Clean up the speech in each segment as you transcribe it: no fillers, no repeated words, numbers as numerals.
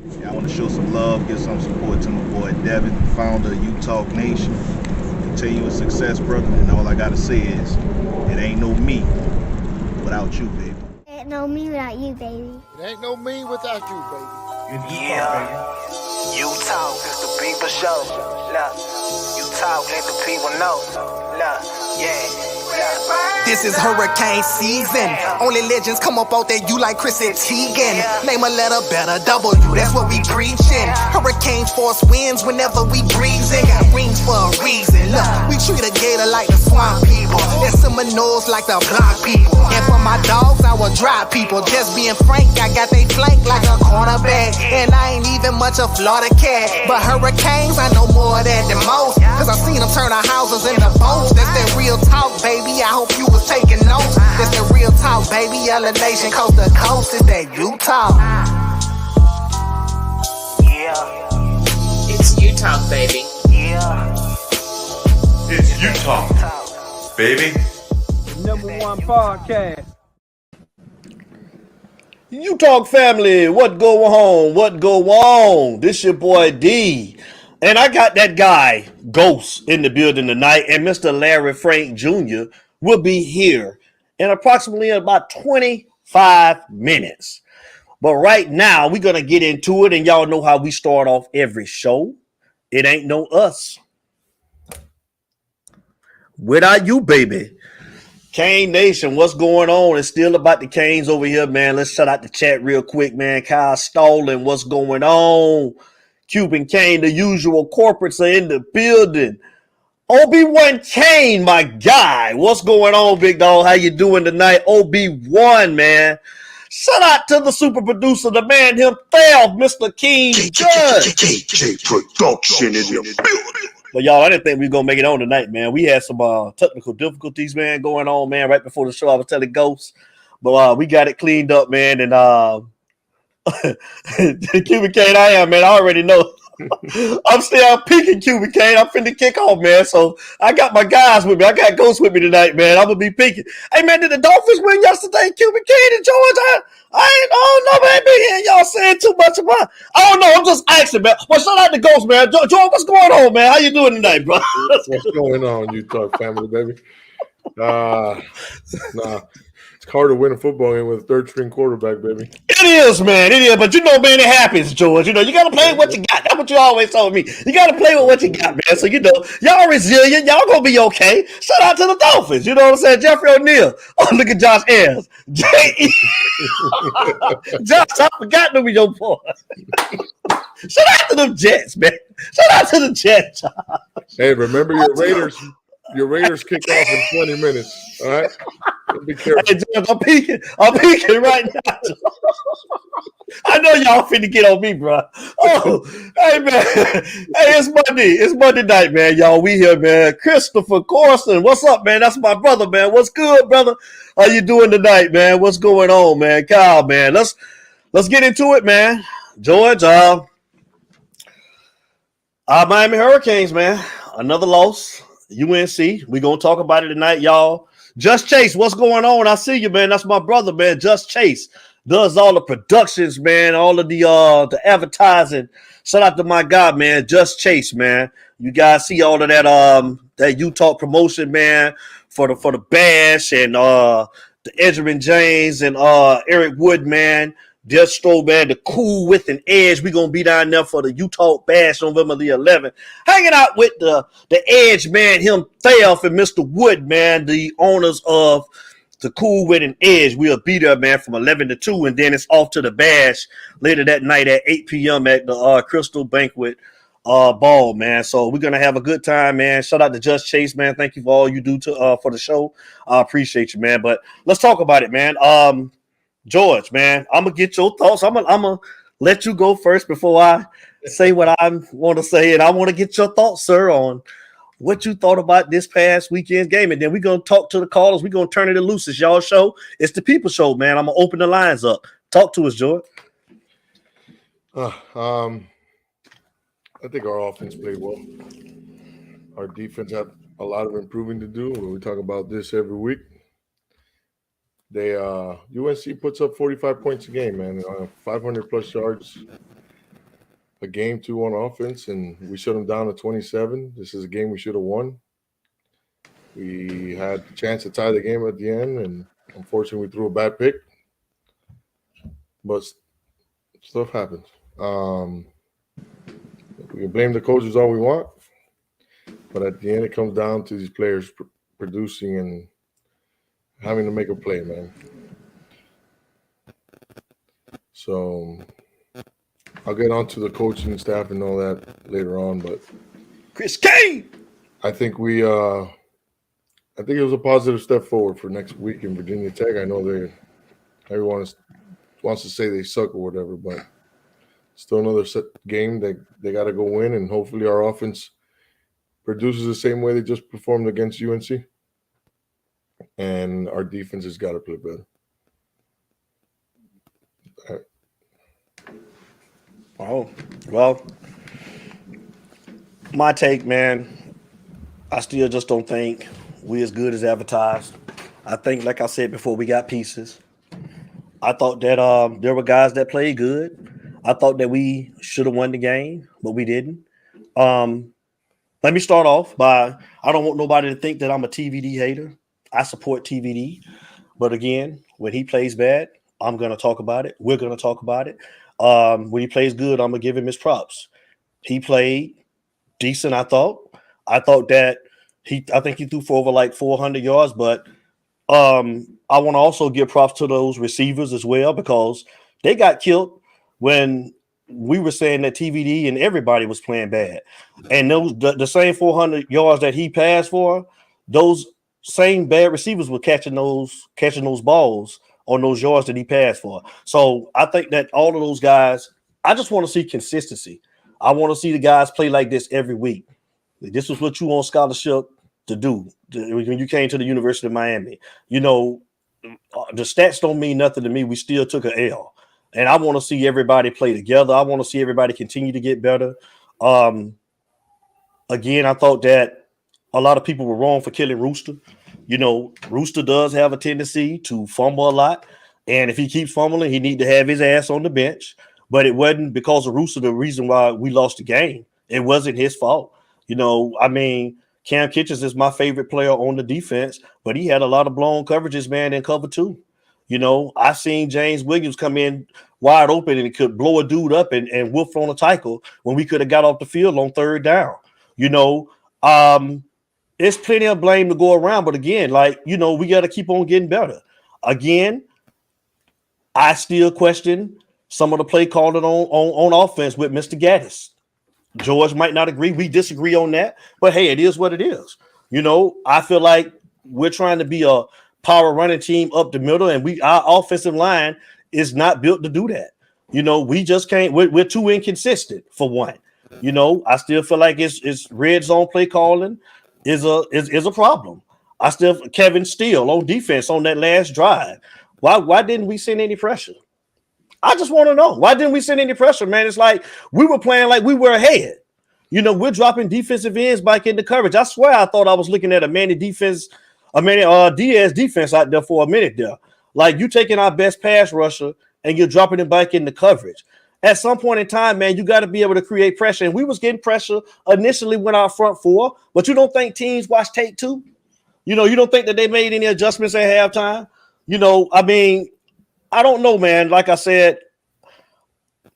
Yeah, I want to show some love, give some support to my boy Devin, founder of U-Talk Nation. Continuous success, brother. And all I got to say is, it ain't no me without you, baby. Ain't no me without you, baby. It ain't no me without you, baby. Yeah, you talk, it's the people show. Look, you talk, let the people know. Look, yeah. This is hurricane season. Only legends come up out there, you like Chris and Teigen. Name a letter better, W, that's what we preaching. Hurricane force winds whenever we breezing. Got rings for a reason. Look, we treat a gator like the swamp people, and Seminoles like the block people. And for my dogs, I will drive people. Just being frank, I got they flank like a cornerback. And I ain't even much a Florida cat, but hurricanes, I know more of that than most. Cause I seen them turn our houses into boats. That's that real talk, baby. I hope you was taking notes. That's the real talk, baby. Elevation coast to coast is that U-Talk. Yeah. It's U-Talk, baby. Yeah. It's U-Talk, baby. #1 podcast. U-Talk family, what go on? What go on? This your boy D. And I got that guy, Ghost, in the building tonight. And Mr. Larry Frank Jr. will be here in approximately about 25 minutes. But right now, we're going to get into it. And y'all know how we start off every show. It ain't no us without you, baby. Cane Nation, what's going on? It's still about the Canes over here, man. Let's shut out the chat real quick, man. Kyle Stalling, what's going on? Cuban Kane, the usual corporates are in the building. Obi-Wan Kane, my guy. What's going on, big dog? How you doing tonight? Obi-Wan, man. Shout out to the super producer, the man himself, Mr. King Judge. KJ Production in the building. But y'all, I didn't think we were going to make it on tonight, man. We had some technical difficulties, man, going on, man, right before the show. I was telling Ghost. But we got it cleaned up, man. And Cuban Kane, I am, man. I already know. I'm still peaking, Cuban Kane. I'm finna kick off, man. So I got my guys with me. I got Ghost with me tonight, man. I'm gonna be peaking. Hey, man, did the Dolphins win yesterday? Cuban Kane and George? I don't know, man. Y'all saying too much about. I don't know. I'm just asking, man. Well, shout out to Ghost, man. George, what's going on, man? How you doing tonight, bro? What's going on, U-Talk family, baby? Nah. It's hard to win a football game with a third-string quarterback, baby. It is, man. It is. But you know, man, it happens, George. You know, you got to play with what you got. That's what you always told me. You got to play with what you got, man. So, you know, y'all resilient. Y'all going to be okay. Shout out to the Dolphins. You know what I'm saying? Jeffrey O'Neal. Oh, look at Josh Ayers. J.E. Josh, I forgot to be your boy. Shout out to them Jets, man. Shout out to the Jets. Hey, remember your Raiders. Your Raiders kick off in 20 minutes. All right? Be careful. Hey, George, I'm peeking right now. I know y'all finna get on me, bro. Oh, hey, man. Hey, it's Monday. It's Monday night, man. Y'all, we here, man. Christopher Corson, what's up, man? That's my brother, man. What's good, brother? How you doing tonight, man? What's going on, man? Kyle, man. Let's get into it, man. George, Miami Hurricanes, man. Another loss. UNC. We're going to talk about it tonight, y'all. Just Chase, what's going on? I see you, man. That's my brother, man. Just Chase does all the productions, man. All of the advertising. Shout out to my guy, man. Just Chase, man. You guys see all of that U-Talk promotion, man, for the Bash and the Edgerrin James and Eric Wood, man. Destro, man, the Cool with an Edge. We're going to be down there for the U-Talk Bash November the 11th. Hanging out with the Edge, man, himself and Mr. Wood, man, the owners of the Cool with an Edge. We'll be there, man, from 11 to 2, and then it's off to the Bash later that night at 8 p.m. at the Crystal Banquet Ball, man. So we're going to have a good time, man. Shout out to Just Chase, man. Thank you for all you do for the show. I appreciate you, man. But let's talk about it, man. George, man, I'm going to get your thoughts. I'm going to let you go first before I say what I want to say. And I want to get your thoughts, sir, on what you thought about this past weekend's game. And then we're going to talk to the callers. We're going to turn it loose. It's y'all show. It's the people show, man. I'm going to open the lines up. Talk to us, George. I think our offense played well. Our defense had a lot of improving to do. We talk about this every week. UNC puts up 45 points a game, man. 500 plus yards. a game too on offense, and we shut them down at 27. This is a game we should have won. We had a chance to tie the game at the end, and unfortunately we threw a bad pick. But stuff happens. We can blame the coaches all we want, but at the end it comes down to these players producing and having to make a play, man. So I'll get on to the coaching staff and all that later on, but Chris Kane. I think it was a positive step forward for next week in Virginia Tech. I know everyone wants to say they suck or whatever, but still another game that they got to go win, and hopefully our offense produces the same way they just performed against UNC, and our defense has got to play better. All right. Oh, well, my take, man, I still just don't think we as good as advertised. I think, like I said before, we got pieces. I thought that there were guys that played good. I thought that we should have won the game, but we didn't. Let me start off by, I don't want nobody to think that I'm a TVD hater. I support TVD. But again, when he plays bad, I'm going to talk about it. We're going to talk about it. When he plays good, I'm going to give him his props. He played decent, I thought. I thought that I think he threw for over like 400 yards, but I want to also give props to those receivers as well, because they got killed when we were saying that TVD and everybody was playing bad. And the same 400 yards that he passed for, those same bad receivers were catching those balls on those yards that he passed for. So I think that all of those guys, I just want to see consistency. I want to see the guys play like this every week. This is what you on scholarship to do when you came to the University of Miami. You know, the stats don't mean nothing to me. We still took an L. And I want to see everybody play together. I want to see everybody continue to get better. Again, I thought that a lot of people were wrong for killing Rooster. You know, Rooster does have a tendency to fumble a lot. And if he keeps fumbling, he need to have his ass on the bench. But it wasn't because of Rooster the reason why we lost the game. It wasn't his fault. You know, I mean, Cam Kitchens is my favorite player on the defense, but he had a lot of blown coverages, man, in cover two. You know, I seen James Williams come in wide open and he could blow a dude up and whoop on a tackle when we could have got off the field on third down. You know, there's plenty of blame to go around. But again, like, you know, we got to keep on getting better. Again, I still question some of the play calling on offense with Mr. Gattis. George might not agree. We disagree on that. But, hey, it is what it is. You know, I feel like we're trying to be a power running team up the middle, and our offensive line is not built to do that. You know, we just can't. We're too inconsistent for one. You know, I still feel like it's red zone play calling is a problem. Kevin Steele on defense on that last drive. Why didn't we send any pressure? I just want to know, why didn't we send any pressure, man? It's like we were playing like we were ahead. You know, we're dropping defensive ends back into coverage. I swear I thought I was looking at a Diaz defense out there for a minute there. Like, you taking our best pass rusher and you're dropping him back into coverage. At some point in time, man, you got to be able to create pressure. And we was getting pressure initially with our front four, but you don't think teams watch tape too? You know, you don't think that they made any adjustments at halftime? You know, I mean, I don't know, man. Like I said,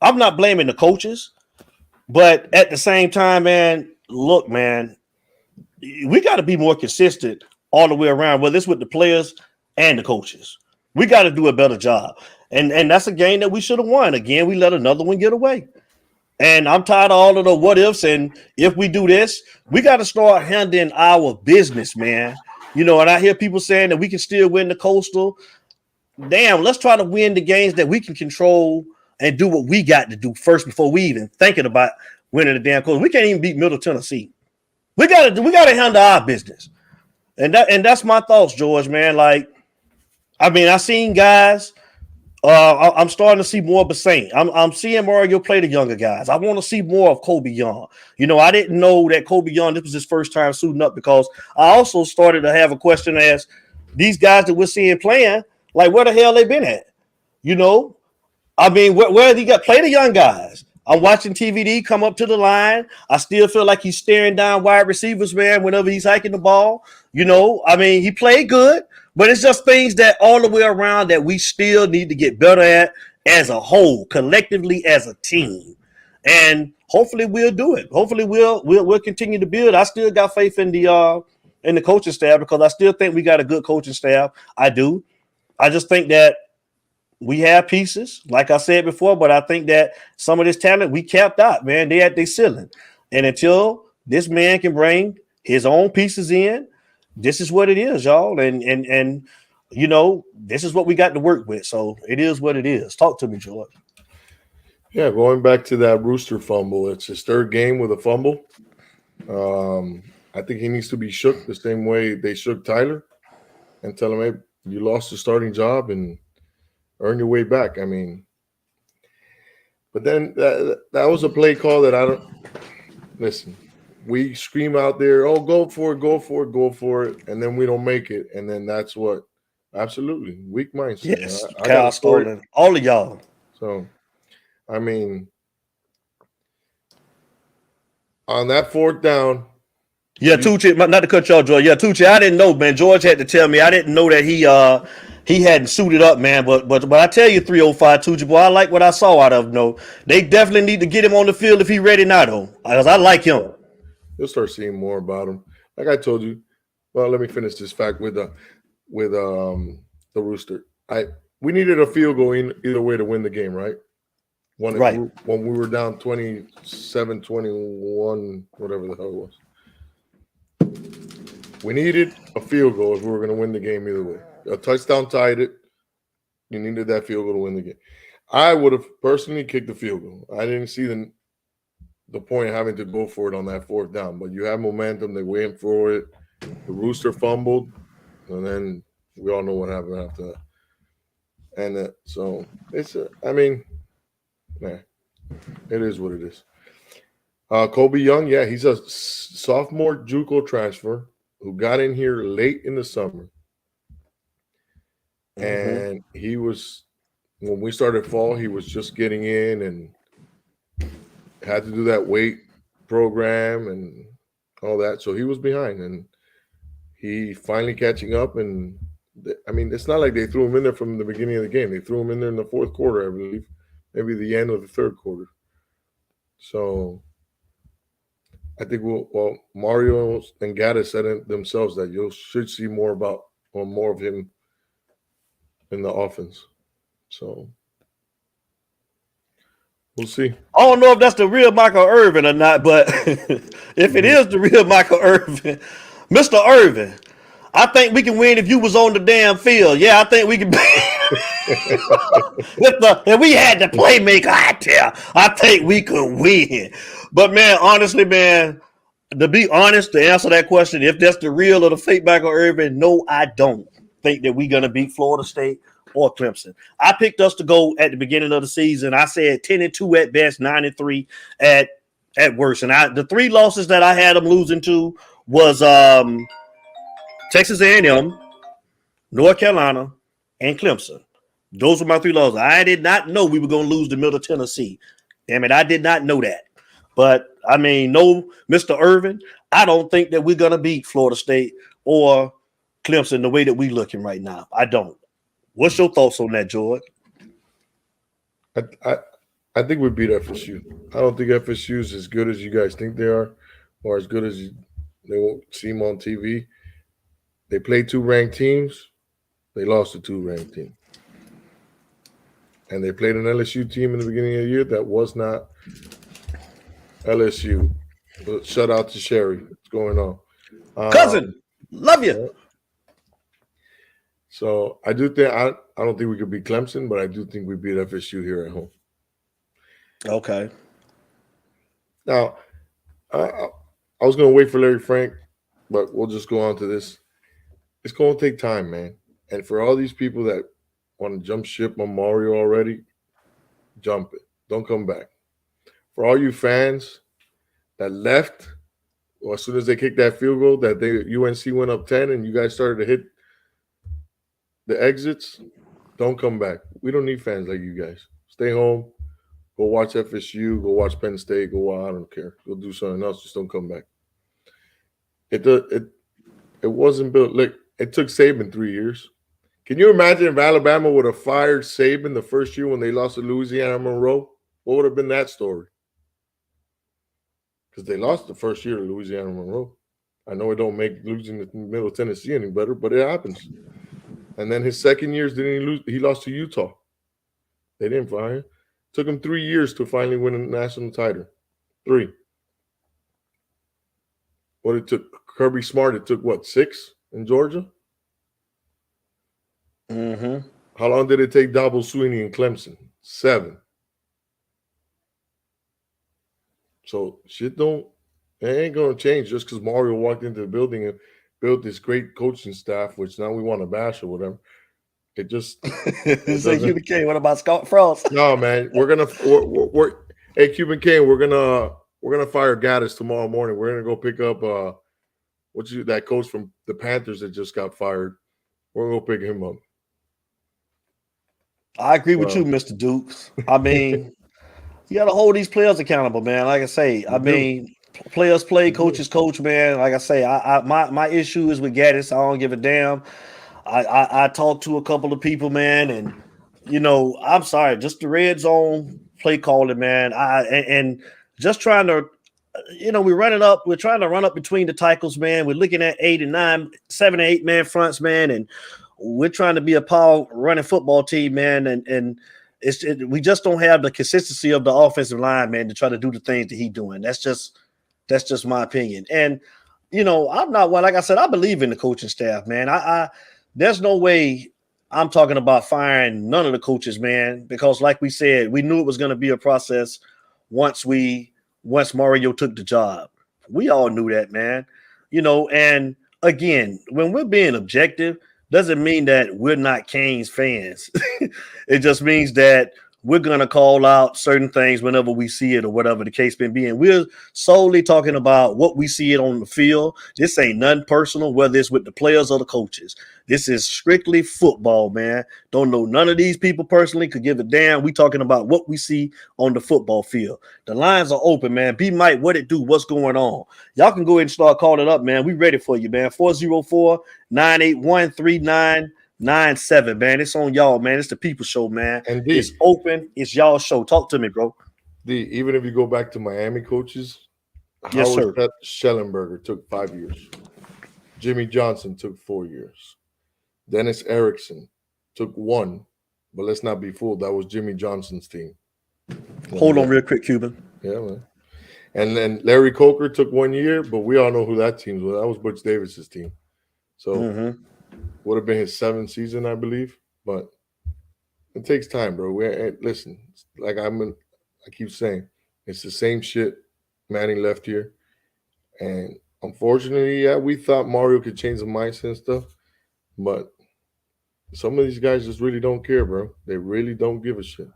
I'm not blaming the coaches, but at the same time, man, look, man, we got to be more consistent all the way around, whether it's with the players and the coaches. We got to do a better job. And that's a game that we should have won. Again, we let another one get away. And I'm tired of all of the what ifs. And if we do this, we got to start handling our business, man. You know, and I hear people saying that we can still win the Coastal. Damn, let's try to win the games that we can control and do what we got to do first before we even thinking about winning the damn Coastal. We can't even beat Middle Tennessee. We gotta handle our business. And that's my thoughts, George, man. Like, I mean, I seen guys. I'm starting to see more of Bassane. I'm seeing Mario play the younger guys. I want to see more of Kobe Young. You know, I didn't know that Kobe Young, this was his first time suiting up, because I also started to have a question as these guys that we're seeing playing, like, where the hell they been at? You know, I mean, where he got play the young guys? I'm watching TVD come up to the line. I still feel like he's staring down wide receivers, man, whenever he's hiking the ball. You know, I mean, he played good, but it's just things that all the way around that we still need to get better at as a whole, collectively as a team. And hopefully we'll do it. Hopefully we'll continue to build. I still got faith in the coaching staff because I still think we got a good coaching staff. I do. I just think that we have pieces, like I said before, but I think that some of this talent we capped out, man. They at their ceiling. And until this man can bring his own pieces in, this is what it is, y'all. And you know, this is what we got to work with. So it is what it is. Talk to me, George. Yeah, going back to that Rooster fumble, it's his third game with a fumble. I think he needs to be shook the same way they shook Tyler and tell him, hey, you lost the starting job and earn your way back. I mean, but then that was a play call that I don't listen. We scream out there, oh, go for it, go for it, go for it, and then we don't make it. And then that's what absolutely weak mindset. Yes, I got a story. All of y'all. So I mean, on that fourth down. Yeah, Tucci, not to cut y'all, George. Yeah, Tucci, I didn't know, man. George had to tell me. I didn't know that he hadn't suited up, man. But I tell you, 305 Tucci, boy, I like what I saw out of him. No, they definitely need to get him on the field if he's ready now, though. Because I like him. You'll start seeing more about him. Like I told you. Well, let me finish this fact with the Rooster. We needed a field goal either way to win the game, right? When we were down 27-21, whatever the hell it was. We needed a field goal if we were going to win the game either way. A touchdown tied it. You needed that field goal to win the game. I would have personally kicked the field goal. I didn't see the point of having to go for it on that fourth down. But you have momentum. They went for it. The Rooster fumbled. And then we all know what happened after that. And so it's it is what it is. Kobe Young, yeah, he's a sophomore JUCO transfer who got in here late in the summer. And he was, when we started fall, he was just getting in and had to do that weight program and all that. So he was behind, and he finally catching up. And I mean, it's not like they threw him in there from the beginning of the game. They threw him in there in the fourth quarter, I believe, maybe the end of the third quarter. So I think Mario and Gattis said it themselves that you should see more of him in the offense. So we'll see. I don't know if that's the real Michael Irvin or not, but if it is the real Michael Irvin, Mr. Irvin, I think we can win if you was on the damn field. Yeah, I think we can. If we had the playmaker, I think we could win. But man, honestly, man, to be honest, to answer that question, if that's the real or the fake Michael Irvin, no, I don't think that we're gonna beat Florida State or Clemson. I picked us to go at the beginning of the season. I said 10-2 at best, 9-3 at worst. And the three losses that I had them losing to was Texas A&M, North Carolina, and Clemson. Those were my three losses. I did not know we were going to lose to Middle Tennessee. Damn it, I did not know that. But, I mean, no, Mr. Irvin, I don't think that we're going to beat Florida State or Clemson the way that we're looking right now. I don't. What's your thoughts on that, George? I think we beat FSU. I don't think FSU is as good as you guys think they are, or as good as they won't seem on TV. They played two ranked teams. They lost to two ranked teams. And they played an LSU team in the beginning of the year that was not LSU. But shout out to Sherry. What's going on? Cousin, love you. So I do think I don't think we could beat Clemson, but I do think we beat FSU here at home. Okay. Now, I was going to wait for Larry Frank, but we'll just go on to this. It's going to take time, man. And for all these people that want to jump ship on Mario already, jump it. Don't come back. For all you fans that left, or as soon as they kicked that field goal, that UNC went up 10 and you guys started to hit the exits, don't come back. We don't need fans like you guys. Stay home. Go watch FSU. Go watch Penn State. Go. I don't care. Go do something else. Just don't come back. It wasn't built. Like, it took Saban 3 years. Can you imagine if Alabama would have fired Saban the first year when they lost to Louisiana Monroe? What would have been that story? Because they lost the first year to Louisiana Monroe. I know it don't make losing to Middle Tennessee any better, but it happens. And then his second years, didn't he lose? He lost to Utah. They didn't fire him. Took him 3 years to finally win a national title. 3. What it took Kirby Smart, it took what, 6 in Georgia? Mm-hmm. How long did it take Dabo Swinney in Clemson? 7. So it ain't gonna change just because Mario walked into the building and built this great coaching staff, which now we want to bash or whatever. It just say Cuban King. What about Scott Frost? No, man. Hey, Cuban King, we're gonna fire Gattis tomorrow morning. We're gonna go pick up that coach from the Panthers that just got fired. We're gonna go pick him up. I agree with you, Mr. Dukes. I mean, you got to hold these players accountable, man. Like I say, players play, coaches coach, man. Like I say, my issue is with Gattis. I don't give a damn. I talked to a couple of people, man, and I'm sorry, just the red zone play calling, man. And just trying to, we're trying to run up between the tackles, man. We're looking at 8 and 9, 7 and 8 man fronts, man, and we're trying to be a power running football team, man, and we just don't have the consistency of the offensive line, man, to try to do the things that he's doing. That's just my opinion. And I'm not one, like I said, I believe in the coaching staff, man. I there's no way I'm talking about firing none of the coaches, man, because like we said, we knew it was going to be a process once Mario took the job. We all knew that, man. And again, when we're being objective, doesn't mean that we're not Canes fans. It just means that we're going to call out certain things whenever we see it or whatever the case may be. And we're solely talking about what we see it on the field. This ain't nothing personal, whether it's with the players or the coaches. This is strictly football, man. Don't know none of these people personally, could give a damn. We talking about what we see on the football field. The lines are open, man. B Mike, what it do? What's going on? Y'all can go ahead and start calling up, man. We ready for you, man. 404-981-3997, man. It's on y'all, man. It's the people show, man. And it's open. It's y'all show. Talk to me, bro. Even if you go back to Miami coaches, yes, Howard sir. Schellenberger took 5 years. Jimmy Johnson took 4 years. Dennis Erickson took 1, but let's not be fooled. That was Jimmy Johnson's team. Hold on real quick, Cuban. Yeah, man. And then Larry Coker took 1 year, but we all know who that team was. That was Butch Davis's team. So would have been his 7th season, I believe. But it takes time, bro. Listen, like I keep saying, it's the same shit Manny left here. And unfortunately, yeah, we thought Mario could change the mindset and stuff. But some of these guys just really don't care, bro. They really don't give a shit.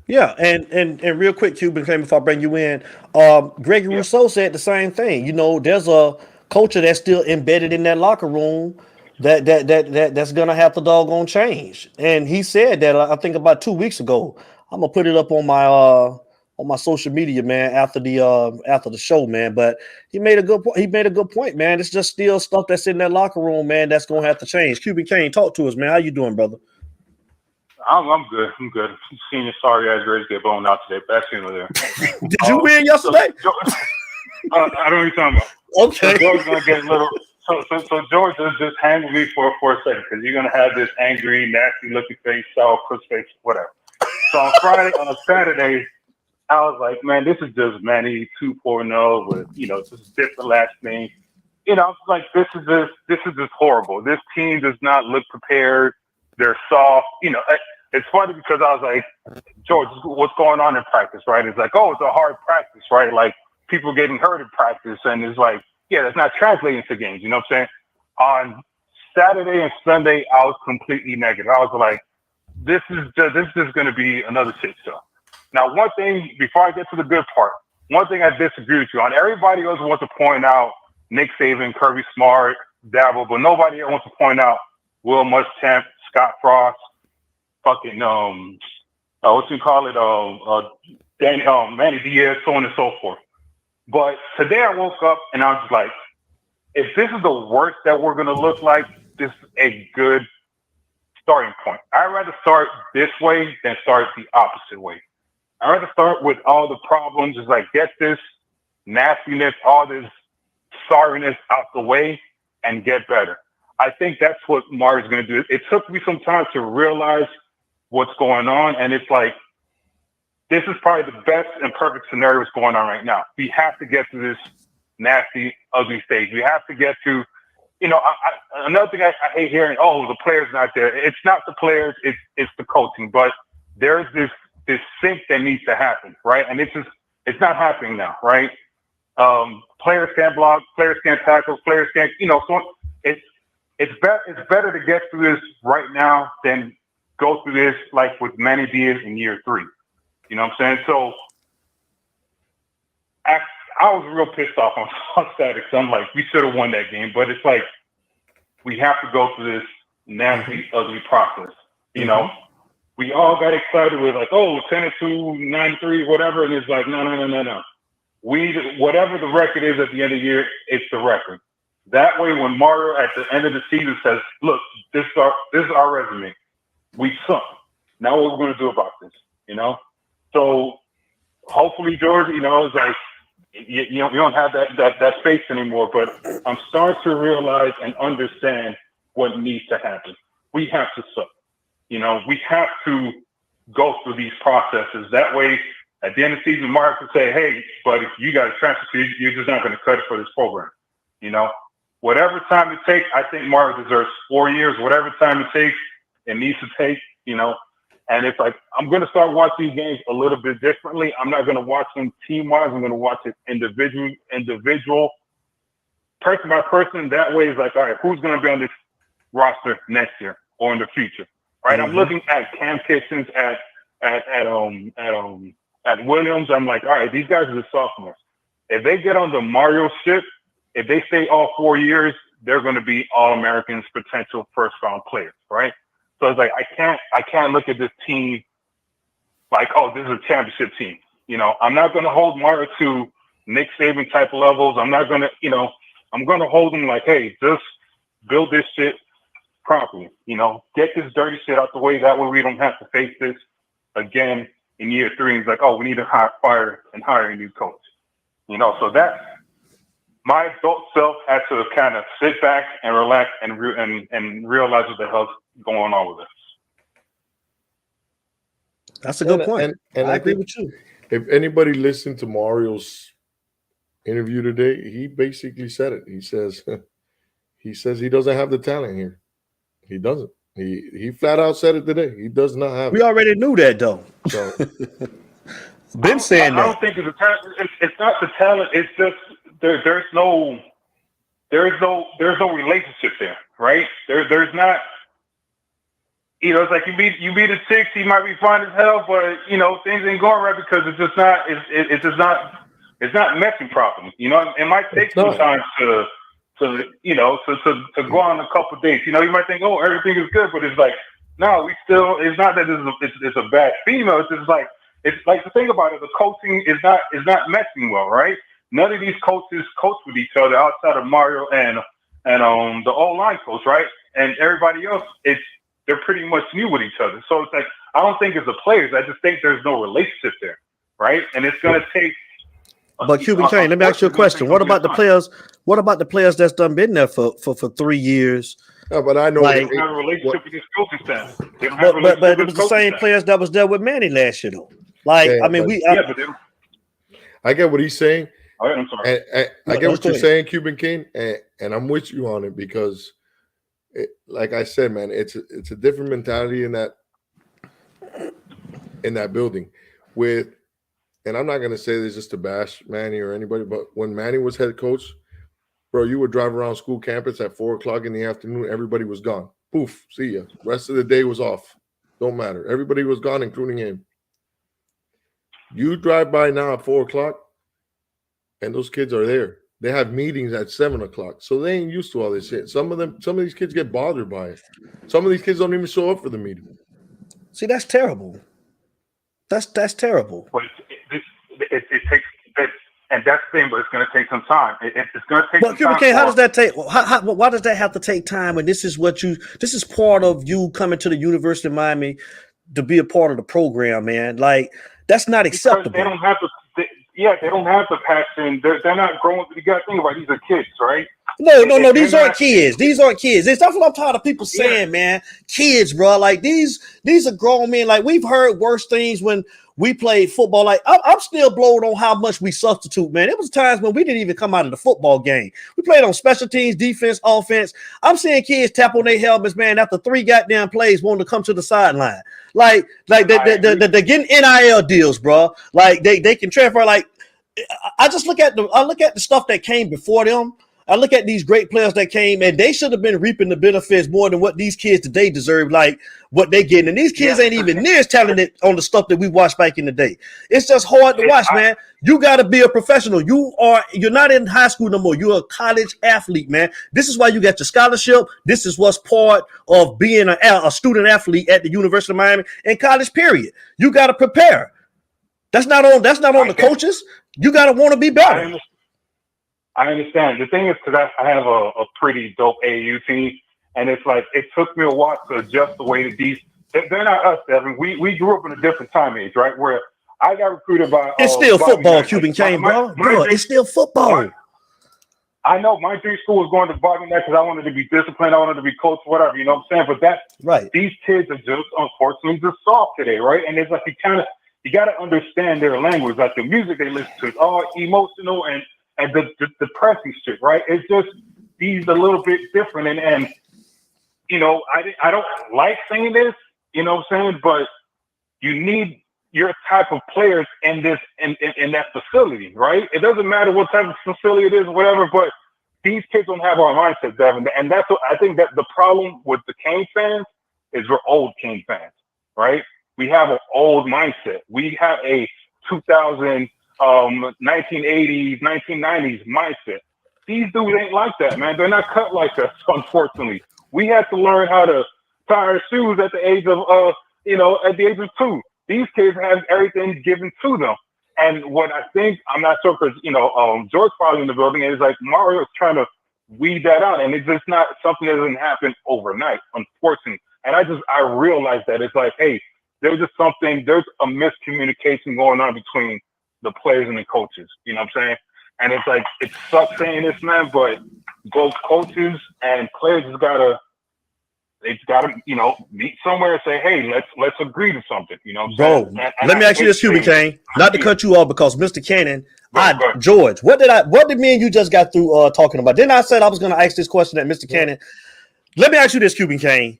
Yeah, and real quick, Cuban, before I bring you in, Gregory Rousseau said the same thing. There's a culture that's still embedded in that locker room that's gonna have to doggone change. And he said that I think about 2 weeks ago. I'm gonna put it up on my social media, man, after the show, man. But he made a good point. He made a good point, man. It's just still stuff that's in that locker room, man. That's gonna have to change. Cuban Kane, talk to us, man. How you doing, brother? I'm good. Senior sorry ass ready to get blown out today, but that's in there. Did you win yesterday? I don't know what you're talking about. Okay. So George's gonna get a little. So George, just hang with me for a second, because you're gonna have this angry, nasty looking face, sour puss face, whatever. So on Saturday, I was like, man, this is just Manny 2.0 with just different last name. I'm like, this is just horrible. This team does not look prepared. They're soft. It's funny because I was like, George, what's going on in practice, right? It's like, oh, it's a hard practice, right? Like people getting hurt in practice, and it's like, yeah, that's not translating to games. You know what I'm saying? On Saturday and Sunday, I was completely negative. I was like, this is going to be another shit show. Now, one thing before I get to the good part, one thing I disagree with you on. Everybody else wants to point out Nick Saban, Kirby Smart, Dabo, but nobody else wants to point out Will Muschamp, Scott Frost, fucking what you call it, then Manny Diaz, so on and so forth. But today I woke up and I was like, if this is the worst that we're going to look like, this is a good starting point. I'd rather start this way than start the opposite way. I'd rather start with all the problems, just like get this nastiness, all this sorriness out the way and get better. I think that's what Mario's going to do. It took me some time to realize what's going on, and it's like, this is probably the best and perfect scenario that's going on right now. We have to get to this nasty, ugly stage. We have to get to, another thing I hate hearing, the players not there. It's not the players, it's the coaching. But there's this sync that needs to happen, right? And it's not happening now, right? Players can't block, players can't tackle, players can't, so it's better to get through this right now than go through this like with Manny Diaz in year 3. You know what I'm saying? So I was real pissed off on Saturday because I'm like, we should have won that game. But it's like, we have to go through this nasty, ugly process. You know, we all got excited with like, 10-2, 9-3, whatever. And it's like, no. Whatever the record is at the end of the year, it's the record. That way, when Mario at the end of the season says, look, this is our resume. We suck. Now what we're going to do about this, So hopefully, George, it's like you don't have that space anymore. But I'm starting to realize and understand what needs to happen. We have to suck. We have to go through these processes. That way, at the end of the season, Mario can say, hey, but if you got to transfer, you're just not going to cut it for this program. Whatever time it takes, I think Mario deserves 4 years. Whatever time it takes, it needs to take, And it's like, I'm going to start watching these games a little bit differently. I'm not going to watch them team-wise. I'm going to watch it individual, person by person. That way it's like, all right, who's going to be on this roster next year or in the future, right? I'm looking at Cam Kitchens, at Williams. I'm like, all right, these guys are the sophomores. If they get on the Mario ship, if they stay all 4 years, they're going to be All-Americans, potential first-round players, right? So it's like I can't look at this team like, this is a championship team. I'm not going to hold Mario to Nick Saban type of levels. I'm not going to, I'm going to hold him like, hey, just build this shit properly. Get this dirty shit out the way. That way we don't have to face this again in year 3. It's like, we need to hire a new coach. So that my adult self has to kind of sit back and relax and realize what the hell's going on with us. That's a good point. And I agree with you. If anybody listened to Mario's interview today, he basically said it. He says he doesn't have the talent here. He doesn't. He flat out said it today. He does not have We already knew that though. So been saying that. I don't think it's the talent. It's not the talent. It's just there's no relationship there, right? There's not. It's like you meet a chick, she might be fine as hell, but things ain't going right because it's just not. It's not meshing properly. It might take some time to go on a couple of dates. You might think, everything is good, but it's like, no, it's not that it's a bad female. It's like the thing about it, the coaching is not meshing well, right? None of these coaches coach with each other outside of Mario and the O-line coach, right? And everybody else, they're pretty much new with each other. So it's like, I don't think it's the players. I just think there's no relationship there, right? And it's going to take. But Cuban Kane, let me ask you a question. What about the players? What about the players that's done been there for 3 years? No, but I know they don't have a relationship with this coaching staff. But it was the same players that was there with Manny last year, though. Like, I mean, I get what he's saying. All right, I'm sorry. I get what you're saying, Cuban King, and I'm with you on it because, like I said, man, it's a different mentality in that building. And I'm not gonna say this just to bash Manny or anybody, but when Manny was head coach, bro, you would drive around school campus at 4:00 in the afternoon. Everybody was gone. Poof, see ya. Rest of the day was off. Don't matter. Everybody was gone, including him. You drive by now at 4:00. And those kids are there. They have meetings at 7:00, so they ain't used to all this shit. Some of these kids get bothered by it. Some of these kids don't even show up for the meeting. See, that's terrible. That's terrible. But it takes it, and that's the thing, but it's going to take some time. It's going to take some Cuban time. King, how does that take? Why does that have to take time? And this is part of you coming to the University of Miami to be a part of the program, man. Like, that's not acceptable. Because they don't have they don't have the passion. They're not growing. You got to think about it, these are kids, right? No. These aren't kids. These aren't kids. That's what I'm tired of people saying, man. Kids, bro. Like these are grown men. Like we've heard worse things when we played football. Like I'm still blown on how much we substitute, man. It was times when we didn't even come out of the football game. We played on special teams, defense, offense. I'm seeing kids tap on their helmets, man, after 3 goddamn plays, wanting to come to the sideline. Like they're getting NIL deals, bro. Like they can transfer. Like I look at the stuff that came before them. I look at these great players that came, and they should have been reaping the benefits more than what these kids today deserve, like what they getting. And these kids ain't even near as talented on the stuff that we watched back in the day. It's just hard to watch, man. You got to be a professional. You're not in high school no more. You're a college athlete, man. This is why you got your scholarship. This is what's part of being a student athlete at the University of Miami and college, period. You got to prepare. That's not on the coaches. You got to want to be better. I understand. The thing is, because I have a pretty dope AAU team, and it's like it took me a while to adjust the way that they're not us, Devin. We grew up in a different time age, right? Where I got recruited by it's still football, Cuban Cane, bro. It's still football. I know my dream school was going to Bobby Knight because I wanted to be disciplined, I wanted to be coached, whatever, you know what I'm saying? But these kids are just unfortunately just soft today, right? And it's like you got to understand their language, like the music they listen to is all emotional and the depressing shit, right? It's just these a little bit different, and you know, I don't like saying this, you know what I'm saying, but you need your type of players in that facility, right? It doesn't matter what type of facility it is, or whatever, but these kids don't have our mindset, Devin, and that's what I think that the problem with the Cane fans is we're old Cane fans, right? We have an old mindset. We have a 1980s, 1990s mindset. These dudes ain't like that, man. They're not cut like us, unfortunately. We had to learn how to tie our shoes at the age of, at the age of 2. These kids have everything given to them. And what I think, I'm not sure because, George probably in the building, and it's like Mario is trying to weed that out. And it's just not something that doesn't happen overnight, unfortunately. And I realized that it's like, hey, there's a miscommunication going on between the players and the coaches, you know what I'm saying? And it's like, it sucks saying this, man, but both coaches and players gotta meet somewhere and say, hey, let's agree to something, you know what I'm saying? Bro, let me ask you this, Cuban Cane, not to cut you off, because Mr. Cannon, George, what did me and you just got through talking about? Then I said I was going to ask this question at Mr. Cannon. Let me ask you this, Cuban Cane.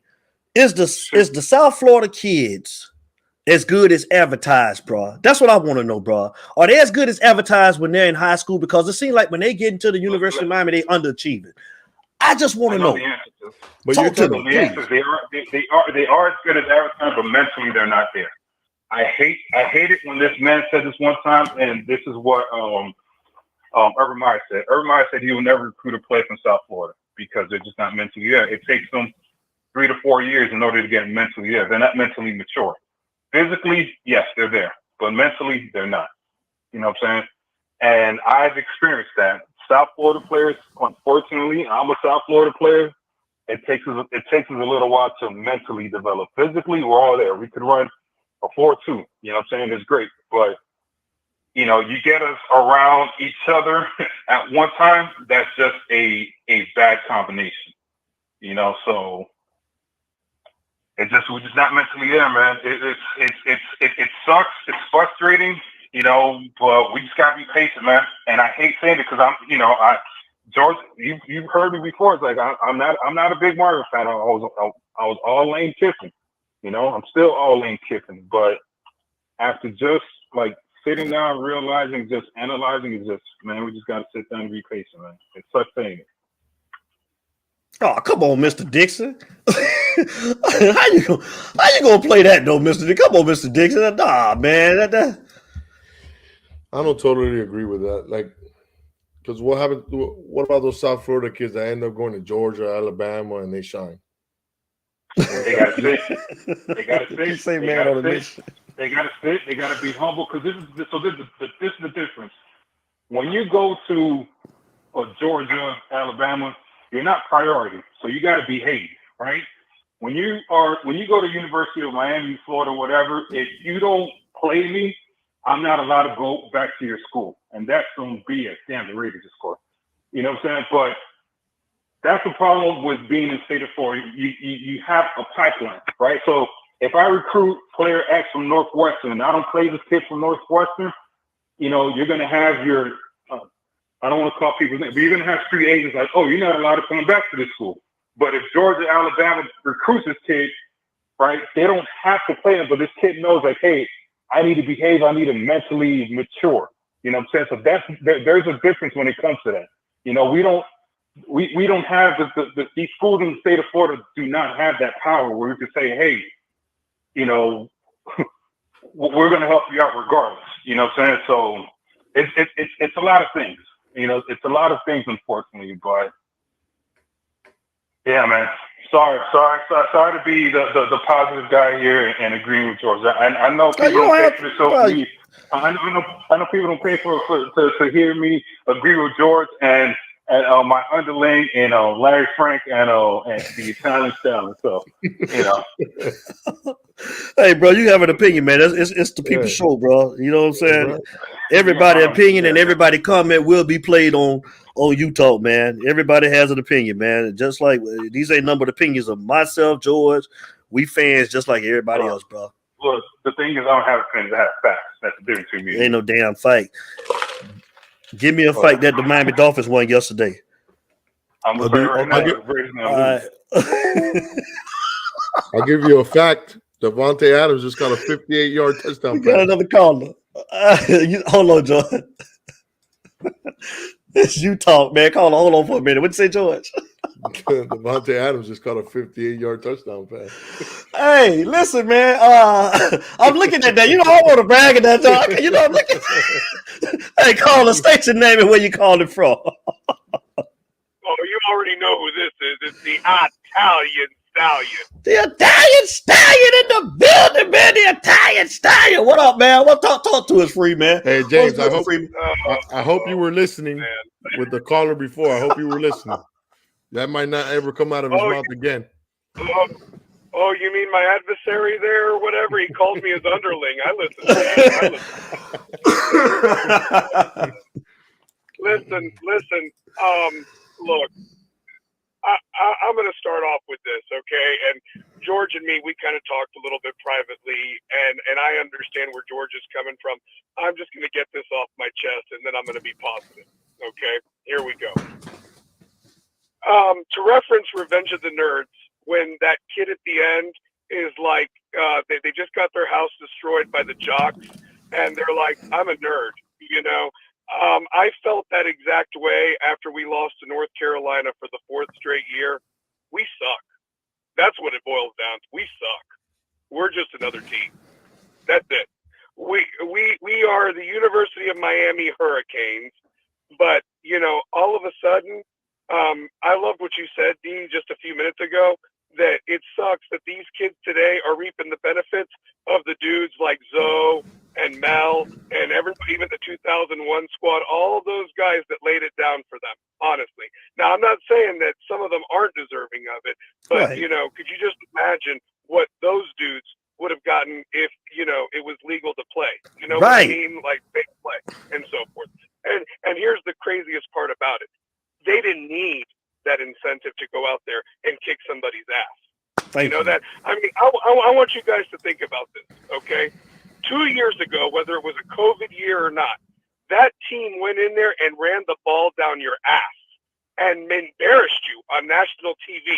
Is the South Florida kids as good as advertised, bro? That's what I want to know, bro. Are they as good as advertised when they're in high school? Because it seems like when they get into the University of Miami, they underachieving. I just want to know. The answer to, but talk to me. The answer is they are as good as advertised, but mentally they're not there. I hate it when this man said this one time, and this is what Urban Meyer said. Urban Meyer said he will never recruit a player from South Florida because they're just not mentally there. It takes them 3 to 4 years in order to get mentally there. They're not mentally mature. Physically, yes, they're there, but mentally, they're not. You know what I'm saying? And I've experienced that. South Florida players, unfortunately, I'm a South Florida player. It takes us a little while to mentally develop. Physically, we're all there. We could run a 4.2. You know what I'm saying? It's great, but you get us around each other at one time. That's just a bad combination. So. We're just not mentally there, man. It sucks. It's frustrating, but we just gotta be patient, man. And I hate saying it because George, you've heard me before. It's like I'm not a big Mario fan. I was all Lane Kiffin, I'm still all Lane Kiffin. But after just like sitting down, realizing, just analyzing, it's just, man, we just gotta sit down and be patient, man. It sucks saying it. Oh, come on, Mr. Dixon. How you gonna play that though, Mr. Dixon? Come on, Mr. Dixon. Nah, man. I don't totally agree with that. Like, because what happened? What about those South Florida kids that end up going to Georgia, Alabama, and they shine? They got to say. You say man on a mission. They got to sit. They got to be humble because this is the difference. When you go to Georgia, Alabama, you're not priority, so you got to behave, right? When you go to University of Miami, Florida, whatever, if you don't play me, I'm not allowed to go back to your school, and that's some BS. Damn, the Raiders just scored. You know what I'm saying? But that's the problem with being in State of Florida. You have a pipeline, right? So if I recruit player X from Northwestern and I don't play this kid from Northwestern, you know, you're going to have your, I don't want to call people's names, but you're going to have street agents like, oh, you're not allowed to come back to this school. But if Georgia, Alabama recruits this kid, right, they don't have to play him, but this kid knows, like, hey, I need to behave. I need to mentally mature. You know what I'm saying? So there's a difference when it comes to that. You know, we don't have these schools in the state of Florida do not have that power where we can say, hey, you know, we're going to help you out regardless. You know what I'm saying? So it's a lot of things. You know, it's a lot of things, unfortunately. But yeah, man. Sorry to be the positive guy here and agreeing with George. I know people don't pay for the show. I know people don't pay to hear me agree with George and my underling and Larry Frank and the Italian Stallion. So you know. Hey, bro, you have an opinion, man. It's the people's show, bro. You know what I'm saying? Right. Everybody's opinion and everybody comment will be played on You Talk, man. Everybody has an opinion, man. Just like these ain't numbered opinions of myself, George. We fans just like everybody else, bro. Look, the thing is, I don't have opinions. I have facts. That's the difference between me. Ain't no damn fight. Give me a fight that the Miami Dolphins won yesterday. I'm gonna say right now. I'll give you a fact. Devontae Adams just got a 58-yard touchdown. We got another caller. Hold on, George. It's You Talk, man. Caller, hold on for a minute. What'd you say, George? Devontae Adams just caught a 58-yard touchdown pass. Hey, listen, man. I'm looking at that. You know, I want to brag at that, George. You know, I'm looking. Hey, caller, state your name and where you calling from. Oh, you already know who this is. It's the Italian Stallion. The Italian Stallion in the building, man. The Italian Stallion. What up, man? What talk to us, free, man? Hey, James, I hope you were listening with the caller before. I hope you were listening. That might not ever come out of his mouth again. Oh, you mean my adversary there or whatever? He called me his underling. I listen. Listen. Look, I'm going to start off with this, okay? And George and me, we kind of talked a little bit privately, and I understand where George is coming from. I'm just going to get this off my chest, and then I'm going to be positive, okay? Here we go. To reference Revenge of the Nerds, when that kid at the end is like, they just got their house destroyed by the jocks, and they're like, I'm a nerd, you know? I felt that exact way after we lost to North Carolina for the 4th straight year. We suck. That's what it boils down to. We suck. We're just another team. That's it. We are the University of Miami Hurricanes, but, you know, all of a sudden, I love what you said, Dean, just a few minutes ago, that it sucks that these kids today are reaping the benefits of the dudes like Zoe and Mel and everybody, even the 2001 squad, all those guys that laid it down for them, honestly. Now, I'm not saying that some of them aren't deserving of it, but, you know, could you just imagine what those dudes would have gotten if, you know, it was legal to play? You know what I mean? Like, fake play and so forth. And here's the craziest part about it. They didn't need that incentive to go out there and kick somebody's ass. You know that? I mean, I want you guys to think about this, okay? 2 years ago, whether it was a COVID year or not, that team went in there and ran the ball down your ass and embarrassed you on national TV.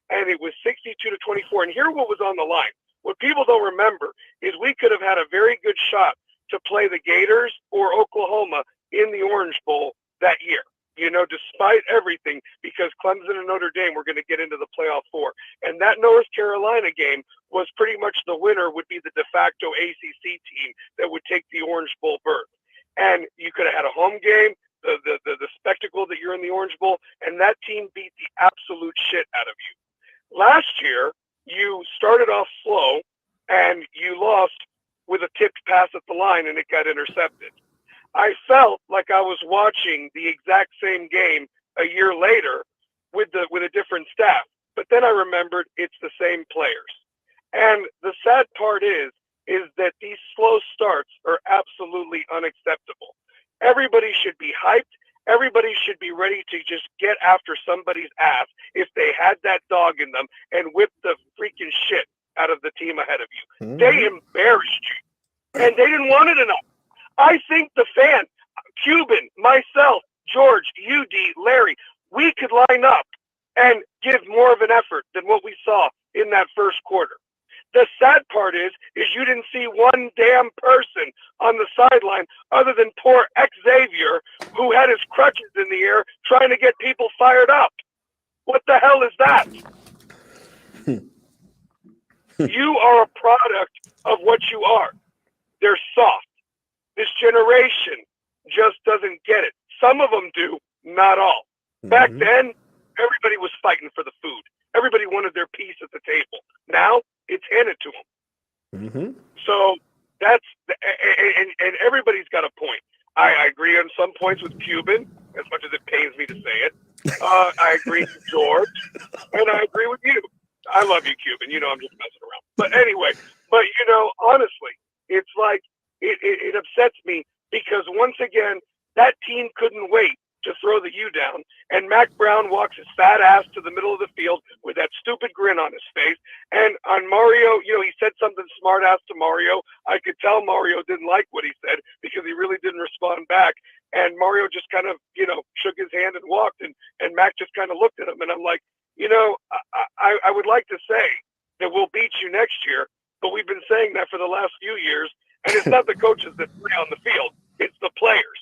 And it was 62-24. And here what was on the line. What people don't remember is we could have had a very good shot to play the Gators or Oklahoma in the Orange Bowl that year. You know, despite everything, because Clemson and Notre Dame were going to get into the playoff 4. And that North Carolina game was pretty much the winner, would be the de facto ACC team that would take the Orange Bowl berth. And you could have had a home game, the spectacle that you're in the Orange Bowl, and that team beat the absolute shit out of you. Last year, you started off slow, and you lost with a tipped pass at the line and it got intercepted. I felt like I was watching the exact same game a year later with a different staff. But then I remembered it's the same players. And the sad part is that these slow starts are absolutely unacceptable. Everybody should be hyped. Everybody should be ready to just get after somebody's ass if they had that dog in them and whip the freaking shit out of the team ahead of you. Mm-hmm. They embarrassed you. And they didn't want it enough. I think the fan, Cuban, myself, George, UD, Larry, we could line up and give more of an effort than what we saw in that first quarter. The sad part is you didn't see one damn person on the sideline other than poor Xavier, who had his crutches in the air trying to get people fired up. What the hell is that? You are a product of what you are. They're soft. This generation just doesn't get it. Some of them do, not all. Back then, everybody was fighting for the food. Everybody wanted their piece at the table. Now, it's handed to them. So that's, and everybody's got a point. I agree on some points with Cuban, as much as it pains me to say it. I agree with George, and I agree with you. I love you, Cuban. You know I'm just messing around. But anyway, honestly, it's like, it upsets me because once again, that team couldn't wait to throw the U down, and Mac Brown walks his fat ass to the middle of the field with that stupid grin on his face. And on Mario, he said something smart ass to Mario. I could tell Mario didn't like what he said because he really didn't respond back. And Mario just kind of, shook his hand and walked, and Mac just kind of looked at him. And I'm like, I would like to say that we'll beat you next year, but we've been saying that for the last few years. And it's not the coaches that play on the field, it's the players.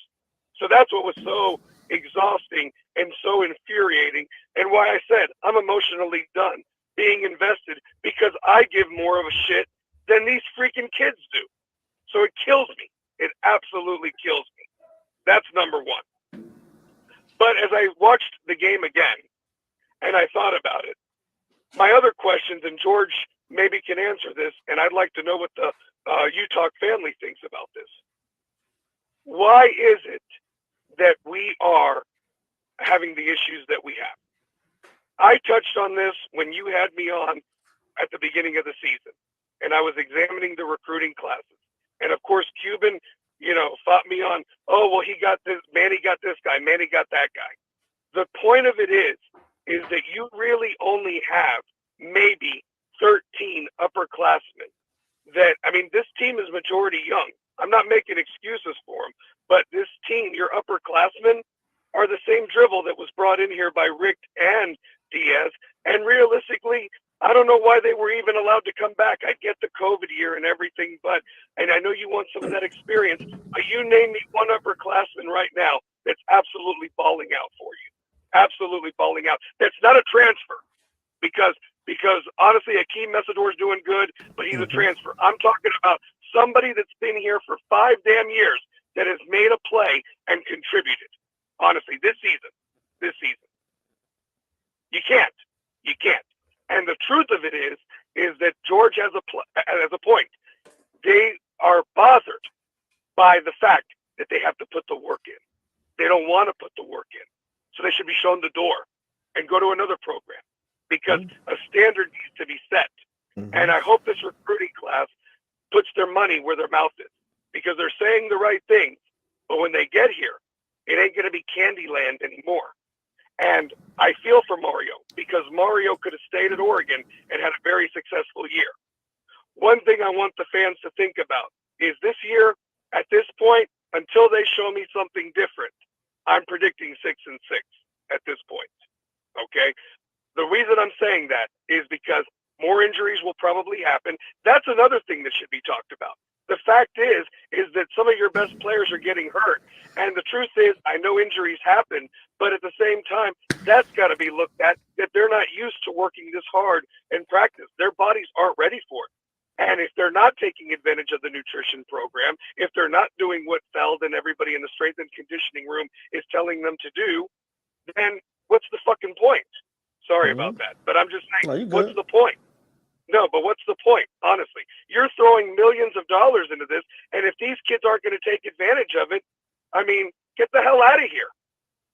So that's what was so exhausting and so infuriating, and why I said I'm emotionally done being invested, because I give more of a shit than these freaking kids do. So it kills me. It absolutely kills me. That's number one. But as I watched the game again and I thought about it, my other questions, and George maybe can answer this, and I'd like to know what the Utah family thinks about this. Why is it that we are having the issues that we have? I touched on this when you had me on at the beginning of the season, and I was examining the recruiting classes. And of course, Cuban, fought me on, he got this, Manny got this guy, Manny got that guy. The point of it is that you really only have maybe 13 upperclassmen this team is majority young. I'm not making excuses for them, but this team, your upperclassmen, are the same dribble that was brought in here by Rick and Diaz. And realistically, I don't know why they were even allowed to come back. I get the COVID year and everything, and I know you want some of that experience, but you name me one upperclassman right now that's absolutely balling out for you. Absolutely balling out. That's not a transfer, because honestly, Akeem Messidor's doing good, but he's a transfer. I'm talking about somebody that's been here for 5 damn years that has made a play and contributed. Honestly, this season. You can't. And the truth of it is that George has a point. They are bothered by the fact that they have to put the work in. They don't want to put the work in. So they should be shown the door and go to another program, because a standard needs to be set. And I hope this recruiting class puts their money where their mouth is, because they're saying the right things, but when they get here, it ain't going to be Candyland anymore. And I feel for Mario, because Mario could have stayed at Oregon and had a very successful year. One thing I want the fans to think about is this year, at this point, until they show me something different, I'm predicting 6-6 at this point. Okay? The reason I'm saying that is because more injuries will probably happen. That's another thing that should be talked about. The fact is that some of your best players are getting hurt. And the truth is, I know injuries happen, but at the same time, that's got to be looked at, that they're not used to working this hard in practice. Their bodies aren't ready for it. And if they're not taking advantage of the nutrition program, if they're not doing what Feld and everybody in the strength and conditioning room is telling them to do, then what's the fucking point? Sorry about that, but I'm just saying, what's the point? No, but what's the point, honestly? You're throwing millions of dollars into this, and if these kids aren't going to take advantage of it, I mean, get the hell out of here.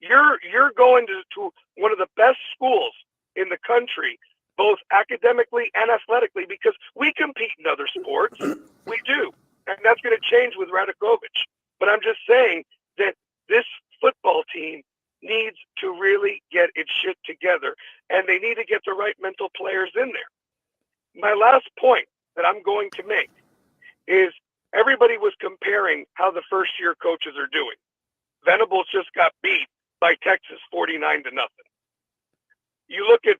You're going to one of the best schools in the country, both academically and athletically, because we compete in other sports. We do. And that's going to change with Radakovich. But I'm just saying that this football team needs to really get its shit together, and they need to get the right mental players in there. My last point that I'm going to make is everybody was comparing how the first-year coaches are doing. Venables just got beat by Texas 49-0. You look at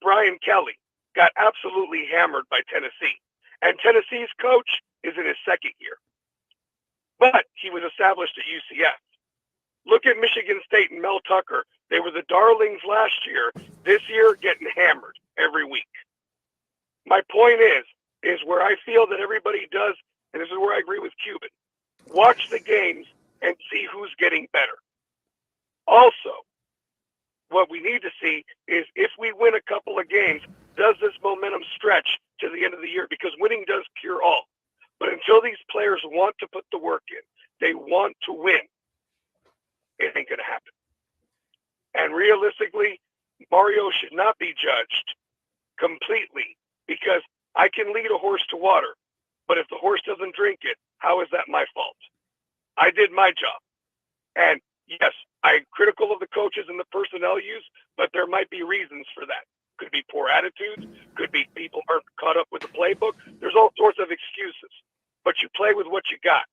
Brian Kelly, got absolutely hammered by Tennessee. And Tennessee's coach is in his second year. But he was established at UCF. Look at Michigan State and Mel Tucker. They were the darlings last year. This year, getting hammered every week. My point is where I feel that everybody does, and this is where I agree with Cuban, watch the games and see who's getting better. Also, what we need to see is if we win a couple of games, does this momentum stretch to the end of the year? Because winning does cure all. But until these players want to put the work in, they want to win, it ain't going to happen. And realistically, Mario should not be judged completely, because I can lead a horse to water, but if the horse doesn't drink it, how is that my fault? I did my job. And yes, I'm critical of the coaches and the personnel use, but there might be reasons for that. Could be poor attitudes, could be people aren't caught up with the playbook. There's all sorts of excuses, but you play with what you got,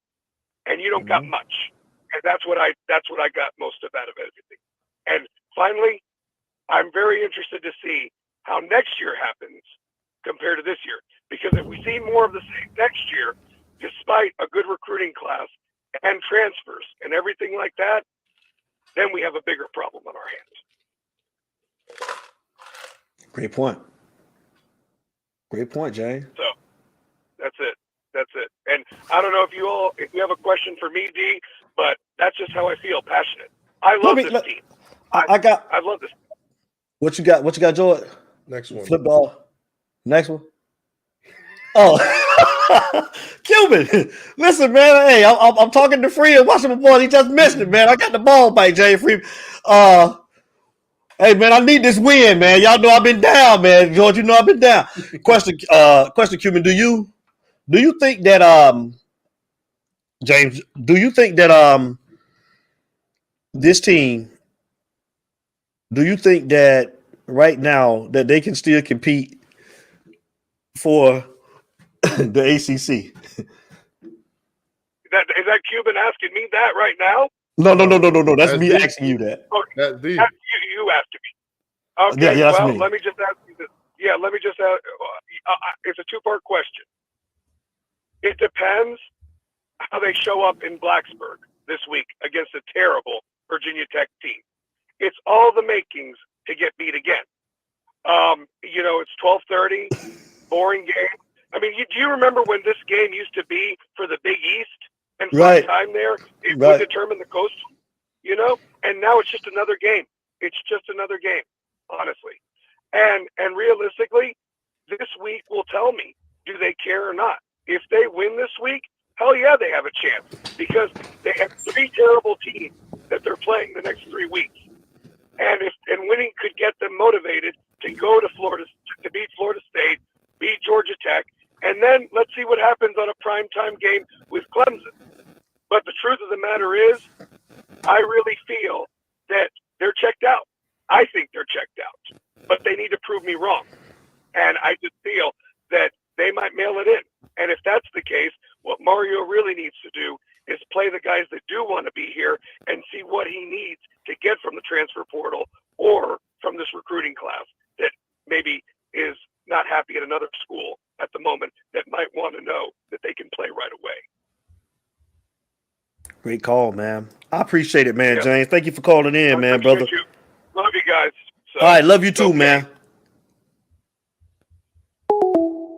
and you don't got much. And that's what I got most of out of everything. And finally, I'm very interested to see how next year happens compared to this year. Because if we see more of the same next year, despite a good recruiting class and transfers and everything like that, then we have a bigger problem on our hands. Great point. Great point, Jay. So that's it. That's it. And I don't know if you have a question for me, D, but that's just how I feel, passionate. I love this team. I love this. What you got? What you got, Jordan? Next one. Flip ball. Next one. Oh, Cuban. Listen, man. Hey, I'm talking to Free and watching my boy. He just missed it, man. I got the ball back, Jay Free. Hey, man, I need this win, man. Y'all know I've been down, man. George, you know I've been down. Question, Cuban. Do you think that James? Do you think that this team? Do you think that right now that they can still compete for the ACC? Is that Cuban asking me that right now? No. That's me asking you that. Okay. You asked me. Okay. Yeah, well, me. let me just ask you this. Yeah, let me just ask. It's a two-part question. It depends how they show up in Blacksburg this week against a terrible Virginia Tech team. It's all the makings to get beat again. It's 12:30, boring game. I mean, do you remember when this game used to be for the Big East and for a time there, it would determine the Coastal, and now it's just another game. It's just another game, honestly. And realistically, this week will tell me, do they care or not? If they win this week, hell yeah, they have a chance, because they have three terrible teams that they're playing the next 3 weeks. And winning could get them motivated to go to Florida, to beat Florida State, beat Georgia Tech, and then let's see what happens on a primetime game with Clemson. But the truth of the matter is, I really feel that they're checked out. I think they're checked out, but they need to prove me wrong. And I just feel that they might mail it in. And if that's the case, what Mario really needs to do is play the guys that do want to be here and see what he needs to get from the transfer portal or from this recruiting class that maybe is not happy at another school at the moment that might want to know that they can play right away. Great call, man. I appreciate it, man, James. Thank you for calling in, man, brother. You. Love you guys. So, all right, love you too, man.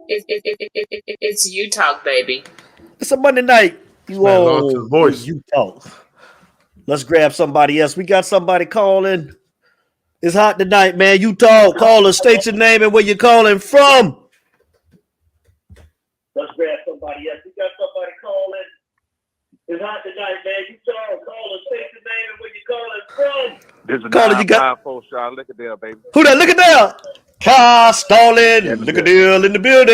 It's you talk, baby. It's a Monday night. You talk. Let's grab somebody else. We got somebody calling. It's hot tonight, man. You talk. Call us. State your name and where you're calling from. Let's grab somebody else. We got somebody calling. It's hot tonight, man. You call us, state your name and where you calling from. This is Caller, you got 954 Sean Lickadale, baby. who that? Look at that. Car stalling. Look at deal in the building.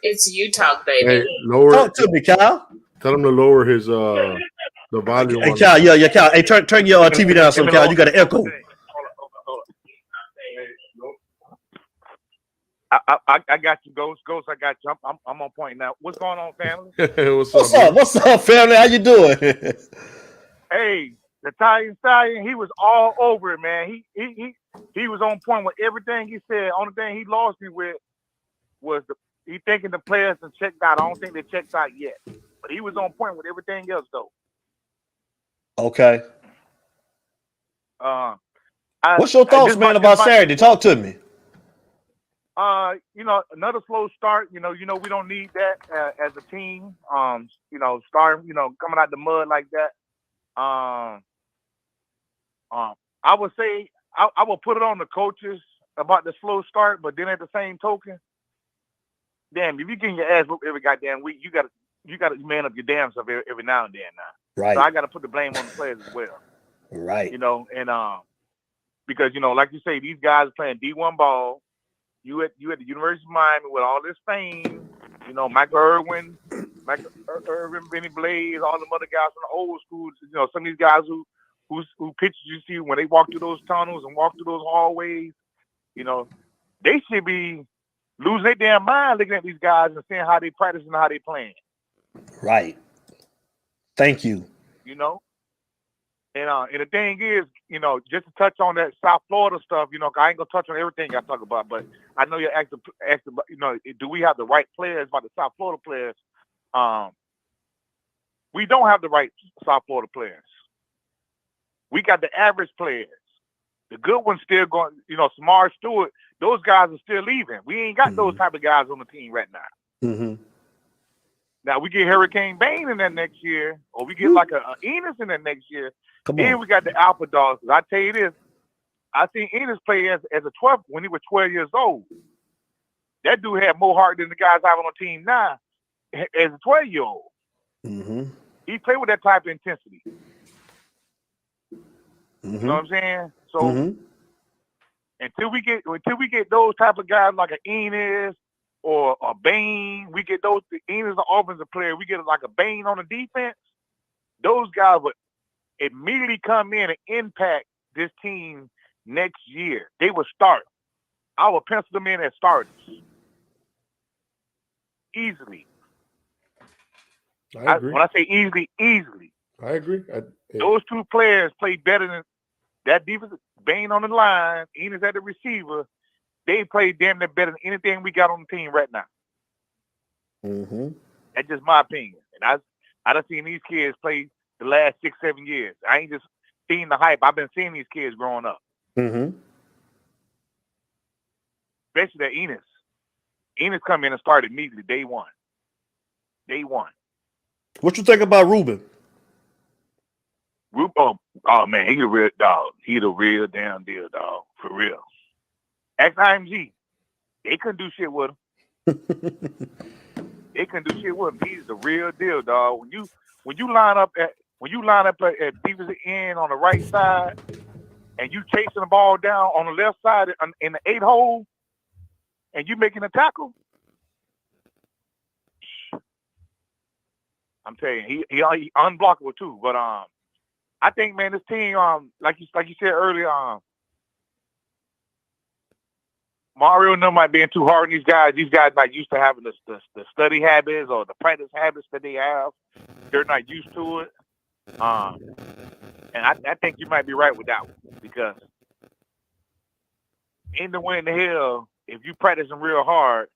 It's you talk, baby. Hey, lower. Talk to me, Kyle. Tell him to lower his the volume. Hey, Kyle, yeah, Kyle. Hey, turn your TV down some, Kyle. You got an echo. I got you, Ghost. I got you. I'm on point now. What's going on, family? What's up? What's up, family? How you doing? Hey, the Italian Stallion, he was all over it, man. He was on point with everything he said. Only thing he lost me with was he thinking the players have checked out. I don't think they checked out yet. But he was on point with everything else, though. Okay. What's your thoughts, man, about Saturday? Talk to me. Another slow start. We don't need that as a team. Starting, coming out the mud like that. I would say I would put it on the coaches about the slow start, but then at the same token, damn, if you getting your ass whooped every goddamn week, you gotta man up your damn self every now and then now. Right. So I gotta put the blame on the players as well. Right. Because like you say, these guys are playing D1 ball. You at the University of Miami with all this fame, Michael Irvin, Benny Blaze, all them other guys from the old school. Some of these guys who pictures you see when they walk through those tunnels and walk through those hallways, they should be losing their damn mind looking at these guys and seeing how they practice and how they playing. Right. Thank you. And the thing is, just to touch on that South Florida stuff, I ain't gonna touch on everything I talk about, but I know you asked about, do we have the right players about the South Florida players? We don't have the right South Florida players. We got the average players. The good ones still going, Samar Stewart, those guys are still leaving. We ain't got those type of guys on the team right now. Mm-hmm. Now we get Hurricane Bane in that next year, or we get like a Enos in that next year. Then we got the Alpha Dogs. I tell you this, I seen Enos play as a 12 when he was 12 years old. That dude had more heart than the guys having on the team now as a 12-year-old. Mm-hmm. He played with that type of intensity. Mm-hmm. You know what I'm saying? So until we get those type of guys like an Enos or a Bane, we get those. Enos an offensive player. We get like a Bane on the defense. Those guys would immediately come in and impact this team next year. They would start. I would pencil them in as starters easily. I agree. When I say easily. I agree. Those two players play better than that defense. Bane on the line, Enos at the receiver. They play damn near better than anything we got on the team right now. Mm-hmm. That's just my opinion. And I done seen these kids play the last 6-7 years. I ain't just seen the hype. I've been seeing these kids growing up. Mm-hmm. Especially that Enos. Enos come in and started immediately day one. What you think about Ruben? Oh man, he's a real dog. He's a real damn deal, dog. For real. Ex-IMG, they couldn't do shit with him. They couldn't do shit with him. He's the real deal, dog. When you line up at defensive end on the right side, and you chasing the ball down on the left side in the 8 hole, and you making a tackle, I'm telling you, he unblockable too. But I think, man, this team, like you said earlier, Mario and them might be too hard on these guys. These guys not used to having the study habits or the practice habits that they have. They're not used to it. And I think you might be right with that one, because in the way in the hell, if you practicing real hard,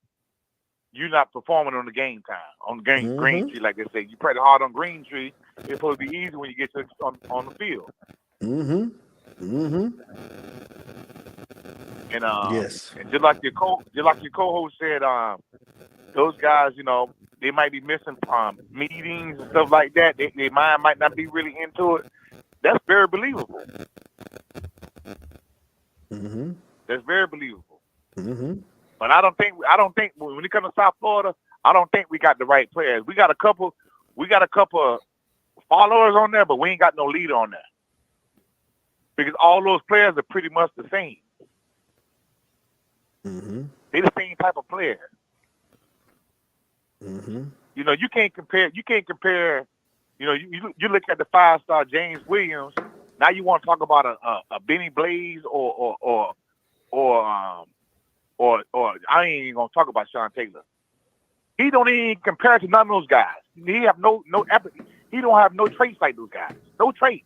you're not performing on the game time, on the game green tree, like they say. You practice hard on green tree, it's supposed to be easy when you get on the field. Mm-hmm. Mm-hmm. And yes. And just like your co-host said, those guys, they might be missing meetings and stuff like that. Their mind might not be really into it. That's very believable. Mm-hmm. That's very believable. Mm-hmm. But I don't think when it comes to South Florida, I don't think we got the right players. We got a couple of followers on there, but we ain't got no leader on there. Because all those players are pretty much the same. Mm-hmm. They're the same type of player. Mm-hmm. You know, you can't compare. You know, you look at the 5-star James Williams. Now you want to talk about a Benny Blaze or I ain't even gonna talk about Sean Taylor. He don't even compare to none of those guys. He have no empathy. He don't have no traits like those guys. No traits.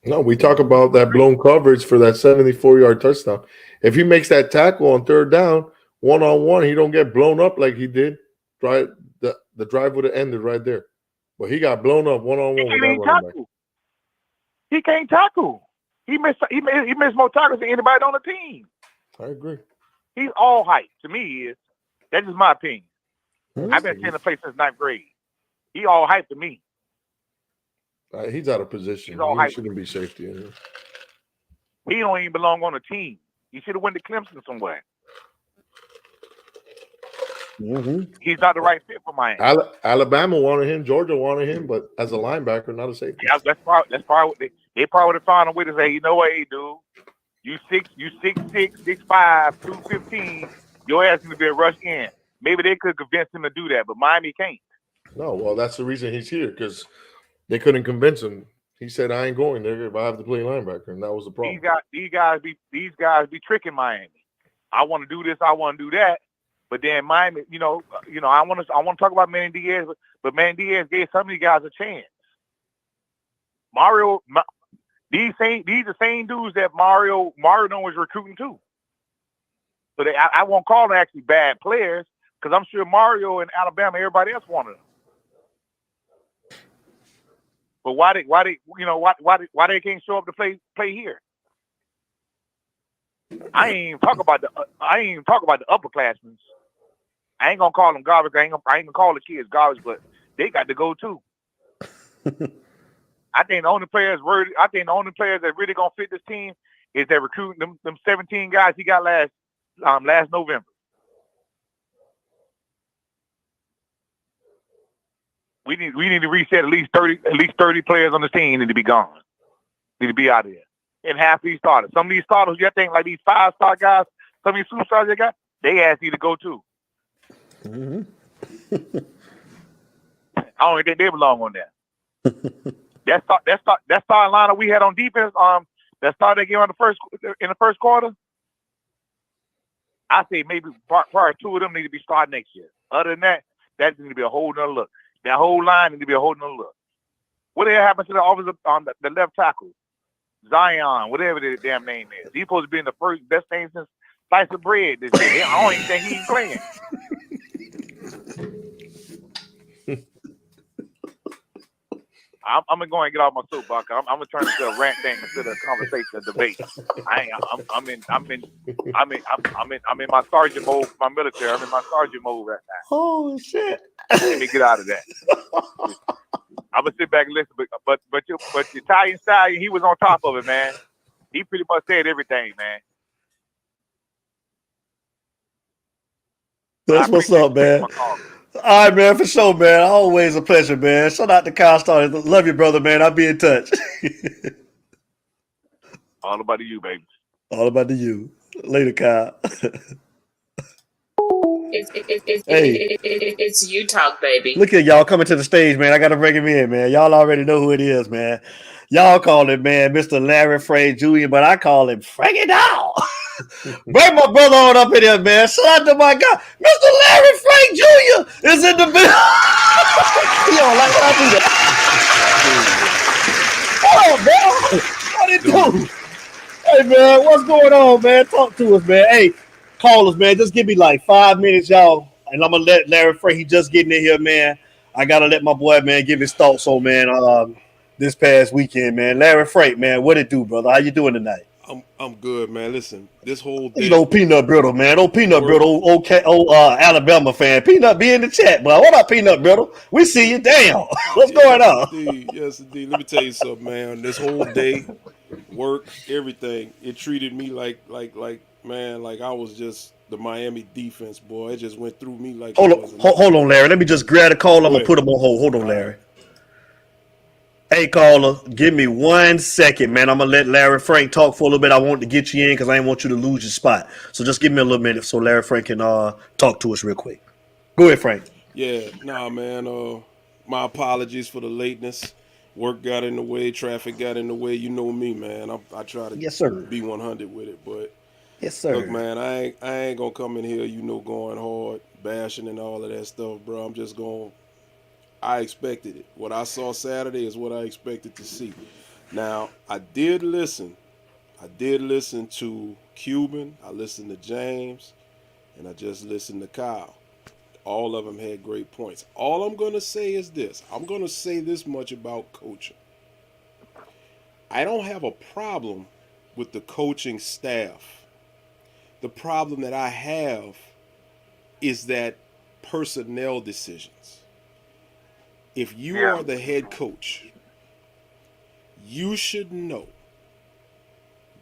No, we talk about that blown coverage for that 74-yard touchdown. If he makes that tackle on third down, one-on-one, he don't get blown up like he did. The drive would have ended right there. But he got blown up one-on-one with that running back. He can't tackle. He missed more tackles than anybody on the team. I agree. He's all hype. To me, he is. That's just my opinion. I've been seeing the play since 9th grade. He all hype to me. He's out of position. He shouldn't be safety. You know? He don't even belong on the team. He should have went to Clemson somewhere. Mm-hmm. He's not the right fit for Miami. Alabama wanted him. Georgia wanted him, but as a linebacker, not a safety. Yeah, that's probably what they probably would have found a way to say, you know what, hey, dude, you 6'6", 6'5", 215. Your ass going to be a rush in. Maybe they could convince him to do that, but Miami can't. No, well, that's the reason he's here, because they couldn't convince him. He said, "I ain't going there if I have to play linebacker," and that was the problem. These guys be tricking Miami. I want to do this, I want to do that, but then Miami, you know, I want to talk about Manny Diaz, but Manny Diaz gave some of these guys a chance. These the same dudes that Mario was recruiting too. So I won't call them actually bad players, because I'm sure Mario and Alabama, everybody else wanted them. But why they can't show up to play here? I ain't even talk about the upperclassmen. I ain't gonna call them garbage. I ain't gonna call the kids garbage, but they got to go too. I think the only players that really gonna fit this team is that recruiting them 17 guys he got last November. We need to reset at least 30 players on the team need to be gone. Need to be out of here. And half these starters. Some of these starters, you think like these 5-star guys, some of these superstars they got, they ask you to go too. Mm-hmm. I don't think they belong on there. that starting lineup we had on defense, that started again in the first quarter. I say maybe probably 2 of them need to be starting next year. Other than that, that needs to be a whole nother look. That whole line need to be a whole nother look. What the hell happened to the offensive the left tackle? Zion, whatever the damn name is. He's supposed to be in the first best thing since slice of bread this year. I don't even think he's playing. I'm gonna go and get off my soapbox. I'm gonna turn it into a rant thing instead of a conversation, a debate. I'm in my sergeant mode for my military. I'm in my sergeant mode right now. Oh shit! Let me get out of that. I'm gonna sit back and listen, but your Italian stallion, he was on top of it, man. He pretty much said everything, man. That's what's up, man. All right, man, for sure, man. Always a pleasure, man. Shout out to Kyle Starr. Love you, brother, man. I'll be in touch. All about you, baby. All about you. Later, Kyle. It's you talk, baby. Look at y'all coming to the stage, man. I got to bring him in, man. Y'all already know who it is, man. Y'all call him, man, Mr. Larry Frey Jr., but I call him Frankie Dow. Bring my brother on up in here, man. Shout out to my guy, Mr. Larry Frey Jr. is in the building. He don't like what I do that. Hold on, man. What it do? Hey, man, what's going on, man? Talk to us, man. Hey, call us, man. Just give me like 5 minutes, y'all, and I'm gonna let Larry Frey. He just getting in here, man. I gotta let my boy, man, give his thoughts on, man, this past weekend, man. Larry Frey, man, what it do, brother? How you doing tonight? I'm good, man. Listen, this whole day. You know, Peanut Brittle, man. Oh, Peanut Brittle, Alabama fan. Peanut, be in the chat, bro. What up, Peanut Brittle? We see you. Damn. What's going on? Indeed. Yes, indeed. Let me tell you something, man. This whole day, work, everything, it treated me like man, like I was just the Miami defense, boy. It just went through me like Hold it on, wasn't hold nothing. on, Larry. Let me just grab a call. I'm Go gonna ahead. put him on hold. Hold on, Larry. Hey, caller, give me 1 second, man. I'm gonna let Larry Frank talk for a little bit. I want to get you in because I didn't want you to lose your spot. So just give me a little minute so Larry Frank can talk to us real quick. Go ahead, Frank. Yeah, nah, man. My apologies for the lateness. Work got in the way, traffic got in the way. You know me, man. I try to Yes, sir. be 100 with it, but Yes, look, sir. man, I ain't gonna come in here, going hard, bashing and all of that stuff, bro. I'm just going. I expected it. What I saw Saturday is what I expected to see. Now, I did listen. I did listen to Cuban. I listened to James, and I just listened to Kyle. All of them had great points. All I'm going to say is this. I'm going to say this much about coaching. I don't have a problem with the coaching staff. The problem that I have is that personnel decisions. If you are the head coach, you should know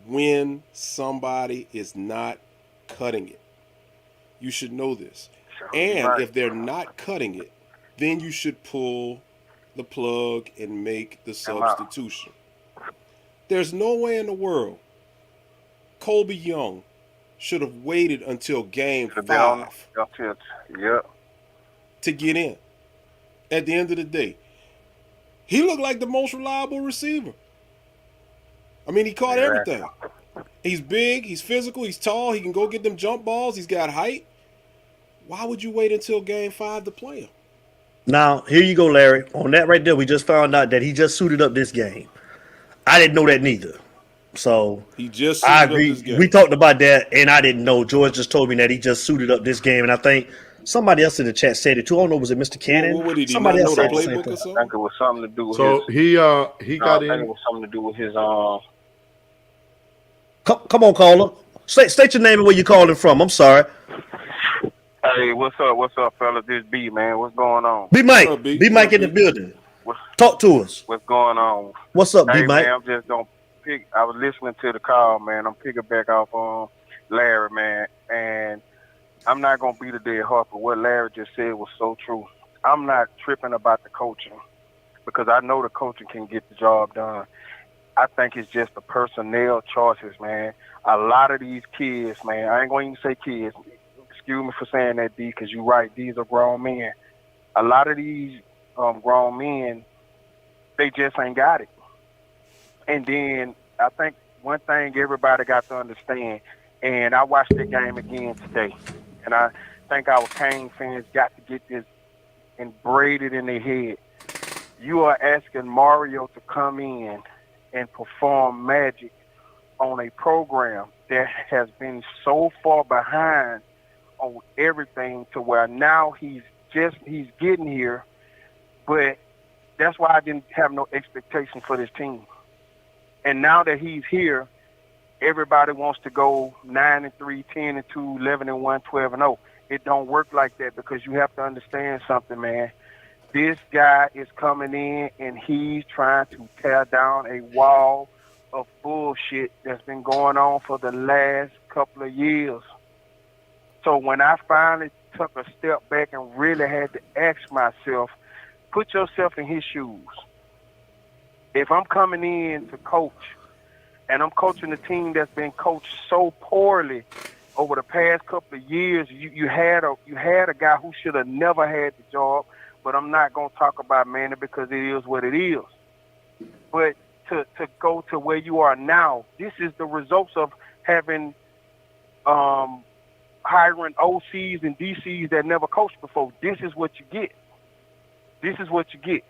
when somebody is not cutting it. You should know this. And if they're not cutting it, then you should pull the plug and make the substitution. There's no way in the world Colby Young should have waited until game 5 to get in. At the end of the day, he looked like the most reliable receiver. I mean, he caught everything. He's big, he's physical, he's tall, he can go get them jump balls, he's got height. Why would you wait until game 5 to play him? Now, here you go, Larry. On that right there, we just found out that he just suited up this game. I didn't know that neither. So he just I suited up agree. this game. We talked about that, and I didn't know. George just told me that he just suited up this game, and I think somebody else in the chat said it too. I don't know, was it Mr. Cannon? What did he Somebody not else know the said the same playbook thing. or something? I think it was something to do with So his. he got I think in. it was something to do with his. Come on, caller. State your name and where you're calling from. I'm sorry. Hey, what's up, fella? This B, man. What's going on? B Mike. B Mike in the building. Talk to us. What's going on? What's up, B Hey, Mike? man, I'm just gonna pick. I was listening to the call, man. I'm picking back off on Larry, man, and I'm not gonna beat a dead horse, but what Larry just said was so true. I'm not tripping about the coaching because I know the coaching can get the job done. I think it's just the personnel choices, man. A lot of these kids, man, I ain't going to even say kids. Excuse me for saying that, D, because you're right. These are grown men. A lot of these grown men, they just ain't got it. And then I think one thing everybody got to understand, and I watched the game again today, and I think our Kane fans got to get this braided in their head. You are asking Mario to come in and perform magic on a program that has been so far behind on everything to where now he's getting here, but that's why I didn't have no expectation for this team. And now that he's here, everybody wants to go 9-3, 10-2, 11-1, 12-0. It don't work like that because you have to understand something, man. This guy is coming in and he's trying to tear down a wall of bullshit that's been going on for the last couple of years. So when I finally took a step back and really had to ask myself, put yourself in his shoes. If I'm coming in to coach and I'm coaching a team that's been coached so poorly over the past couple of years, you had a guy who should have never had the job. But I'm not going to talk about Manny because it is what it is. But to go to where you are now, this is the results of having hiring OCs and DCs that never coached before. This is what you get. This is what you get.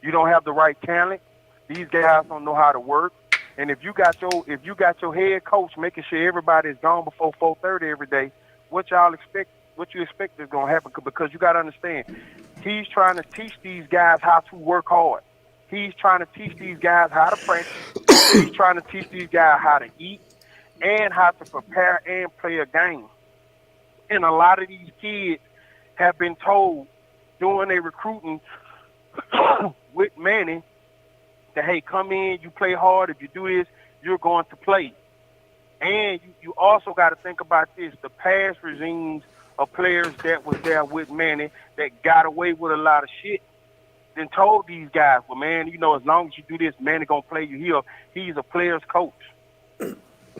You don't have the right talent. These guys don't know how to work. And if you got your head coach making sure everybody is gone before 4:30 every day, what you expect is going to happen? Because you got to understand, he's trying to teach these guys how to work hard. He's trying to teach these guys how to practice. He's trying to teach these guys how to eat and how to prepare and play a game. And a lot of these kids have been told during their recruiting with Manny that, hey, come in, you play hard. If you do this, you're going to play. And you also got to think about this: the past regimes of players that was there with Manny that got away with a lot of shit. Then told these guys, well, man, you know, as long as you do this, Manny gonna play you here. He's a player's coach.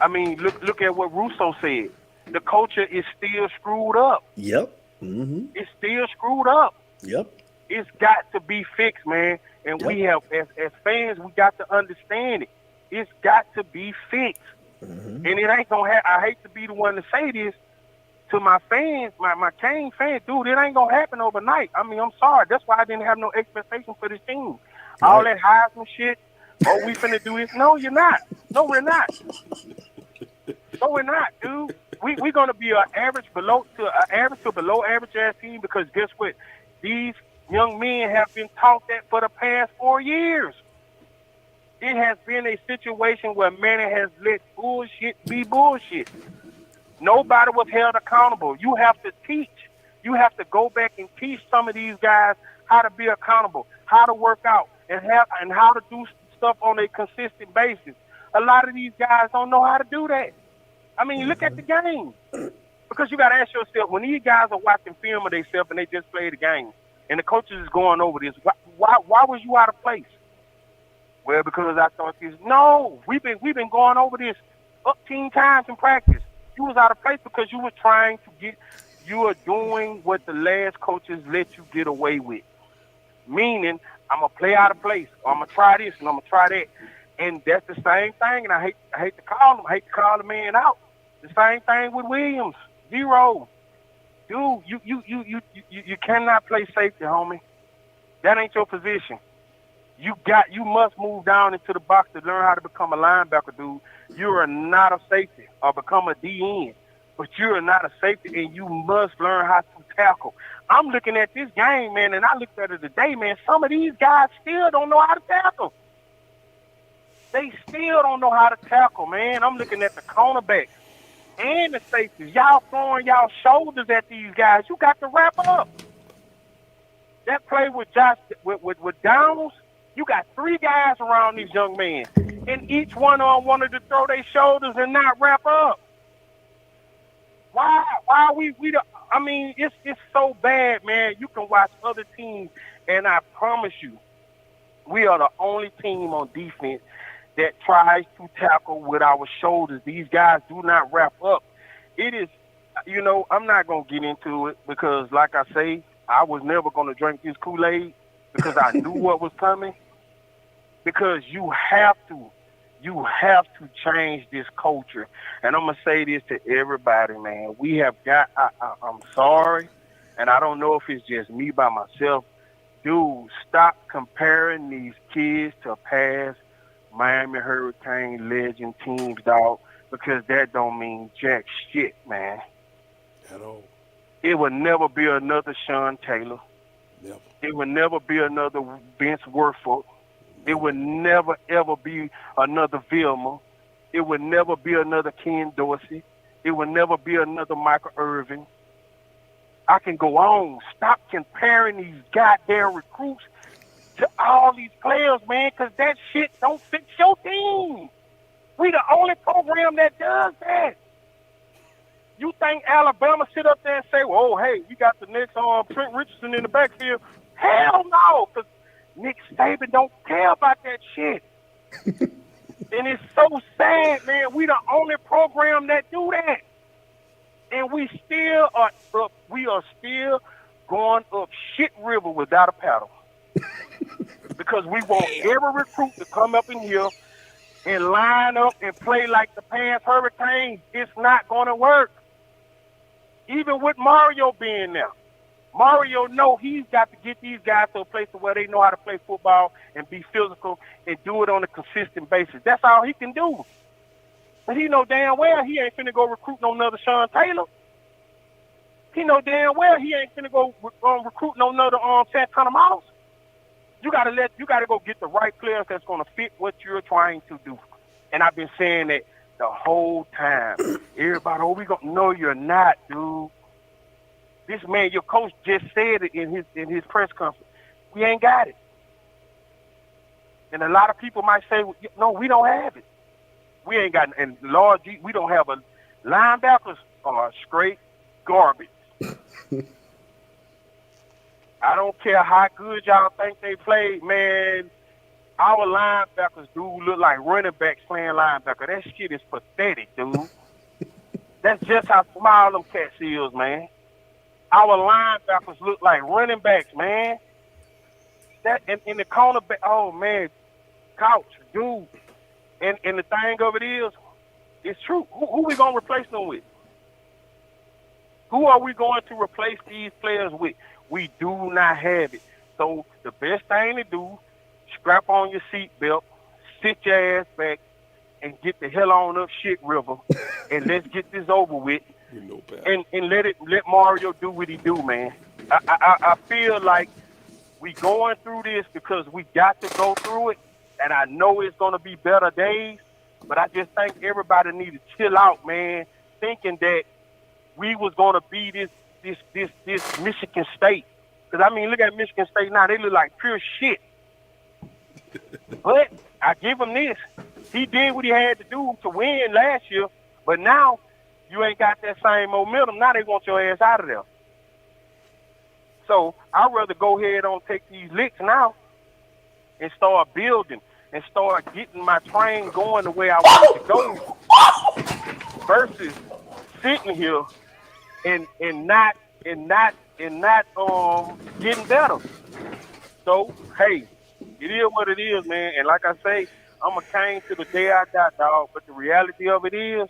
I mean, look at what Russo said. The culture is still screwed up. Yep. Mm-hmm. It's still screwed up. Yep. It's got to be fixed, man. And we have, as fans, we got to understand it. It's got to be fixed. Mm-hmm. And it ain't gonna I hate to be the one to say this to my fans, my Kane fans, dude, it ain't gonna happen overnight. I mean, I'm sorry. That's why I didn't have no expectation for this team. Right. All that Heisman shit, oh, we finna do this. No, you're not. No, we're not. No, we're not, dude. We're gonna be an average to below average ass team because guess what? These young men have been taught that for the past 4 years. It has been a situation where Manny has let bullshit be bullshit. Nobody was held accountable. You have to teach. You have to go back and teach some of these guys how to be accountable, how to work out, and how to do stuff on a consistent basis. A lot of these guys don't know how to do that. I mean, look at the game. Because you got to ask yourself, when these guys are watching film of themselves and they just play the game, and the coaches is going over this, why was you out of place? Well, because I thought this. No, we've been going over this 15 times in practice. You was out of place because you were trying to you are doing what the last coaches let you get away with. Meaning, I'm going to play out of place, or I'm going to try this, and I'm going to try that. And that's the same thing, and I hate to call him. I hate to call the man out. The same thing with Williams. Zero. Dude, you cannot play safety, homie. That ain't your position. You must move down into the box to learn how to become a linebacker, dude. You are not a safety or become a DN, but you are not a safety, and you must learn how to tackle. I'm looking at this game, man, and I looked at it today, man. Some of these guys still don't know how to tackle. They still don't know how to tackle, man. I'm looking at the cornerbacks and the safeties. Y'all throwing y'all shoulders at these guys. You got to wrap up. That play with Josh, with Downs, you got 3 guys around these young men, and each one of them wanted to throw their shoulders and not wrap up. Why I mean, it's so bad, man. You can watch other teams, and I promise you, we are the only team on defense that tries to tackle with our shoulders. These guys do not wrap up. It is, you know, I'm not going to get into it because, like I say, I was never going to drink this Kool-Aid because I knew what was coming. Because you have to change this culture. And I'm going to say this to everybody, man. We have got, I'm sorry, and I don't know if it's just me by myself. Dude, stop comparing these kids to past Miami Hurricane legend teams, dog, because that don't mean jack shit, man. At all. It will never be another Sean Taylor. Never. It will never be another Vince Werfel. It would never, ever be another Vilma. It would never be another Ken Dorsey. It would never be another Michael Irvin. I can go on. Stop comparing these goddamn recruits to all these players, man, because that shit don't fit your team. We the only program that does that. You think Alabama sit up there and say, well, hey, we got the next Trent Richardson in the backfield? Hell no, because Nick Saban don't care about that shit. And it's so sad, man. We the only program that do that. And we still are up. We are still going up shit river without a paddle. Because we want every recruit to come up in here and line up and play like the past Hurricanes. It's not going to work. Even with Mario being there. Mario know he's got to get these guys to a place where they know how to play football and be physical and do it on a consistent basis. That's all he can do. But he know damn well he ain't finna go recruit no another Sean Taylor. He know damn well he ain't finna go recruit no another Santana Moss. You gotta go get the right players that's gonna fit what you're trying to do. And I've been saying that the whole time. Everybody, no, you're not, dude. This man, your coach just said it in his press conference. We ain't got it. And a lot of people might say, no, we don't have it. We ain't got, and Lord, we don't have a linebackers are straight garbage. I don't care how good y'all think they played, man. Our linebackers do look like running backs playing linebacker. That shit is pathetic, dude. That's just how small them cats is, man. Our linebackers look like running backs, man. That in the cornerback, oh man, couch, dude. And the thing of it is, it's true. Who we gonna replace them with? Who are we going to replace these players with? We do not have it. So the best thing to do, strap on your seatbelt, sit your ass back, and get the hell on up shit river, and let's get this over with. And let Mario do what he do, man. I feel like we going through this because we got to go through it, and I know it's gonna be better days, but I just think everybody need to chill out, man, thinking that we was gonna be this Michigan State. Because I mean, look at Michigan State now; they look like pure shit. But I give him this: he did what he had to do to win last year, but now you ain't got that same momentum. Now they want your ass out of there. So I'd rather go ahead and take these licks now and start building and start getting my train going the way I want it to go, versus sitting here and not getting better. So hey, it is what it is, man. And like I say, I'm a cane to the day I die, dog. But the reality of it is,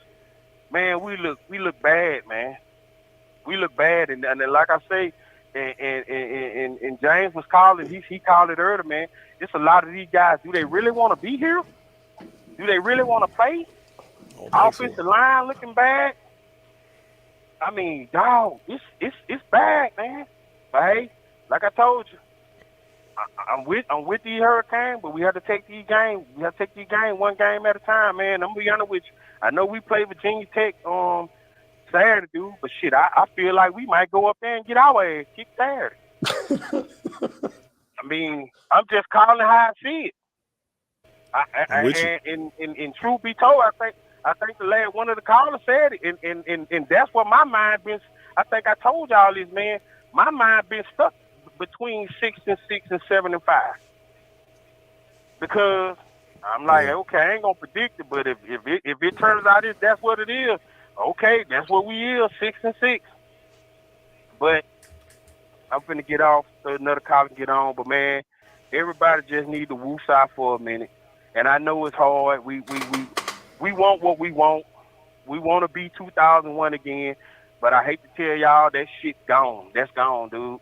man, we look bad, man. We look bad, and like I say, and James was calling. He called it earlier, man. It's a lot of these guys. Do they really want to be here? Do they really want to play? Offensive line looking bad. I mean, dog, it's bad, man. But hey, like I told you, I'm with the Hurricane, but we have to take these games. We have to take these games one game at a time, man. I'm gonna be honest with you. I know we play Virginia Tech Saturday, dude, but shit, I feel like we might go up there and get our ass kicked Saturday. I mean, I'm just calling how I see it. And truth be told, I think the last one of the callers said it, and that's what my mind been. I think I told y'all this, man. My mind been stuck between 6 and 6 and 7 and 5, because I'm like, okay, I ain't gonna predict it, but if it turns out that's what it is, okay, that's what we is, 6 and 6. But I'm finna get off so another call can get on. But man, everybody just need to woosah for a minute. And I know it's hard. We want what we want. We want to be 2001 again. But I hate to tell y'all, that shit gone. That's gone, dude.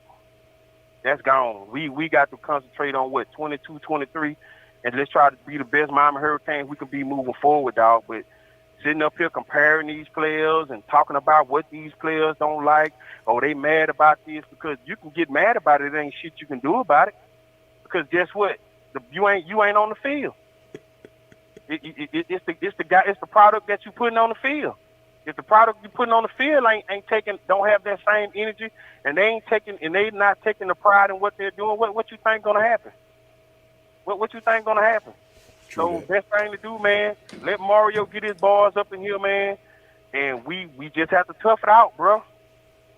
That's gone. We got to concentrate on what, 22, 23, and let's try to be the best Miami Hurricanes we can be moving forward, dog. But sitting up here comparing these players and talking about what these players don't like, or they mad about this, because you can get mad about it. It ain't shit you can do about it. Because guess what? You ain't on the field. It's the product that you putting on the field. If the product you putting on the field don't have that same energy, and they not taking the pride in what they're doing, what you think gonna happen? What you think gonna happen? So best thing to do, man, let Mario get his bars up in here, man, and we just have to tough it out, bro.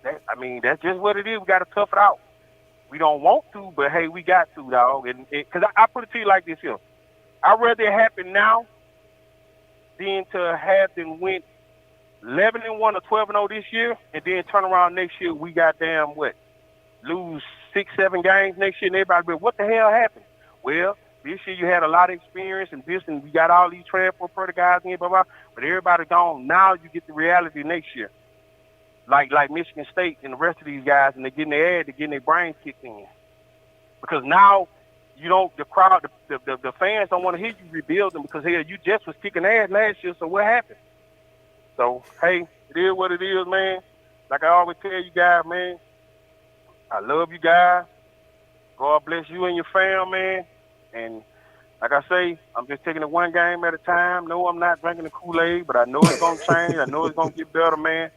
That's just what it is. We got to tough it out. We don't want to, but hey, we got to, dog. And because I put it to you like this here, I'd rather it happen now than to have them went 11-1 or 12-0 this year, and then turn around next year, we goddamn lose 6-7 games next year, and everybody be, what the hell happened? Well, this year you had a lot of experience and this, and we got all these transfer for the guys in, blah, blah, but everybody gone. Now you get the reality next year. Like Michigan State and the rest of these guys, and they're getting their brains kicked in. Because now the crowd, the fans don't want to hear you rebuild them, because hell, you just was kicking ass last year, so what happened? So, hey, it is what it is, man. Like I always tell you guys, man, I love you guys. God bless you and your fam, man. And like I say, I'm just taking it one game at a time. No, I'm not drinking the Kool-Aid, but I know it's going to change. I know it's going to get better, man.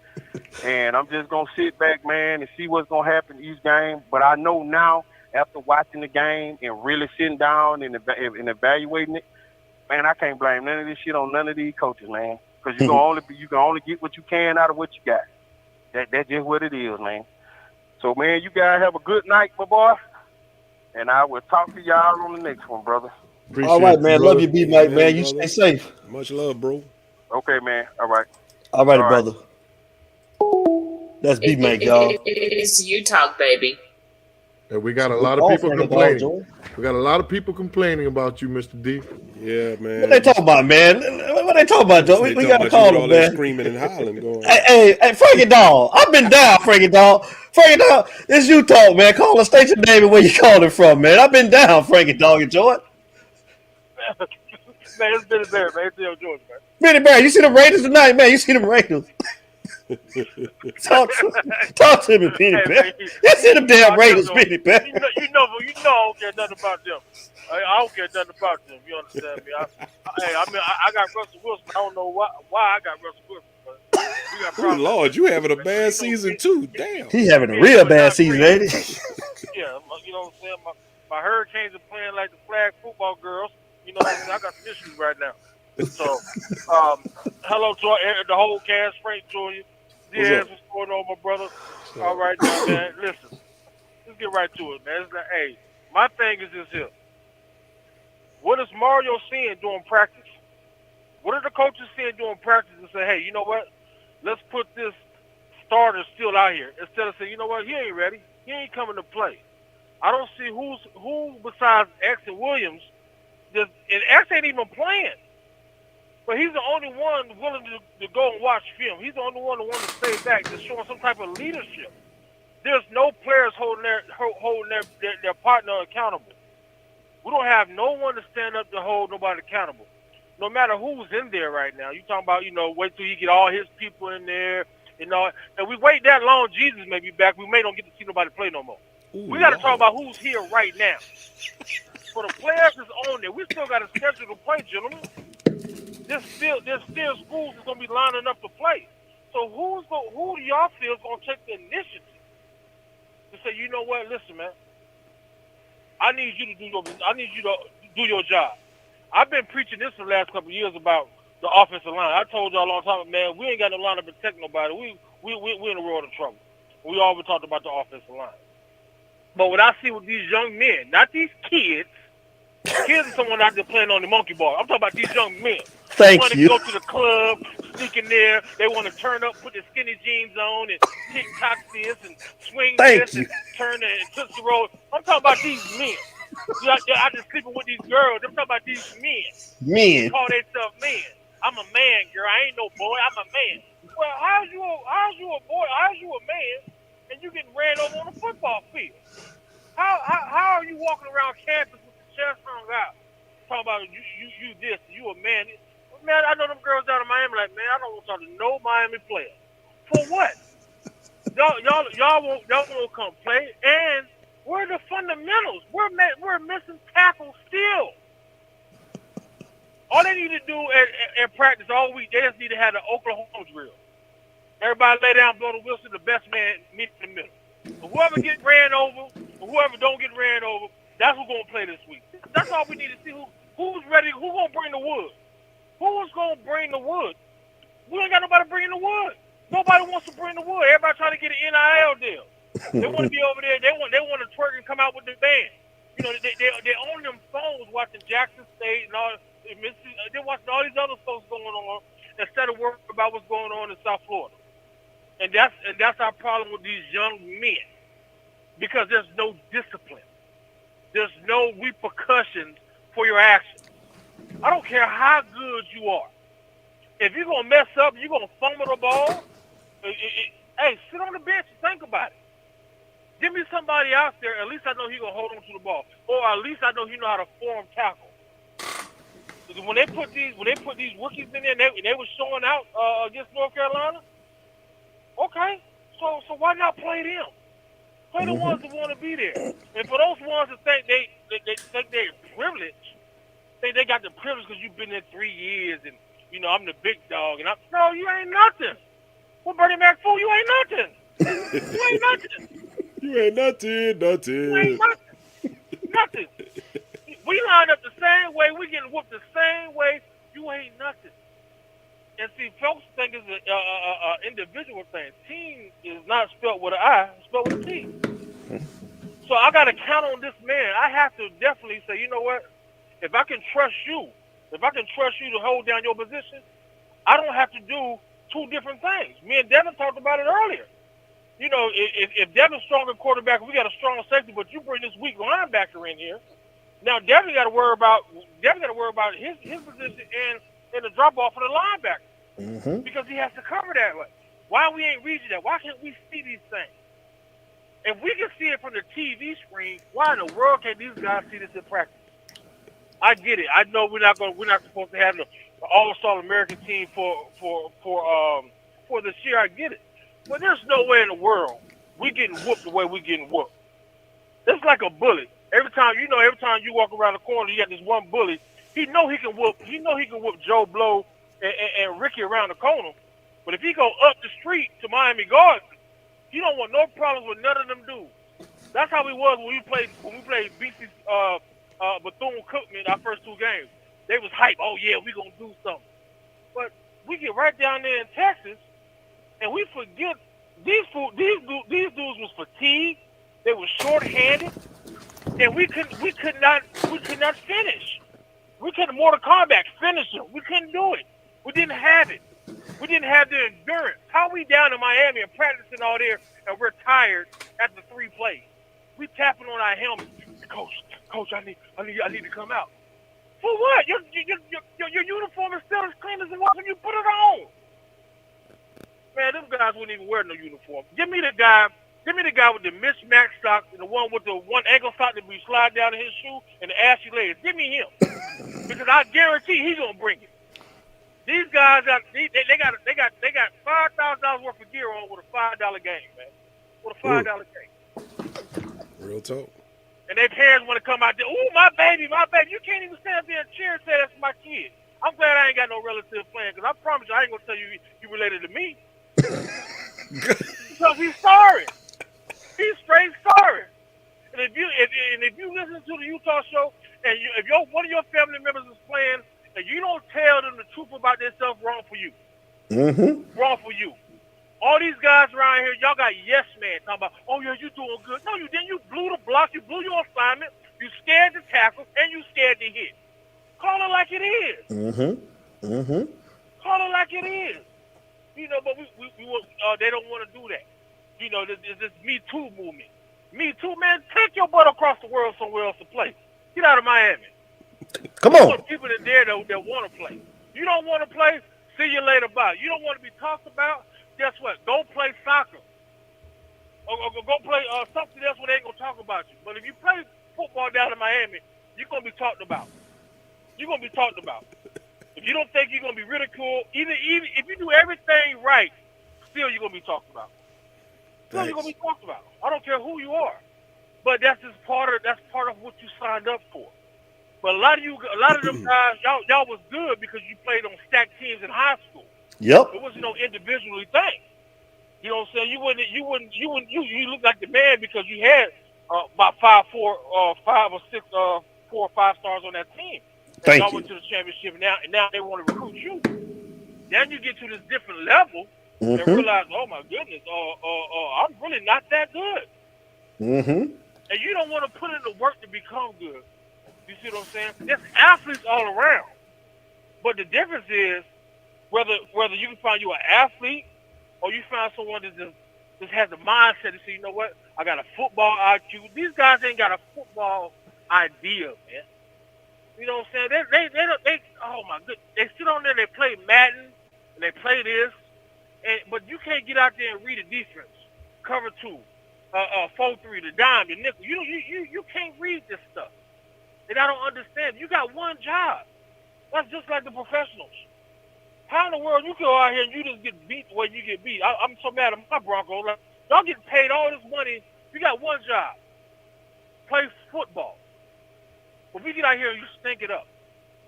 And I'm just going to sit back, man, and see what's going to happen each game. But I know now, after watching the game and really sitting down and evaluating it, man, I can't blame none of this shit on none of these coaches, man. Because you can only get what you can out of what you got. That's just what it is, man. So, man, you guys have a good night, my boy. And I will talk to y'all on the next one, brother. All right, man. Love you, B-Mike, man. You stay safe. Much love, bro. Okay, man. All right. All righty, brother. That's B-Mike, y'all. It's you talk, baby. And we got a lot of people complaining. We got a lot of people complaining about you, Mr. D. Yeah, man. What they talking about, man? What they talking about, Joe? We got to call them, man. Screaming and hollering going. Hey, Frankie Dog. I've been down, Frankie Dog. Frankie Dog, this you talk, man. Call us, state your name and where you calling from, man. I've been down, Frankie Dog. Enjoy it. Man, it's Benny Bear, man. It's Dale George, man. Benny Bear, you see them Raiders tonight, man? You see them Raiders? talk to me, Benny Bear. You see them damn Raiders, Benny Bear. You know, I don't care nothing about them. I don't care nothing about them. You understand me? I got Russell Wilson. I don't know why I got Russell Wilson. But we got oh, Lord, you having a bad season too. Damn. He having a real bad season, ain't he? Yeah, you know what I'm saying? My Hurricanes are playing like the flag football girls. You know what I'm saying? I got some issues right now. So, hello to the whole cast. Frank Jr. Diaz, what's going on, my brother? All right, now, man. Listen, let's get right to it, man. It's like, hey, my thing is this here. What is Mario seeing during practice? What are the coaches seeing during practice and say, hey, you know what? Let's put this starter still out here instead of saying, you know what? He ain't ready. He ain't coming to play. I don't see who besides X and Williams. And X ain't even playing. But he's the only one willing to go and watch film. He's the only one who wants to stay back, just showing some type of leadership. There's no players holding their partner accountable. We don't have no one to stand up to hold nobody accountable. No matter who's in there right now. You talking about, wait till he get all his people in there. And we wait that long, Jesus may be back. We may don't get to see nobody play no more. Ooh, we got to talk about who's here right now. For the players that's on there, we still got a schedule to play, gentlemen. There's still schools that's gonna be lining up to play. So who do y'all feel is gonna take the initiative to say, you know what? Listen, man, I need you to do your job. I've been preaching this for the last couple of years about the offensive line. I told y'all a long time, man, we ain't got no line to protect nobody. We in a world of trouble. We always talked about the offensive line. But what I see with these young men, not these kids. Kids are someone out there playing on the monkey ball. I'm talking about these young men. They want to go to the club, sneak in there. They want to turn up, put their skinny jeans on, and TikTok this and swing this and turn and Tootsie Roll. I'm talking about these men. I just sleeping with these girls. I'm talking about these men. They call themselves men. I'm a man, girl. I ain't no boy. I'm a man. Well, how's you a boy? How's you a man? And you getting ran over on a football field? How are you walking around campus with the chest hung out? Talking about you this, you a man. Man, I know them girls down in Miami like, man, I don't want to talk to no Miami player. For what? y'all won't come play. And where are the fundamentals? We're missing tackles still. All they need to do at practice all week, they just need to have the Oklahoma drill. Everybody lay down, blow the whistle, the best man meet in the middle. So whoever get ran over, or whoever don't get ran over, that's who's going to play this week. That's all we need to see. Who's ready? Who's going to bring the wood? Who's going to bring the wood? We ain't got nobody bringing the wood. Nobody wants to bring the wood. Everybody trying to get an NIL deal. They want to be over there. They want to twerk and come out with the band. You know, they own them phones watching Jackson State and all. They're watching all these other folks going on instead of worrying about what's going on in South Florida. And that's our problem with these young men, because there's no discipline. There's no repercussions for your actions. I don't care how good you are. If you're going to mess up, you're going to fumble the ball, hey, sit on the bench and think about it. Give me somebody out there, at least I know he's going to hold on to the ball. Or at least I know he know how to form tackle. When they put these rookies in there and they were showing out against North Carolina, okay, so why not play them? Play the ones that want to be there. And for those ones that think they're privileged, think they got the privilege because you've been there 3 years and, you know, I'm the big dog. And no, you ain't nothing. Well, Bernie Mac, fool, you ain't nothing. You ain't nothing. You ain't nothing. You ain't nothing. Nothing. We line up the same way. We getting whooped the same way. You ain't nothing. And see, folks think it's an individual thing. Team is not spelled with an I, it's spelled with a T. So I got to count on this man. I have to definitely say, you know what? If I can trust you to hold down your position, I don't have to do two different things. Me and Devin talked about it earlier. You know, if Devin's stronger quarterback, we got a strong safety, but you bring this weak linebacker in here. Now Devin got to worry about his position and the drop off of the linebacker because he has to cover that way. Why we ain't reading that? Why can't we see these things? If we can see it from the TV screen, why in the world can't these guys see this in practice? I get it. I know we're not supposed to have the All-Star American team for this year. I get it, but there's no way in the world we getting whooped the way we getting whooped. It's like a bully. Every time you walk around the corner, you got this one bully. He know he can whoop Joe Blow and Ricky around the corner. But if he go up the street to Miami Gardens, he don't want no problems with none of them dudes. That's how we was when we played BC Bethune-Cookman our first two games. They was hype. Oh yeah, we gonna do something. But we get right down there in Texas, and we forget these dudes was fatigued. They were short-handed, and we could not finish. We couldn't Mortal Kombat finish them. We couldn't do it. We didn't have it. We didn't have the endurance. How we down in Miami and practicing all there, and we're tired after 3 plays? We tapping on our helmets. Coach, I need to come out. For what? Your uniform is still as clean as it was when you put it on. Man, them guys wouldn't even wear no uniform. Give me the guy with the mismatched socks and the one with the one ankle sock that we slide down in his shoe and the ashy legs. Give me him, because I guarantee he's gonna bring it. These guys got $5,000 worth of gear on with a $5 game, man. With a $5 game. Real talk. And their parents want to come out there. Ooh, my baby. You can't even stand up there and cheer and say that's my kid. I'm glad I ain't got no relative playing, because I promise you I ain't gonna tell you he related to me. Because he's sorry. He's straight sorry. And if you listen to the Utah show and if one of your family members is playing and you don't tell them the truth about themselves, wrong for you. Wrong for you. All these guys around here, y'all got yes man talking about, oh yeah, you doing good. No, you didn't. You blew the block. You blew your assignment. You scared to tackle and you scared to hit. Call it like it is. Call it like it is. You know, but they don't want to do that. You know, this Me Too movement. Me Too, man, take your butt across the world somewhere else to play. Get out of Miami. Come on. There's people in there that want to play. You don't want to play, see you later, bye. You don't want to be talked about, guess what? Go play soccer. Or go play something else where they ain't going to talk about you. But if you play football down in Miami, you're going to be talked about. You're going to be talked about. If you don't think you're going to be ridiculed, even if you do everything right, still you're going to be talked about. Still you're going to be talked about. I don't care who you are. But that's part of what you signed up for. But a lot of them guys, y'all was good because you played on stacked teams in high school. Yep. It wasn't no individually thing. You know what I'm saying? You look like the man because you had about 5 or 6 4 or 5 stars on that team. And y'all went to the championship and now they want to recruit you. Then you get to this different level and realize, oh my goodness, I'm really not that good. And you don't want to put in the work to become good. You see what I'm saying? There's athletes all around. But the difference is whether you can find you an athlete or you find someone that just has the mindset to say, you know what, I got a football IQ. These guys ain't got a football idea, man. You know what I'm saying? They oh my goodness. They sit on there, they play Madden, and they play this, but you can't get out there and read a defense. Cover 2, 4-3, the dime, the nickel. You can't read this stuff. And I don't understand. You got one job. That's just like the professionals. How in the world you go out here and you just get beat the way you get beat? I'm so mad at my Broncos. Like, y'all get paid all this money. You got one job. Play football. But we get out here and you stink it up.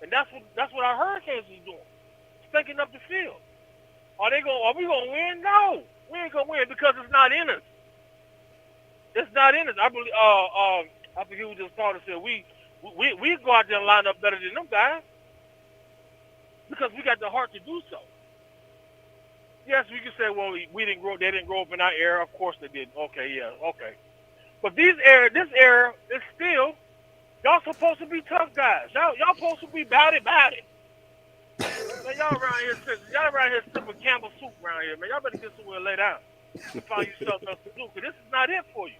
And that's what our Hurricanes is doing. Stinking up the field. Are we gonna win? No. We ain't gonna win because it's not in us. It's not in us. I believe I forget who just called and said we We go out there and line up better than them guys because we got the heart to do so. Yes, we can say, well, we didn't grow. They didn't grow up in our era. Of course they did. Okay, yeah, okay. But this era is still y'all supposed to be tough guys. Y'all supposed to be about it. Man, y'all around here sipping Campbell soup around here, man. Y'all better get somewhere to lay down and find you something else to do, because this is not it for you.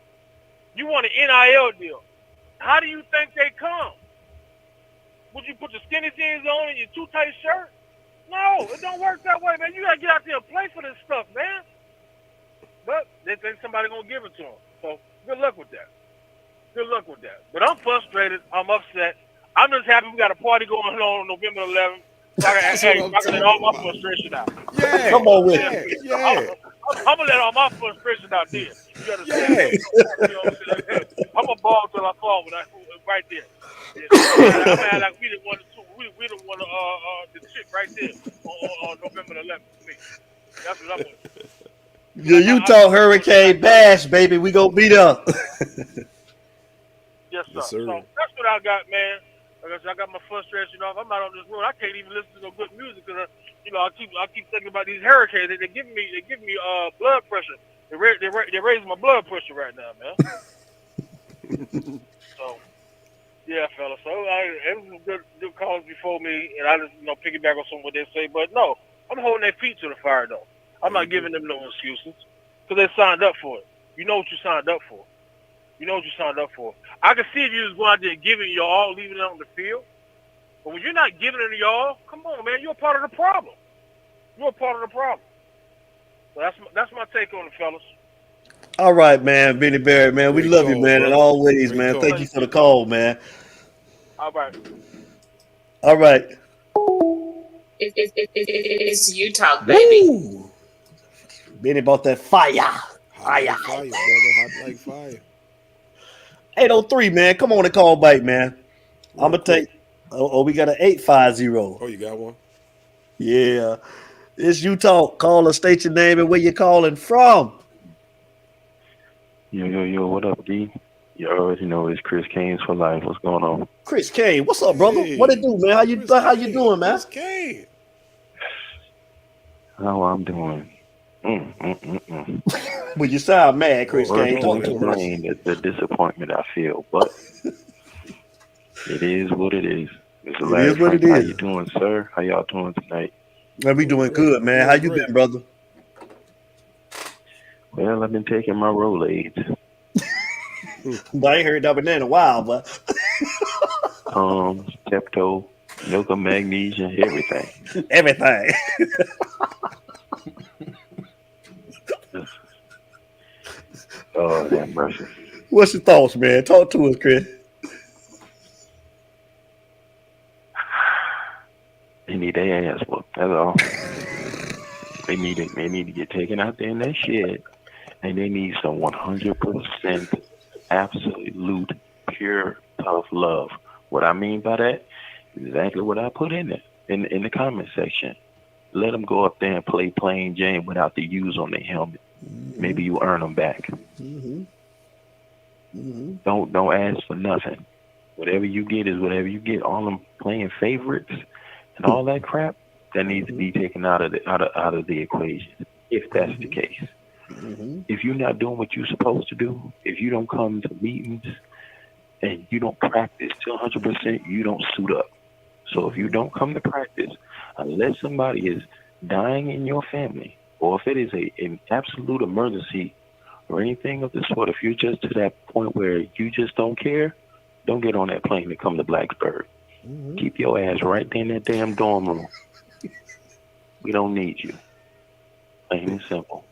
You want an NIL deal. How do you think they come? Would you put your skinny jeans on and your too tight shirt? No, it don't work that way, man. You gotta get out there and play for this stuff, man. But they think somebody gonna give it to them. So good luck with that. But I'm frustrated. I'm upset. I'm just happy we got a party going on November 11th. So I can let all my frustration out. Yeah. Come on with it. Yeah. I'm gonna let all my frustration out there. You understand? Yeah. You know what I'm saying? I'm gonna ball till I fall right there. Yeah. I'm gonna like we didn't want the chick right there on November 11th for me. That's what I'm gonna do. The Utah Hurricane Bash, baby. We gonna beat up. Yes, sir. Yes, sir. So that's what I got, man. Like I said, I got my frustration off. I'm out on this road. I can't even listen to no good music because I keep thinking about these hurricanes. They give me blood pressure. They raising my blood pressure right now, man. So yeah, fella. So it was some good calls before me, and I just piggyback on some of what they say. But no, I'm holding their feet to the fire though. I'm not giving them no excuses because they signed up for it. You know what you signed up for. I can see if you was going out there giving your all, leaving it on the field. But when you're not giving it your all, come on, man, you're a part of the problem. So that's my take on it, fellas. All right, man, Benny Barry, man. We love you, man, in all ways, man. Thank you for the call, man. All right. It's you talk, baby. Woo! Benny bought that fire. Fire, brother. Hot like fire. 803, man. Come on and call back, man. I'm gonna take. We got an 850. Oh, you got one? Yeah, it's you talk. Call or state your name and where you're calling from. Yo, what up, D? You already know it's Chris Kane for life. What's going on? Chris Kane, what's up, brother? What it do, man? How you doing, man? Chris Kane. How I'm doing? Well, you sound mad, Chris Kane. Talk to explain the disappointment I feel, but it is what it is. How you doing, sir? How y'all doing tonight? Man, we doing good, man. How you been, brother? Well, I've been taking my Rolaids. But I ain't heard that in a while, but Pepto, milk of magnesia, everything. Everything. Oh, that mercy. What's your thoughts, man? Talk to us, Chris. They need their ass whooped. That's all. They need to get taken out there in that shed, and they need some 100% absolute pure tough love. What I mean by that is exactly what I put in there in the comment section. Let them go up there and play plain Jane without the U's on their helmet. Maybe you earn them back. Don't ask for nothing. Whatever you get is whatever you get. All them playing favorites and all that crap that needs to be taken out of the equation. If that's the case, if you're not doing what you're supposed to do, if you don't come to meetings and you don't practice to 100%, you don't suit up. So if you don't come to practice, unless somebody is dying in your family, or if it is an absolute emergency or anything of the sort, if you're just to that point where you just don't care, don't get on that plane to come to Blacksburg. Keep your ass right there in that damn dorm room. We don't need you. Plain and simple.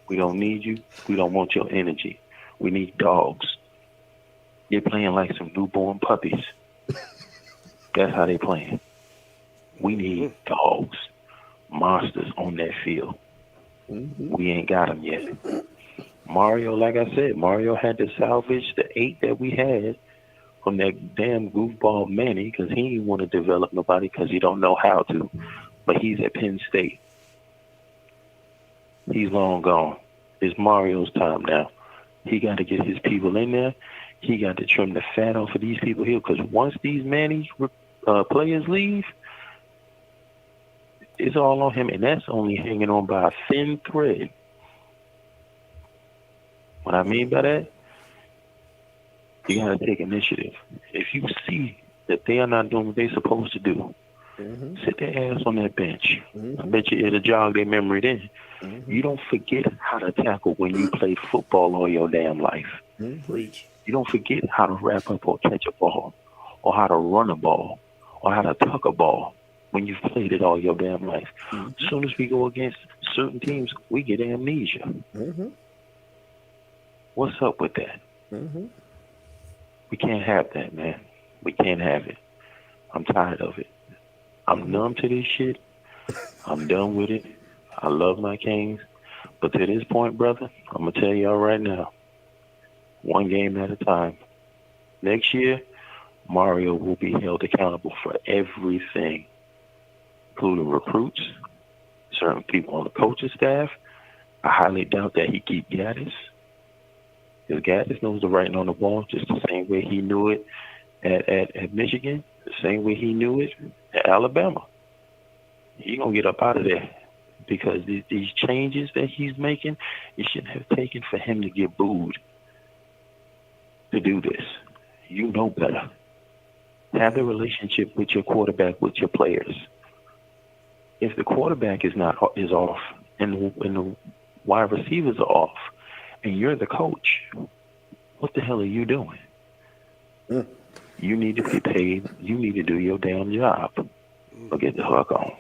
We don't need you. We don't want your energy. We need dogs. They're playing like some newborn puppies. That's how they playing. We need dogs, monsters on that field. We ain't got them yet. Mario, like I said, Mario had to salvage the 8 that we had from that damn goofball Manny because he didn't want to develop nobody because he don't know how to. But he's at Penn State. He's long gone. It's Mario's time now. He got to get his people in there, He got to trim the fat off of these people here, because once these Manny players leave, it's all on him, and that's only hanging on by a thin thread. What I mean by that, you got to take initiative. If you see that they are not doing what they're supposed to do, sit their ass on that bench. I bet you it'll jog their memory then. You don't forget how to tackle when you played football all your damn life. Preach. You don't forget how to wrap up or catch a ball, or how to run a ball, or how to tuck a ball when you've played it all your damn life. As soon as we go against certain teams, we get amnesia. What's up with that? We can't have that, man. We can't have it. I'm tired of it. I'm numb to this shit. I'm done with it. I love my Kings. But to this point, brother, I'm going to tell y'all right now, one game at a time. Next year, Mario will be held accountable for everything, including recruits, certain people on the coaching staff. I highly doubt that he keep Gattis. Because Gattis knows the writing on the wall just the same way he knew it at Michigan, the same way he knew it at Alabama. He going to get up out of there, because these changes that he's making, it shouldn't have taken for him to get booed to do this. You know better. Have the relationship with your quarterback, with your players. If the quarterback is off and the wide receivers are off, and you're the coach, what the hell are you doing? You need to be paid. You need to do your damn job, or get the fuck on.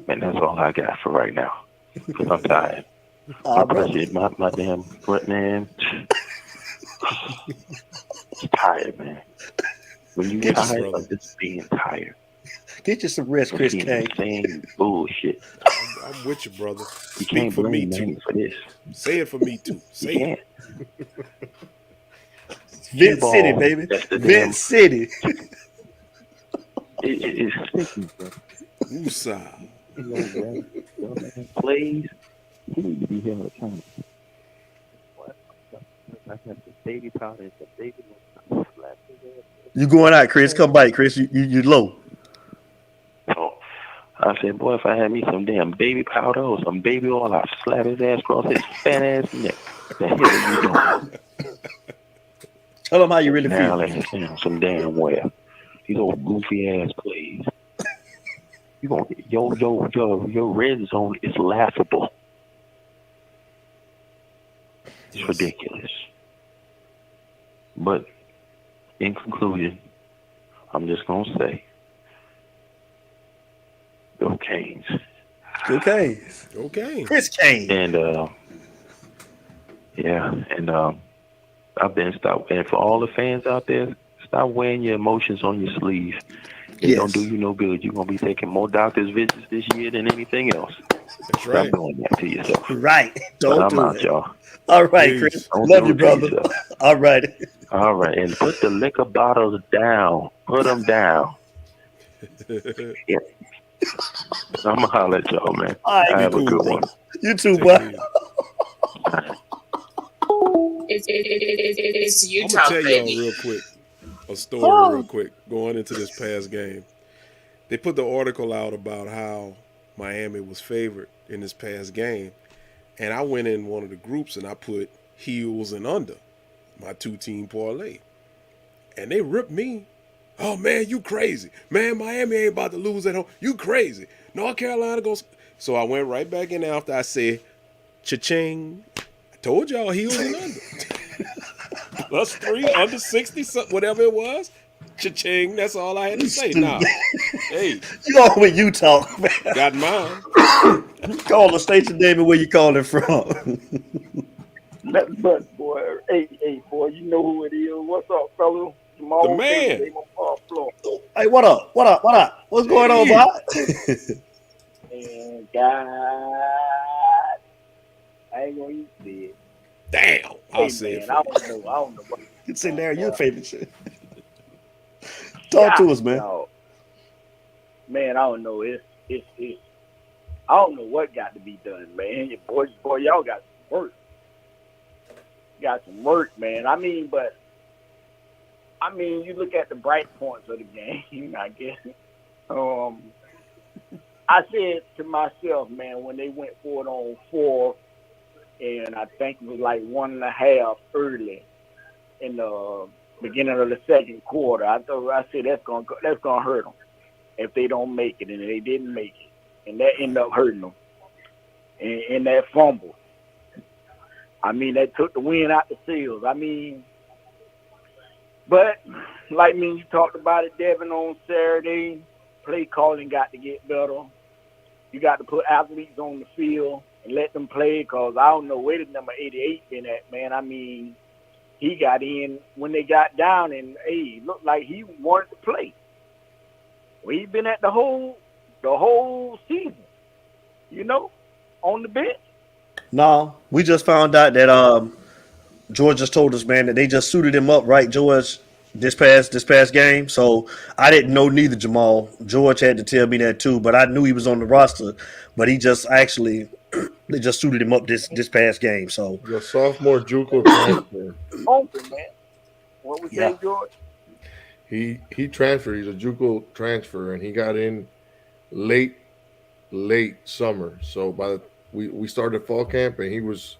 And that's all I got for right now, because I'm tired. My damn foot, man. I'm tired, man. When you tired of just being tired. Get you some rest, Chris Kane. Same bullshit. I'm with you, brother. You Speak can't for me blame too. For this. Say it for me too. Say it. Vent City, baby. Vent City. It's sticky, bro. Woosah. Plays. He need to be held accountable. I got the baby powder. The baby. You going out, Chris? Come back, Chris. You low. Oh, I said, boy, if I had me some damn baby powder or some baby oil, I'd slap his ass across his fat ass neck. What the hell are you doing? Tell him how you really now feel. Let him some damn well. These old goofy ass plays. You gonna your red zone is laughable. It's ridiculous. But in conclusion, I'm just gonna say, go Canes. Go Canes. Okay. Chris Kane. And I've been stopped. And for all the fans out there, stop wearing your emotions on your sleeve. It don't do you no good. You're gonna be taking more doctor's visits this year than anything else. That's right. Stop doing that to yourself. Right. Don't but I'm do out, it. y'all. All right, Chris. Don't Love do you, it to brother. yourself. All right. All right. And put the liquor bottles down. Put them down. Yeah. I'm gonna holler at y'all, man. All right, have cool, a good bro. one. You too, boy. It's I'm Utah, gonna tell baby. y'all real quick a story real quick going into this past game. They put the article out about how Miami was favored in this past game, and I went in one of the groups and I put heels and under my 2-team parlay, and they ripped me. Oh man, you crazy, man! Miami ain't about to lose at home. You crazy? North Carolina goes. So I went right back in after I said, cha-ching. I told y'all heels and under. +3 under 60, whatever it was. Cha-ching. That's all I had to say. Now, hey, You on with Utah, man. got mine. Call the station name and where you calling from. But boy, hey, boy, you know who it is. What's up, fella? Jamal The man. Davis, Hey, what up? What's going on, boy? And God, I ain't gonna say it. Damn, I'll say it. I don't know. You say, Larry, your favorite shit. Talk to us, man. Y'all. Man, I don't know. It's I don't know what got to be done, man. Boy, y'all got some work. got some work, man. I mean, you look at the bright points of the game, I guess. I said to myself, man, when they went for it on 4, and I think it was like 1.5 early in the beginning of the second quarter, I said that's gonna hurt them if they don't make it, and they didn't make it, and that ended up hurting them. And that fumble, I mean, that took the wind out the sails. I mean, but like me, you talked about it, Devin, on Saturday. Play calling got to get better. You got to put athletes on the field and let them play, because I don't know where the number 88 been at, man. I mean, he got in when they got down, and hey, it looked like he wanted to play. Well, he been at the whole season, you know, on the bench. No, we just found out that George just told us, man, that they just suited him up, right, George, this past game. So I didn't know neither, Jamal. George had to tell me that too, but I knew he was on the roster. But he just actually they just suited him up this past game. So the sophomore JUCO transfer. Open, man. What was that, George? He transferred. He's a JUCO transfer, and he got in late summer. So we started fall camp, and he was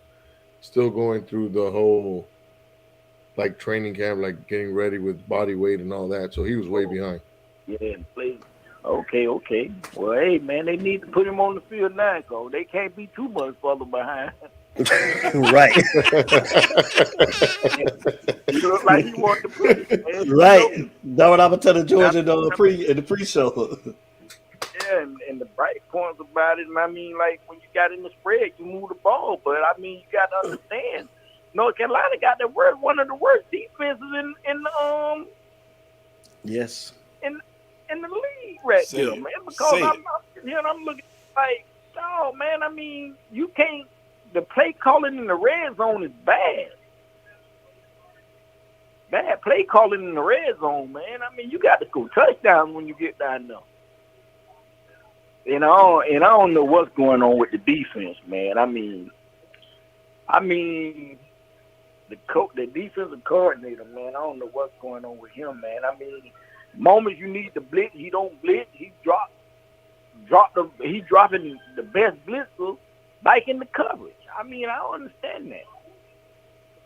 still going through the whole like training camp, like getting ready with body weight and all that. So he was way behind. Yeah, please. Okay. Well, hey, man, they need to put him on the field now, so they can't be too much further behind. Right. He looked like he wanted to play. Man. Right. That's what I'm gonna tell George in the pre-show. Yeah, and the bright points about it, I mean, like when you got in the spread, you move the ball, but I mean, you got to understand, North Carolina got one of the worst defenses in yes. In the league right there, man. Because I'm looking like, oh man, I mean, you can't. The play calling in the red zone is bad. Bad play calling in the red zone, man. I mean, you got to score touchdowns when you get down there. And I don't know what's going on with the defense, man. I mean, the defensive coordinator, man. I don't know what's going on with him, man. I mean, moments you need to blitz, he don't blitz. He's dropping the best blitzer back in the coverage. I mean, I don't understand that.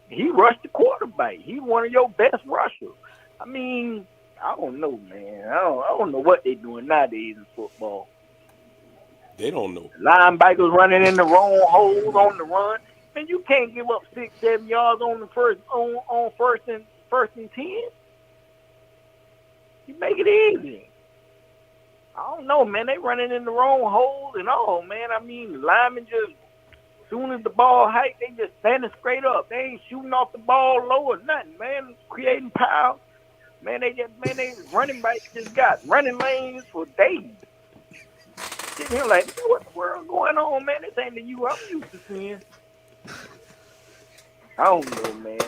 He rushed the quarterback. He's one of your best rushers. I mean, I don't know, man. I don't know what they're doing nowadays in football. They don't know. Linebackers running in the wrong holes on the run. Man, you can't give up 6-7 yards on the first and 10. You make it easy. I don't know, man. They running in the wrong holes and all, man. I mean, the linemen just, as soon as the ball hike, they just standing straight up. They ain't shooting off the ball low or nothing, man. Creating power. Man, they running backs just got running lanes for days. Sitting here like, what the world going on, man? This ain't the you I'm used to seeing. I don't know, man.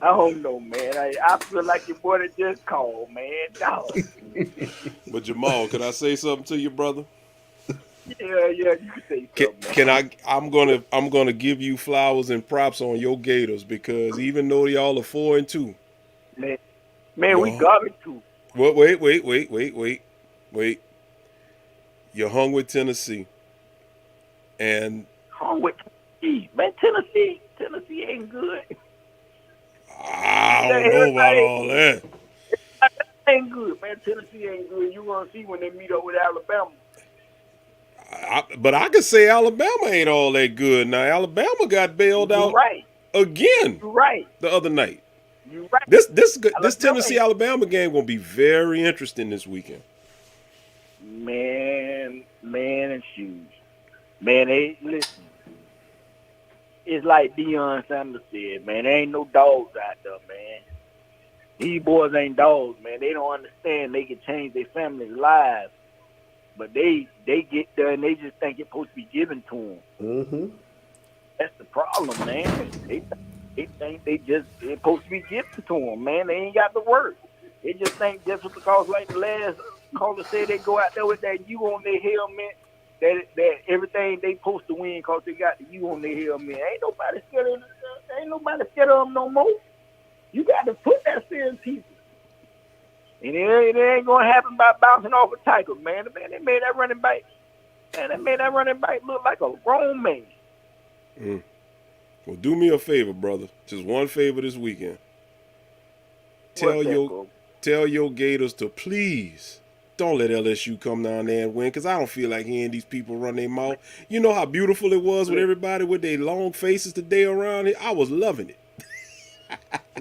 I don't know, man. I feel like your boy that just called, man. Dog. But Jamal, can I say something to you, brother? Yeah, you can say something. I'm gonna give you flowers and props on your Gators, because even though y'all are 4-2, man, we got it too. Wait. You hung with Tennessee, and hung with Tennessee, man. Tennessee ain't good. I don't know about all that. Ain't good, man. Tennessee ain't good. You gonna see when they meet up with Alabama. But I could say Alabama ain't all that good. Now Alabama got bailed out again. You're right. The other night. You're right. This Tennessee Alabama game gonna be very interesting this weekend. Man, and shoes. Man, listen. It's like Deion Sanders said, man. There ain't no dogs out there, man. These boys ain't dogs, man. They don't understand they can change their family's lives. But they get there and they just think it's supposed to be given to them. Mm-hmm. That's the problem, man. They think it's supposed to be given to them, man. They ain't got to work. They just think just because, like the last caller said, they go out there with that U on their helmet, that everything they supposed to win because they got the U on their helmet. Ain't nobody scared of nobody scared of them no more. You got to put that fear in people. And it ain't going to happen by bouncing off a tackle, man. Man, they made that running back. Man, they made that running back look like a grown man. Well, do me a favor, brother. Just one favor this weekend. Tell your Gators to please don't let LSU come down there and win, because I don't feel like hearing these people run their mouth. You know how beautiful it was with everybody with their long faces today around here? I was loving it.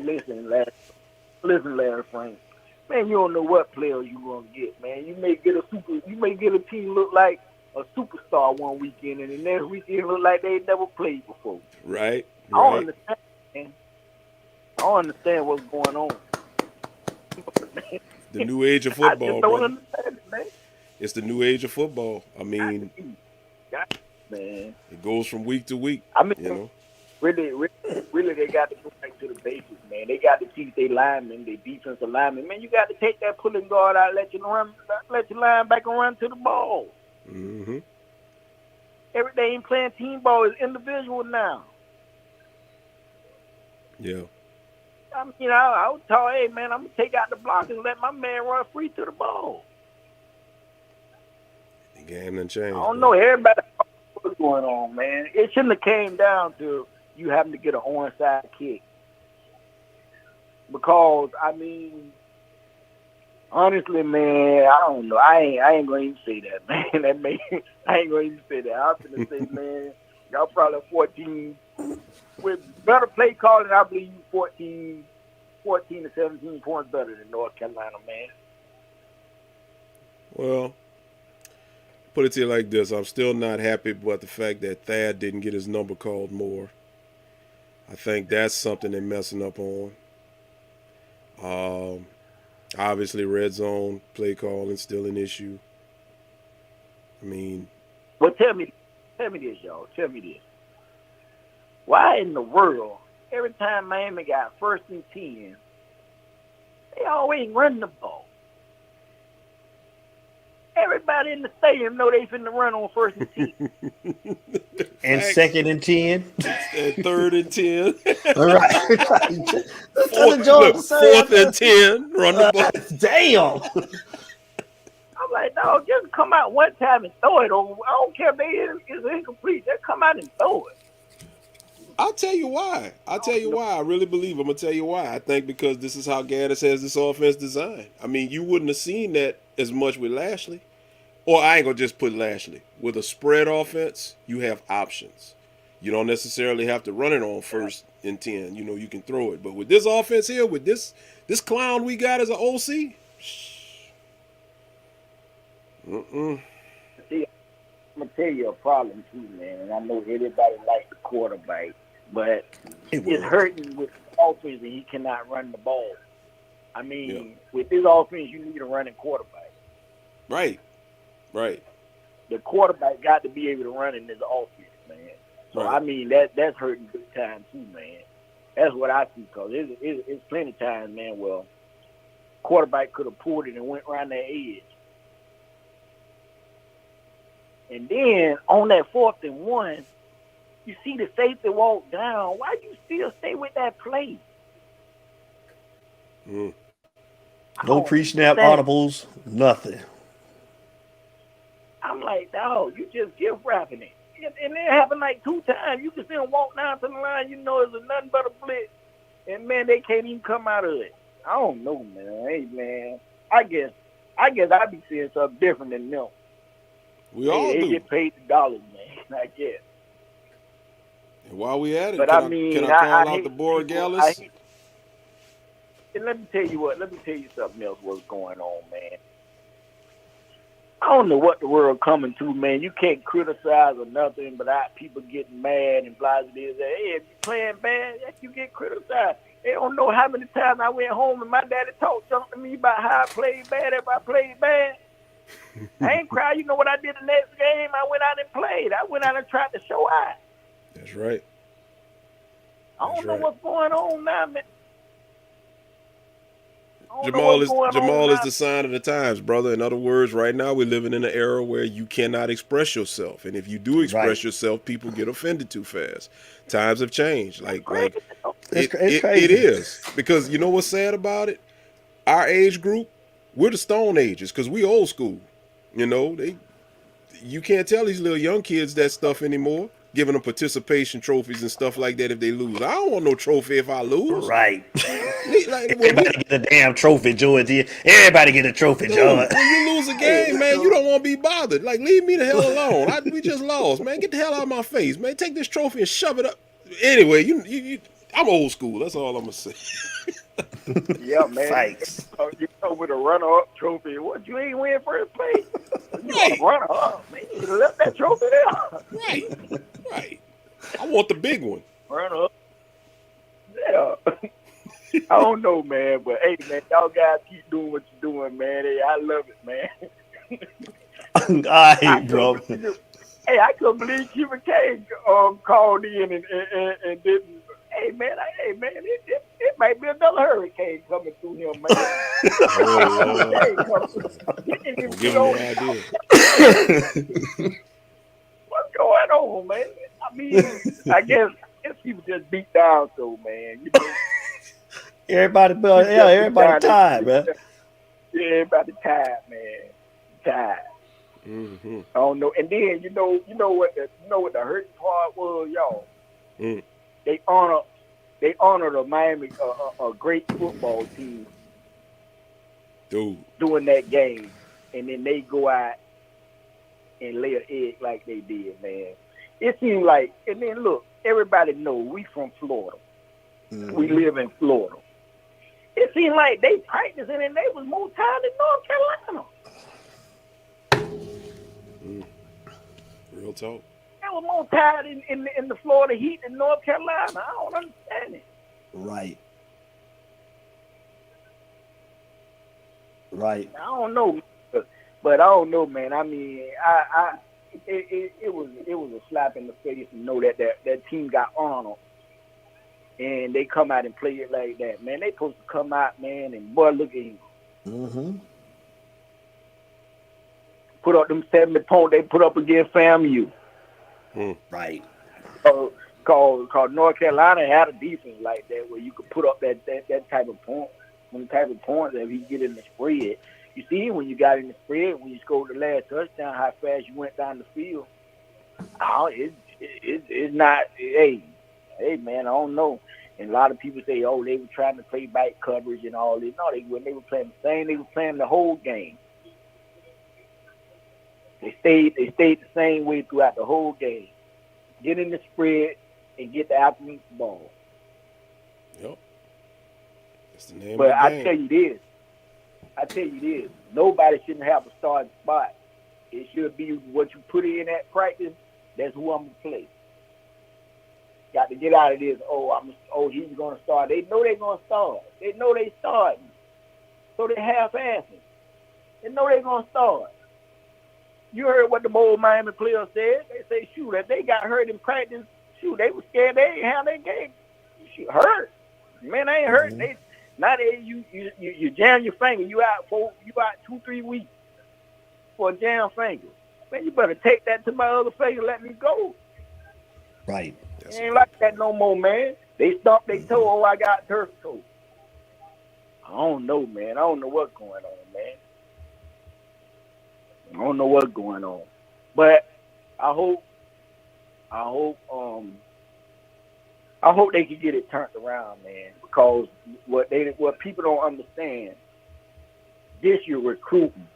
Listen, Larry Frank. Man, you don't know what player you gonna get, man. You may get a team look like a superstar one weekend, and the next weekend look like they never played before. Right. I don't understand, man. I don't understand what's going on. The new age of football, I just don't brother. understand it, man. It's the new age of football. I mean, man, it goes from week to week. I mean, you know. Really, they got to go back to the basics, man. They got to teach their linemen, their defensive linemen. Man, you got to take that pulling guard out, let your linebacker run to the ball. Mm-hmm. Everything ain't playing team ball is individual now. Yeah. I mean, I was told, hey, man, I'm going to take out the block and let my man run free to the ball. The game done changed. I don't know. Everybody knows what's going on, man. It shouldn't have came down to you having to get an onside kick. Because, I mean, honestly, man, I don't know. I ain't going to even say that, man. I ain't going to even say that. I'm going to say, man, y'all probably 14. With better play calling, I believe you 14 to 17 points better than North Carolina, man. Well, put it to you like this. I'm still not happy about the fact that Thad didn't get his number called more. I think that's something they're messing up on. Obviously, red zone play calling still an issue. I mean, well, tell me this, y'all. Tell me this. Why in the world, every time Miami got 1st and 10, they always run the ball? Everybody in the stadium know they finna run on 1st and 10. And 2nd and 10. And 3rd and 10. All right. 4th and 10. Run the ball. Damn. I'm like, dog, just come out one time and throw it over. I don't care if it's incomplete. Just come out and throw it. I'll tell you why. I really believe I'm going to tell you why. I think because this is how Gattis has this offense designed. I mean, you wouldn't have seen that as much with Lashley. Or I ain't going to just put Lashley. With a spread offense, you have options. You don't necessarily have to run it on 1st and 10. You know, you can throw it. But with this offense here, with this clown we got as an OC, See, I'm going to tell you a problem too, man. And I know everybody likes the quarterback. But it's hurting with the offense and he cannot run the ball. I mean, with this offense, you need a running quarterback. Right. The quarterback got to be able to run in this offense, man. So, I mean, that's hurting big time too, man. That's what I see, because it's plenty of times, man, well, quarterback could have pulled it and went around that edge. And then on that 4th and 1, you see the safety walk down. Why you still stay with that play? No pre-snap audibles, nothing. I'm like, dog, you just gift wrapping it. And it happened like 2 times. You can see them walk down to the line. You know it's nothing but a blitz. And, man, they can't even come out of it. I don't know, man. Hey, man, I guess I be seeing something different than them. We all do. They get paid the dollars, man, I guess. And while we at it, but can I call out the Boregalis? And let me tell you something else what's going on, man. I don't know what the world coming to, man. You can't criticize or nothing, but people getting mad and blah, blah, blah. Hey, if you playing bad, you get criticized. They don't know how many times I went home and my daddy talked something to me about how I played bad if I played bad. I ain't cry. You know what I did the next game? I went out and played. I went out and tried to show out. That's right. I don't know what's going on now, man. Jamal is the sign of the times, brother. In other words, right now we're living in an era where you cannot express yourself, and if you do express yourself, people get offended too fast. Times have changed. Like It's It crazy. is, because you know what's sad about it? Our age group, we're the Stone Ages because we old school. You know, you can't tell these little young kids that stuff anymore, giving them participation trophies and stuff like that if they lose. I don't want no trophy if I lose. Right. Like, when Everybody get a damn trophy, George. Everybody get a trophy, George. when you lose a game, man, you don't want to be bothered. Like, leave me the hell alone. We just lost, man. Get the hell out of my face, man. Take this trophy and shove it up. Anyway, I'm old school. That's all I'm gonna say. Yeah, man. Thanks. You know, with a runner-up trophy, what, you ain't win first place? You want a runner-up, man. You left that trophy there. Right. I want the big one. Runner-up. Yeah. I don't know, man, but hey, man, y'all guys keep doing what you're doing, man. Hey, I love it, man. All right, bro. Hey, I couldn't believe Cuban K called in and didn't. Hey, man, it might be another hurricane coming through here, man. Give him no idea. What's going on, man? I mean, I guess people just beat down, so, man. You know? Everybody tired, man. Yeah, everybody tired, man. Tired. Mm-hmm. I don't know. And then you know what the hurting part was, y'all. They honor the Miami a great football team, dude, doing that game, and then they go out and lay an egg like they did, man. It seemed like, and then look, everybody know we from Florida. Mm-hmm. We live in Florida. It seemed like they practicing and they was more tired than North Carolina. Real talk. They were more tired in the Florida heat than North Carolina. I don't understand it. Right. I don't know, but I don't know, man. I mean, it was a slap in the face to know that team got honored, and they come out and play it like that, man. They supposed to come out, man, and boy, look at him. Mm-hmm. Put up them 70 points they put up against FAMU. Right. Cause North Carolina had a defense like that where you could put up that type of point, some type of points that he get in the spread. You see, when you got in the spread, when you scored the last touchdown, how fast you went down the field. Oh, it's not. Hey, man, I don't know. And a lot of people say, oh, they were trying to play back coverage and all this. No, they weren't. They were playing the same. They were playing the whole game. They stayed the same way throughout the whole game. Get in the spread and get the athlete's ball. Yep. That's the name but of the game. I tell you this. Nobody shouldn't have a starting spot. It should be what you put in at practice. That's who I'm gonna play. Got to get out of this. He's gonna start. They know they're gonna start. They know they starting. So they half-assing. They know they're gonna start. You heard what the old Miami players said. They say, shoot, if they got hurt in practice, shoot, they were scared they ain't have their game. Shoot, hurt. Man, they ain't hurt. You jam your finger. You out 2-3 weeks for a jam finger. Man, you better take that to my other finger and let me go. Right. It ain't like that no more, man. They stomp their toe. Oh, I got turf toe. I don't know, man. I don't know what's going on, man. I don't know what's going on, but I hope they can get it turned around, man. Because what people don't understand, this you're recruiting.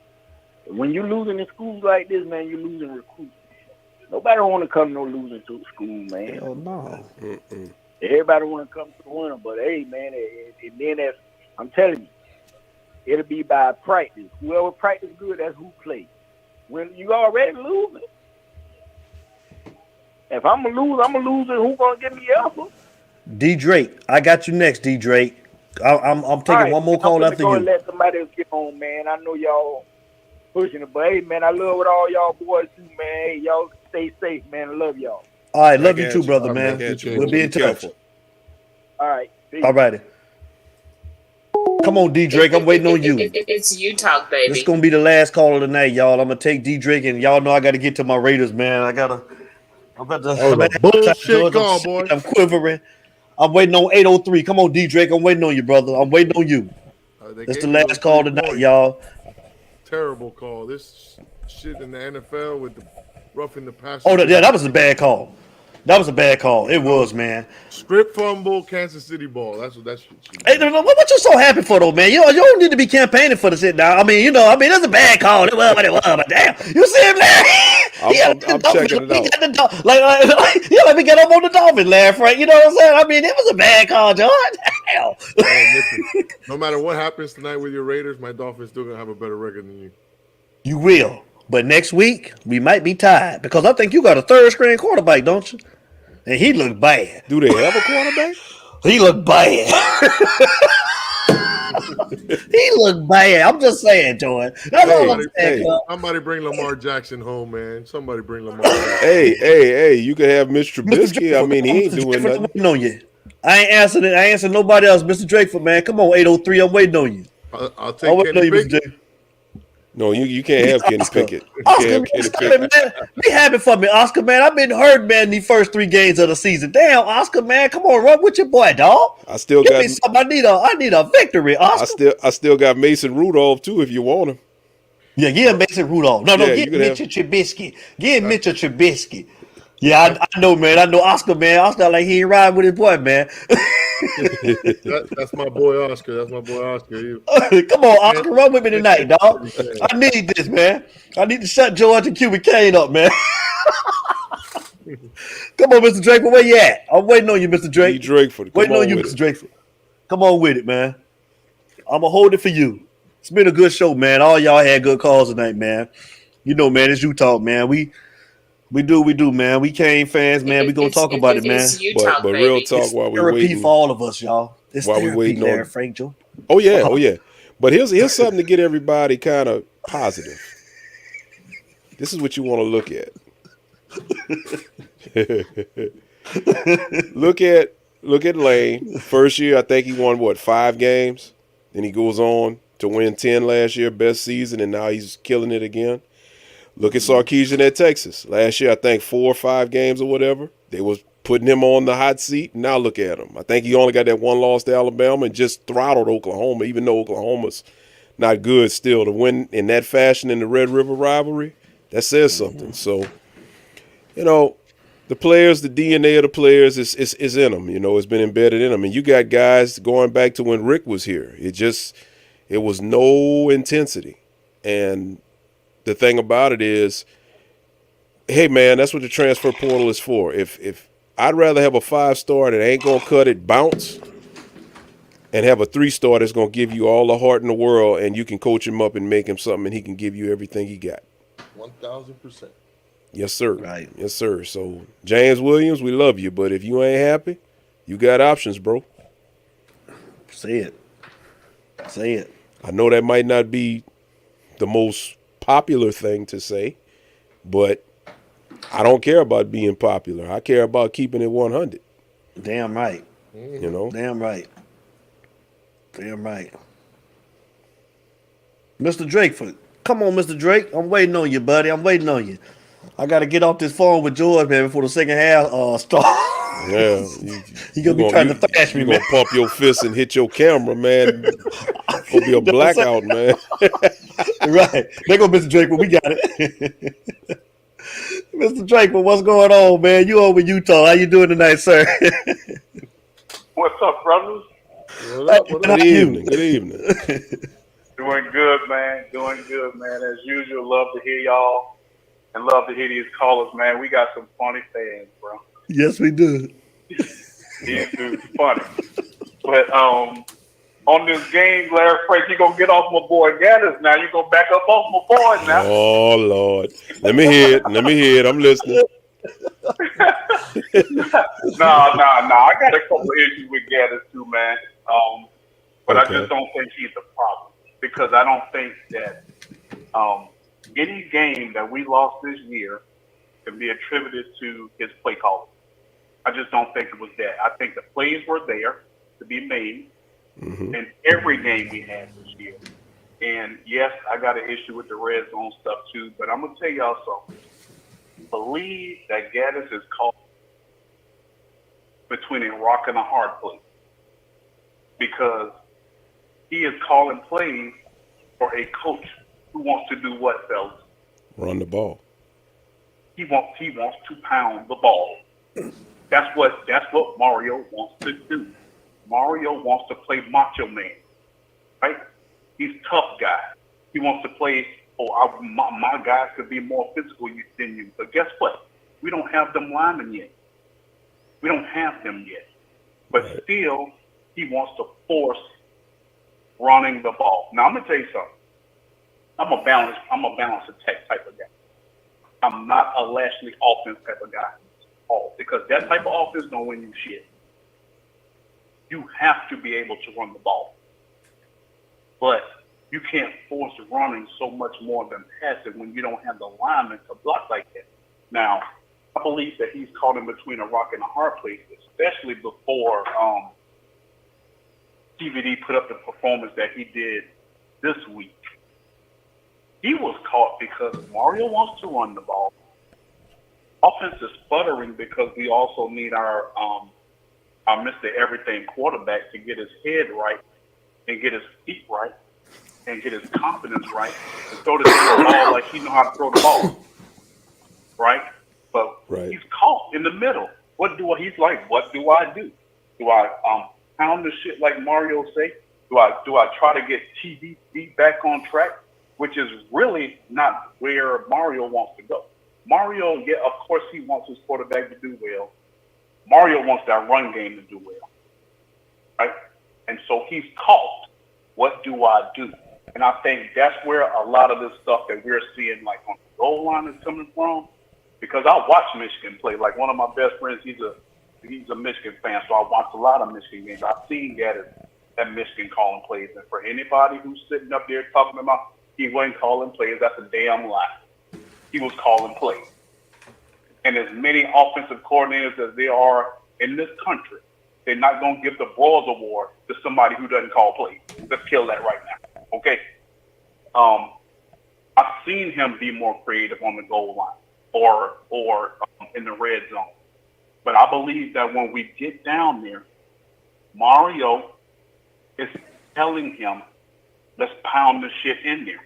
When you're losing in schools like this, man, you're losing recruiting. Nobody want to come no losing to school, man. Hell no. Everybody want to come to the winner, but hey, man, and then I'm telling you, it'll be by practice. Whoever practice good, that's who plays. When you already losing, if I'm gonna lose, I'm gonna lose, and who's gonna give me effort? D Drake, I got you next, D Drake. I'm taking one more call after you. I'm gonna let somebody else get on, man. I know y'all pushing it, but hey, man, I love what all y'all boys do, man. Hey, y'all stay safe, man. I love y'all. All right, love you too, brother, man. We'll be in touch. All right. All righty. Come on, D Drake. I'm waiting on you. It's you talk, baby. This is gonna be the last call of the night, y'all. I'm gonna take D Drake, and y'all know I gotta get to my Raiders, man. I'm about to bullshit call, boy. I'm quivering. I'm waiting on 803. Come on, D Drake. I'm waiting on you, brother. I'm waiting on you. They It's the gave me those last call 3 tonight, points. y'all. Terrible call. This shit in the NFL with the roughing the passer. Oh, yeah, that was a bad call. That was a bad call. It was, man. Strip fumble, Kansas City ball. That's what that shit. Hey, what you so happy for, though, man? You don't need to be campaigning for the shit now. I mean, it's a bad call. It was what it was, but damn. You see him, Larry? I'm checking it out. Let me get up on the Dolphins, Larry, Frank. You know what I'm saying? I mean, it was a bad call, John. Damn. Hey, listen, no matter what happens tonight with your Raiders, my Dolphins still gonna have a better record than you. You will. But next week, we might be tied because I think you got a third-string quarterback, don't you? And he looked bad. Do they have a quarterback? He looked bad. He looked bad. I'm just saying, Jordan. That's all I'm saying. Somebody bring Lamar Jackson home, man. Somebody bring Lamar Jackson. Hey, you can have Mr. Trubisky. I mean, he ain't doing nothing. I'm waiting on you. I ain't answering nobody else. Mr. Drakeford, man. Come on, 803. I'm waiting on you. I'll take Kenny Pickett. No, you can't have Kenny Pickett. Oscar, man, be happy for me, Oscar, man. I've been hurt, man, these first 3 games of the season. Damn, Oscar, man, come on, run with your boy, dog. I still Give got me some. I need a victory, Oscar. I still got Mason Rudolph too, if you want him. Yeah, give Mason Rudolph. No, get Mitchell Trubisky. Give Mitchell Trubisky. Yeah, I know, man. I know Oscar, man. Oscar, like he ain't riding with his boy, man. That's my boy Oscar. Come on, Oscar, run with me tonight, dog. I need this, man. I need to shut George and Cuban Kane up, man. Come on, Mr. Drakeford, where you at? I'm waiting on you, Mr. Drake. Waiting on you, Mr. Drakeford. Come on with it, man. I'm gonna hold it for you. It's been a good show, man. All y'all had good calls tonight, man. You know, man, it's Utah, man. We do, man. We Kane fans, man. We gonna talk about it, man. But real talk, while we waiting for all of us, y'all. It's while we waiting there, on Frank Joe. Oh yeah. But here's something to get everybody kind of positive. This is what you want to look at. Look at Lane. First year, I think he won 5 games. Then he goes on to win 10 last year, best season, and now he's killing it again. Look at Sarkisian at Texas. Last year, I think 4 or 5 games or whatever. They was putting him on the hot seat. Now look at him. I think he only got that 1 loss to Alabama and just throttled Oklahoma, even though Oklahoma's not good still. To win in that fashion in the Red River rivalry, that says something. So, the players, the DNA of the players is in them. It's been embedded in them. And you got guys going back to when Rick was here. It was no intensity. And the thing about it is, hey, man, that's what the transfer portal is for. If I'd rather have a 5-star that ain't going to cut it, bounce, and have a 3-star that's going to give you all the heart in the world, and you can coach him up and make him something, and he can give you everything he got. 1,000%. Yes, sir. Right. Yes, sir. So, James Williams, we love you, but if you ain't happy, you got options, bro. Say it. I know that might not be the most popular thing to say, but I don't care about being popular. I care about keeping it 100. Damn right. Damn right. Mr. Drakeford, come on, Mr. Drake. I'm waiting on you, buddy. I'm waiting on you. I got to get off this phone with George, man, before the second half starts. Yeah. You're going to be trying to thrash me, man. You're going to pump your fist and hit your camera, man. It's going to be a blackout, man. Right. There go Mr. Drake, but we got it. Mr. Drake, what's going on, man? You over Utah. How you doing tonight, sir? What's up, brothers? Good evening. Doing good, man. As usual, love to hear y'all and love to hear these callers, man. We got some funny fans, bro. Yes, we do. These dudes funny. But on this game, Larry Frank, you gonna get off my boy Gattis now. You gonna back up off my boy now. Oh Lord. Let me hear it. I'm listening. No. I got a couple of issues with Gattis too, man. But okay. I just don't think he's a problem because I don't think that any game that we lost this year can be attributed to his play calling. I just don't think it was that. I think the plays were there to be made in every game we had this year. And yes, I got an issue with the red zone stuff too, but I'm gonna tell y'all something. Believe that Gattis is called. between a rock and a hard place because he is calling plays for a coach who wants to do what, fellas? Run the ball. He wants to pound the ball. That's what Mario wants to do. Mario wants to play macho man, right? He's a tough guy. He wants to play, my guys could be more physical than you. But guess what? We don't have them linemen yet. We don't have them yet. But still, he wants to force running the ball. Now, I'm going to tell you something. I'm a balanced attack type of guy. I'm not a Lashley offense type of guy. Because that type of offense don't win you shit. You have to be able to run the ball. But you can't force running so much more than passing when you don't have the linemen to block like that. Now, I believe that he's caught in between a rock and a hard place, especially before TVD put up the performance that he did this week. He was caught because Mario wants to run the ball. Offense is sputtering because we also need our Mr. Everything quarterback to get his head right and get his feet right and get his confidence right and throw the ball like he know how to throw the ball. Right? But he's caught in the middle. He's like, what do I do? Do I pound the shit like Mario say? Do I try to get TVD back on track? Which is really not where Mario wants to go. Mario, yeah, of course he wants his quarterback to do well. Mario wants that run game to do well. Right? And so he's caught. What do I do? And I think that's where a lot of this stuff that we're seeing like on the goal line is coming from. Because I watch Michigan play. Like one of my best friends, he's a Michigan fan, so I watch a lot of Michigan games. I've seen Gattis at Michigan calling plays. And for anybody who's sitting up there talking about he wasn't calling plays, that's a damn lie. He was calling plays. And as many offensive coordinators as there are in this country, they're not going to give the Broyles Award to somebody who doesn't call plays. Let's kill that right now. Okay? I've seen him be more creative on the goal line or in the red zone. But I believe that when we get down there, Mario is telling him, let's pound the shit in there.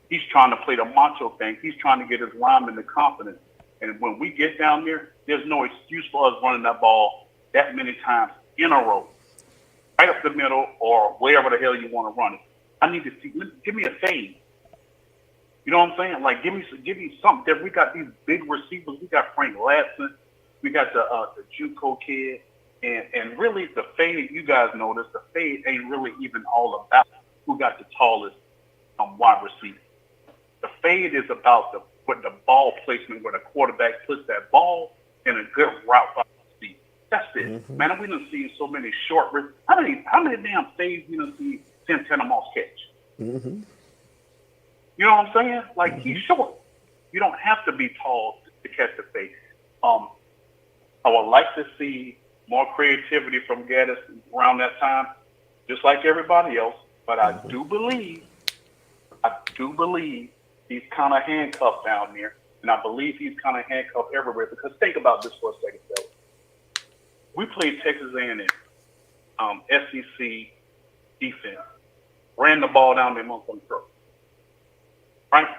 He's trying to play the macho thing. He's trying to get his linemen the confidence. And when we get down there, there's no excuse for us running that ball that many times in a row, right up the middle or wherever the hell you want to run it. I need to see. Give me a fade. You know what I'm saying? Like, give me something. We got these big receivers. We got Frank Ladson. We got the JUCO kid. And really, the fade, you guys notice, the fade ain't really even all about who got the tallest wide receiver. The fade is about the ball placement where the quarterback puts that ball in a good route by the receiver. That's it. Mm-hmm. Man, we done seen so many short wrists. How many damn fades you done see Santana Moss catch? Mm-hmm. You know what I'm saying? Like, he's short. You don't have to be tall to catch the fade. I would like to see more creativity from Gattis around that time, just like everybody else. But I do believe he's kind of handcuffed down there, and I believe he's kind of handcuffed everywhere. Because think about this for a second, though. We played Texas A&M, SEC defense, ran the ball down their motherfucking throat, right?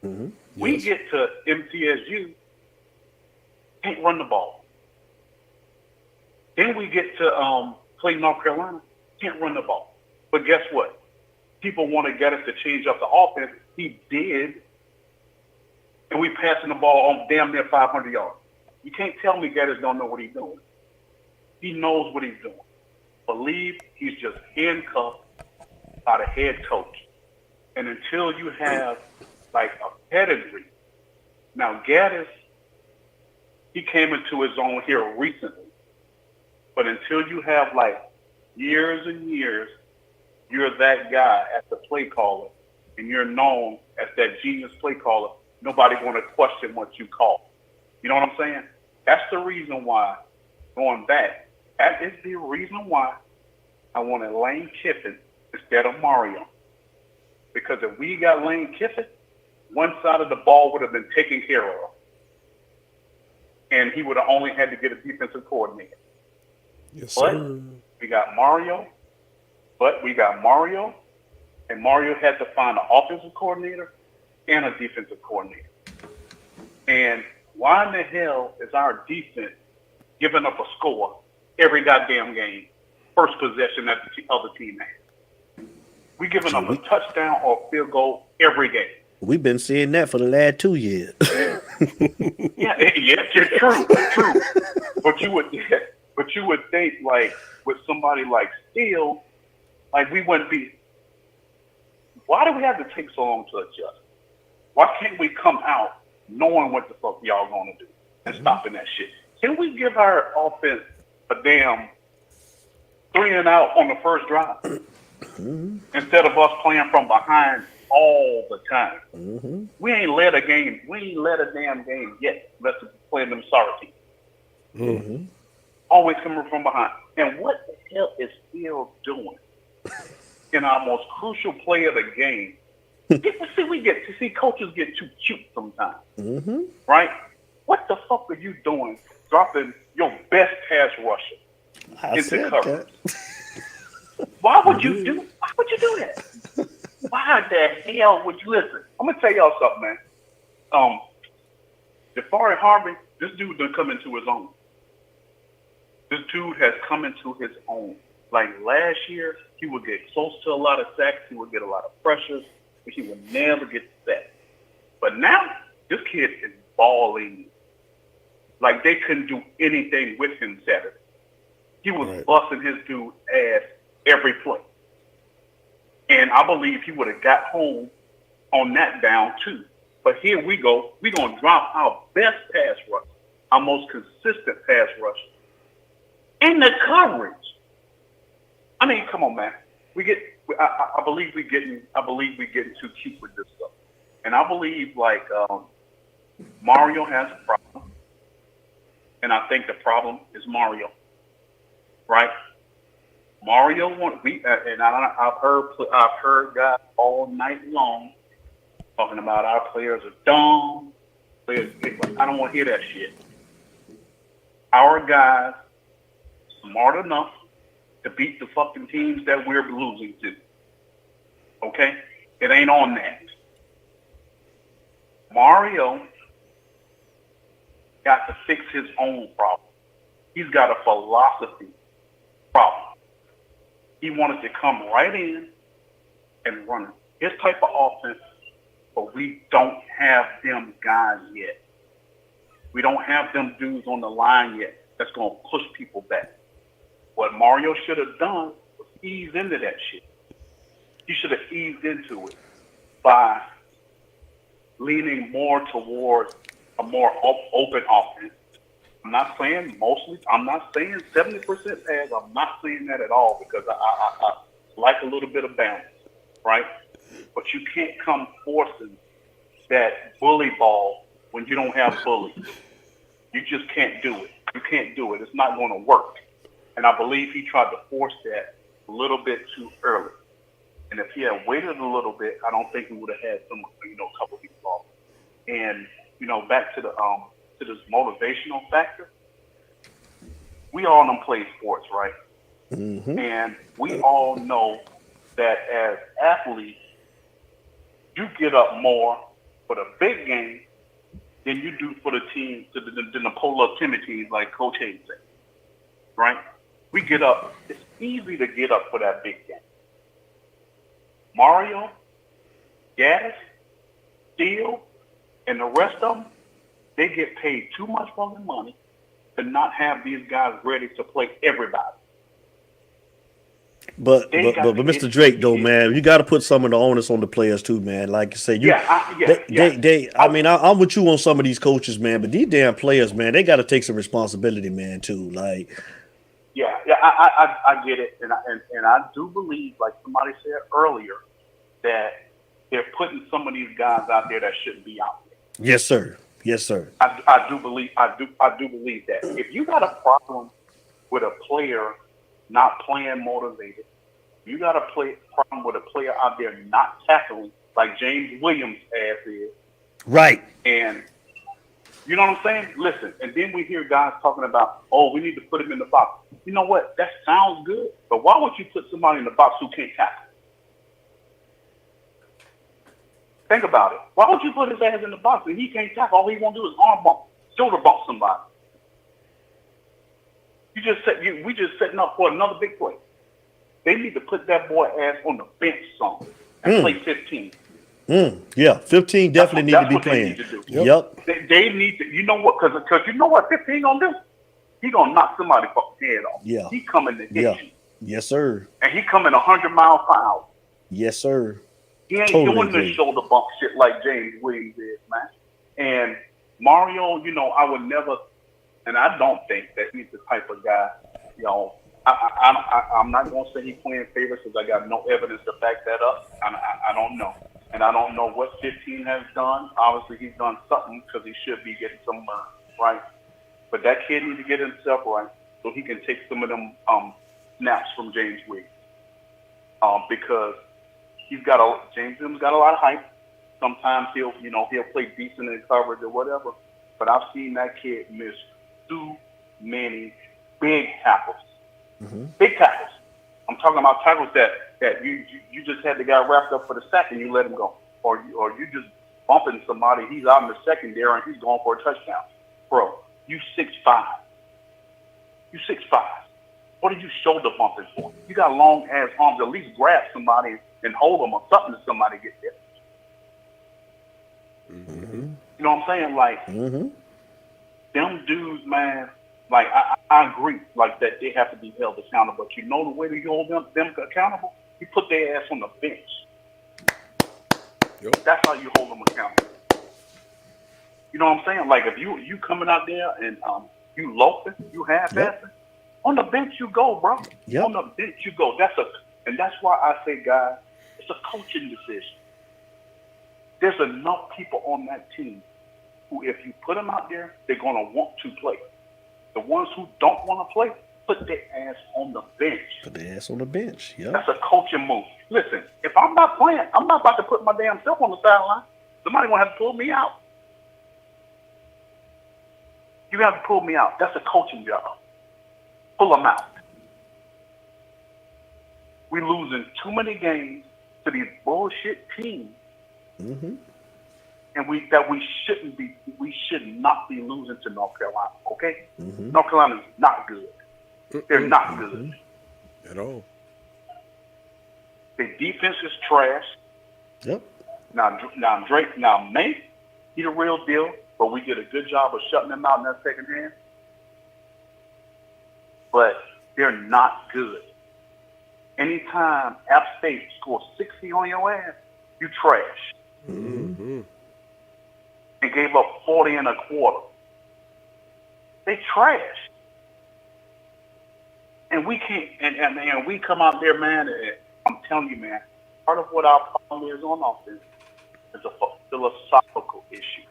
Mm-hmm. We get to MTSU, can't run the ball. Then we get to play North Carolina, can't run the ball. But guess what? People want to get us to change up the offense. He did. And we passing the ball on damn near 500 yards. You can't tell me Gattis don't know what he's doing. He knows what he's doing. Believe he's just handcuffed by the head coach. And until you have like a pedigree. Now Gattis, he came into his own here recently. But until you have like years and years, you're that guy as the play caller, and you're known as that genius play caller, nobody's going to question what you call. You know what I'm saying? That's the reason why, going back, that is the reason why I wanted Lane Kiffin instead of Mario. Because if we got Lane Kiffin, one side of the ball would have been taken care of. And he would have only had to get a defensive coordinator. Yes, but sir. we got Mario. And Mario had to find an offensive coordinator and a defensive coordinator. And why in the hell is our defense giving up a score every goddamn game, first possession that the other team has? We giving up a touchdown or field goal every game. We've been seeing that for the last 2 years. Yeah, true. But you would think, like, with somebody like Steele, like, we wouldn't be. Why do we have to take so long to adjust? Why can't we come out knowing what the fuck y'all gonna do and stopping that shit? Can we give our offense a damn 3 and out on the first drive instead of us playing from behind all the time? We ain't led a damn game yet. Let's play them sorry teams. Always coming from behind. And what the hell is Steele doing in our most crucial play of the game? See, coaches get too cute sometimes, right? What the fuck are you doing, dropping your best pass rusher into coverage? Why would you do that? Why the hell would you listen? I'm gonna tell y'all something, man. Jafari Harvey, this dude done come into his own. This dude has come into his own. Like last year, he would get close to a lot of sacks, he would get a lot of pressures, but he would never get sacked. But now, this kid is balling. Like they couldn't do anything with him Saturday. He was busting his dude ass every play. And I believe he would have got home on that down too. But here we go. We're going to drop our best pass rush, our most consistent pass rush, in the coverage. I mean, come on, man. I believe we're getting too cute with this stuff. And I believe like Mario has a problem. And I think the problem is Mario. Right? Mario I've heard guys all night long talking about our players are dumb. I don't want to hear that shit. Our guys smart enough to beat the fucking teams that we're losing to. Okay? It ain't on that. Mario got to fix his own problem. He's got a philosophy problem. He wanted to come right in and run his type of offense, but we don't have them guys yet. We don't have them dudes on the line yet that's going to push people back. What Mario should have done was ease into that shit. He should have eased into it by leaning more towards a more open offense. I'm not saying 70% pass. I'm not saying that at all because I like a little bit of balance, right? But you can't come forcing that bully ball when you don't have bullies. You just can't do it. You can't do it. It's not going to work. And I believe he tried to force that a little bit too early. And if he had waited a little bit, I don't think we would have had a couple of people off. And back to this motivational factor. We all done play sports, right? And we all know that as athletes, you get up more for the big game than you do for the team, than the pull-up Timmy teams like Coach Hayes said, right? We get up. It's easy to get up for that big game. Mario, Gattis, Steele, and the rest of them, they get paid too much fucking money to not have these guys ready to play everybody. But Mr. Drake, though, man, you got to put some of the onus on the players too, man. Like you say, I'm with you on some of these coaches, man. But these damn players, man, they got to take some responsibility, man, too. Like, I get it, and I do believe, like somebody said earlier, that they're putting some of these guys out there that shouldn't be out there. Yes, sir. Yes, sir. I do believe that. If you got a problem with a player not playing motivated, you got a problem with a player out there not tackling like James Williams' ass is. Right. And You know what I'm saying? Listen, and then we hear guys talking about, oh, we need to put him in the box. You know what? That sounds good, but why would you put somebody in the box who can't tackle? Think about it. Why would you put his ass in the box and he can't tackle? All he want to do is arm bump, shoulder bump somebody. We just setting up for another big play. They need to put that boy ass on the bench some and play 15. Yeah, 15 definitely need to be playing. Need to do. Yep. They need to. You know what? Because you know what 15 gonna do? He gonna knock somebody's fucking head off. Yeah. He coming to hit you. Yes, sir. And he coming 100 miles per hour. Yes, sir. He ain't doing this shoulder bump shit like James Williams is, man. And Mario, you know, I would never, and I don't think that he's the type of guy, you know. I'm not gonna say he's playing favorites because I got no evidence to back that up. I don't know. And I don't know what 15 has done. Obviously, he's done something because he should be getting some right. But that kid needs to get himself right so he can take some of them snaps from James Williams. Because James Williams got a lot of hype. Sometimes he'll play decent in coverage or whatever. But I've seen that kid miss too many big tackles. Big tackles. I'm talking about tackles that you just had the guy wrapped up for the sack and you let him go. Or you just bumping somebody, he's out in the secondary and he's going for a touchdown. Bro, you 6'5". You 6'5". What are you shoulder bumping for? You got long ass arms. At least grab somebody and hold them or something to somebody get there. You know what I'm saying? Like, them dudes, man, like, I agree, like, that they have to be held accountable. But you know the way to hold them accountable? You put their ass on the bench. That's how you hold them accountable. You know what I'm saying? Like, if you coming out there and you loafing, you half-assing, on the bench you go, bro. On the bench you go. And that's why I say, guys, it's a coaching decision. There's enough people on that team who, if you put them out there, they're going to want to play. The ones who don't want to play, put their ass on the bench. Put their ass on the bench, That's a coaching move. Listen, if I'm not playing, I'm not about to put my damn self on the sideline. Somebody going to have to pull me out. You have to pull me out. That's a coaching job. Pull them out. We're losing too many games to these bullshit teams. And we should not be losing to North Carolina, okay? North Carolina is not good. They're not good. At all. Their defense is trash. Now Drake, May, he's the real deal, but we did a good job of shutting them out in that second half. But they're not good. Anytime App State scores 60 on your ass, you trash. And gave up 40 and a quarter. They trash. And we can't, and we come out there, man, and I'm telling you, man, part of what our problem is on offense is a philosophical issue.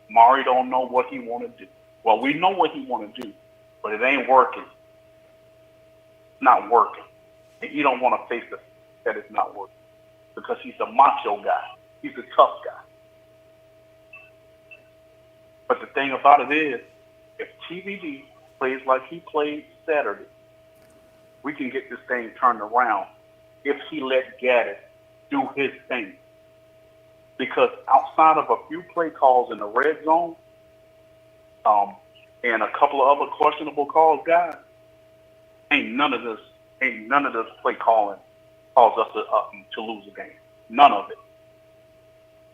Mari don't know what he want to do. Well, we know what he want to do, but it ain't working. Not working. And he don't want to face the fact that it's not working because he's a macho guy. He's a tough guy. But the thing about it is, if TVD plays like he played Saturday, we can get this thing turned around if he let Gattis do his thing. Because outside of a few play calls in the red zone, and a couple of other questionable calls, guys, ain't none of this play calling caused us to lose a game. None of it.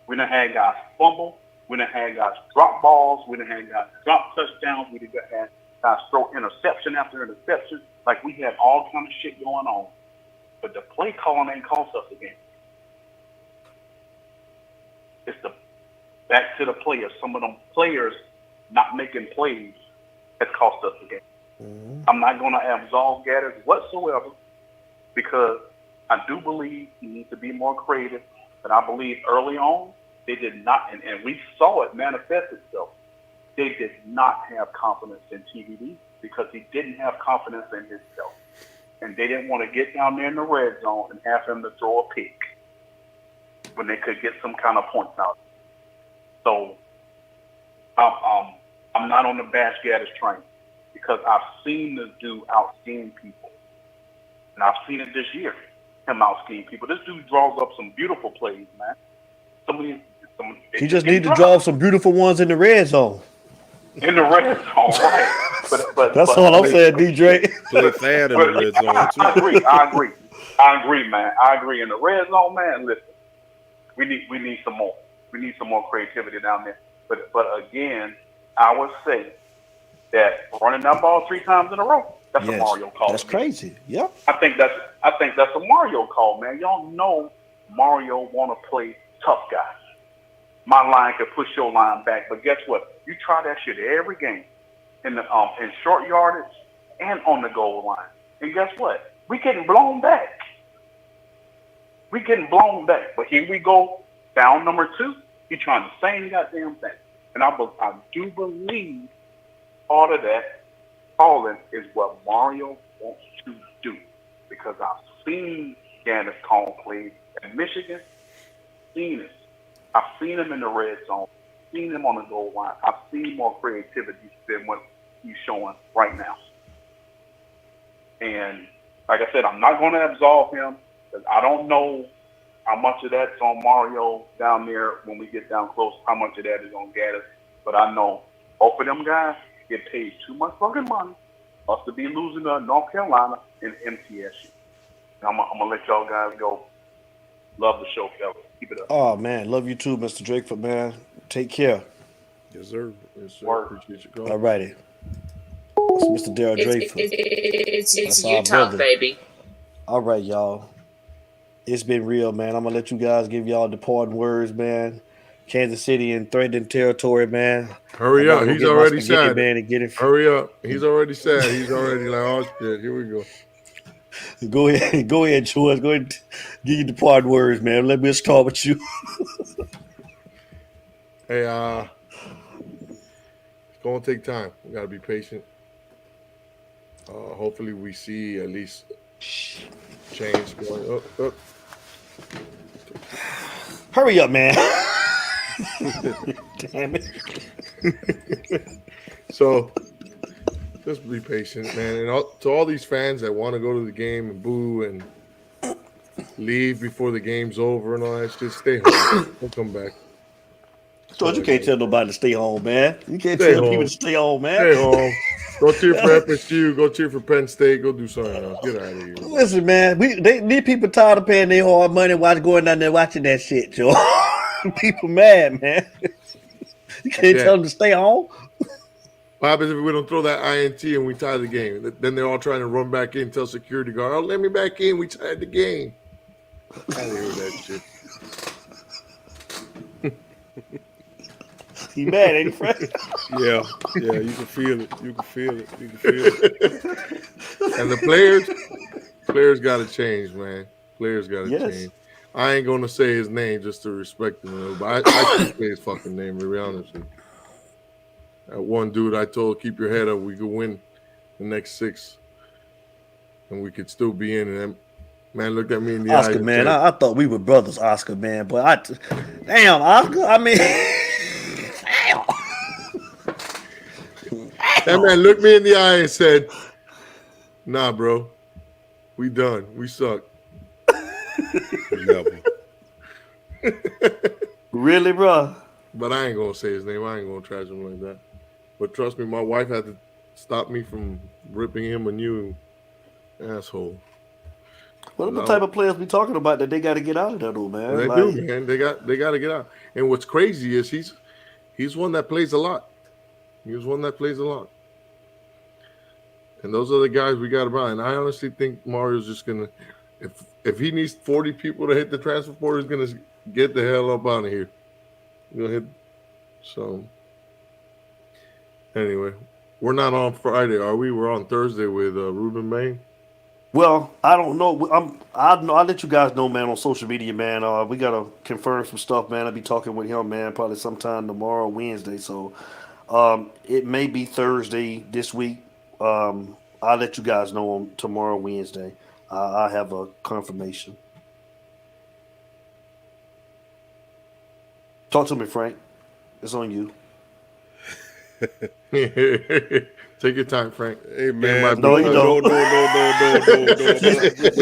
We done had guys fumble. We done had guys drop balls. We done had guys drop touchdowns. We done had guys throw interception after interception. Like, we had all kind of shit going on. But the play calling ain't cost us a game. It's the back to the players. Some of them players not making plays that cost us the game. I'm not going to absolve Gattis whatsoever because I do believe he needs to be more creative. But I believe early on, they did not, and we saw it manifest itself. They did not have confidence in TVD because he didn't have confidence in himself. And they didn't want to get down there in the red zone and have him to throw a pick when they could get some kind of points out. So I'm not on the Bash Gattis train because I've seen this dude out-scheme people. And I've seen it this year, him out-scheme people. This dude draws up some beautiful plays, man. He just need to draw some beautiful ones in the red zone. In the red zone, right? But that's all I'm saying, DJ. Play fair in the red zone too. I agree, man. I agree. In the red zone, man. Listen, we need some more. We need some more creativity down there. But again, I would say that running that ball 3 times in a row, that's a Mario call. That's crazy. Yep. I think that's a Mario call, man. Y'all know Mario want to play tough guys. My line could push your line back, but guess what? You try that shit every game in short yardage and on the goal line. And guess what? We getting blown back. But here we go, down number 2. He trying the same goddamn thing. And I do believe part of that calling is what Mario wants to do. Because I've seen Gattis call plays at Michigan. Seen it. I've seen him in the red zone. Seen him on the goal line. I've seen more creativity than what he's showing right now. And like I said, I'm not going to absolve him because I don't know how much of that's on Mario down there when we get down close, how much of that is on Gattis. But I know both of them guys get paid too much fucking money us to be losing to North Carolina and MTSU. And I'm going to let y'all guys go. Love the show, fellas. Keep it up. Oh, man. Love you too, Mr. Drakeford, man. Take care. Yes, sir. Yes, sir. Appreciate you going. All righty. It's Mr. Daryl Drakeford. It's Utah, baby. All right, y'all. It's been real, man. I'm going to let you guys give y'all the parting words, man. Kansas City in threatening territory, man. Hurry up. He's already sad. Man, and get it. Hurry up. He's already sad. He's already like, oh, shit. Here we go. Go ahead, George. Go ahead and give you the parting words, man. Let me start with you. Hey, it's going to take time. We got to be patient. Hopefully we see at least change going up. Hurry up, man. Damn it. So just be patient, man. And to all these fans that want to go to the game and boo and leave before the game's over and all that, just stay home. Don't come back. George, you can't tell nobody to stay home, man. You can't tell people to stay home, man. Stay home. Go cheer for FSU. Go cheer for Penn State. Go do something else. Get out of here. Listen, man. These people tired of paying their hard money going down there watching that shit, Joe. People mad, man. You can't tell them to stay home. What happens if we don't throw that INT and we tie the game? Then they're all trying to run back in, tell security guard, "Oh, let me back in. We tied the game." I didn't hear that shit. You mad, ain't you, Frank? Yeah, you can feel it. And the players got to change, man. Players got to change. I ain't gonna say his name just to respect him, but I can say his fucking name. To be honest with you, that one dude I told, keep your head up. We could win the next 6, and we could still be in. And man looked at me in the eye. Oscar, man, I thought we were brothers, Oscar, man. But damn, Oscar. I mean. That man looked me in the eye and said, "Nah, bro, we done. We suck." Really, bro? But I ain't gonna say his name. I ain't gonna trash him like that. But trust me, my wife had to stop me from ripping him a new asshole. What are the type of players we talking about that they got to get out of there, though, man? They do, man. They got to get out. And what's crazy is he's one that plays a lot. He was one that plays a lot. And those are the guys we got around. And I honestly think Mario's just gonna, if he needs 40 people to hit the transfer portal, he's gonna get the hell up out of here. Go ahead. So anyway, we're not on Friday, are we? We're on Thursday with Ruben Maine. Well, I don't know. I'll let you guys know, man, on social media, man. We gotta confirm some stuff, man. I'll be talking with him, man, probably sometime tomorrow, Wednesday. So it may be Thursday this week. I'll let you guys know on tomorrow, Wednesday. I have a confirmation. Talk to me, Frank. It's on you. Take your time, Frank. Hey man, No, you don't. No. We're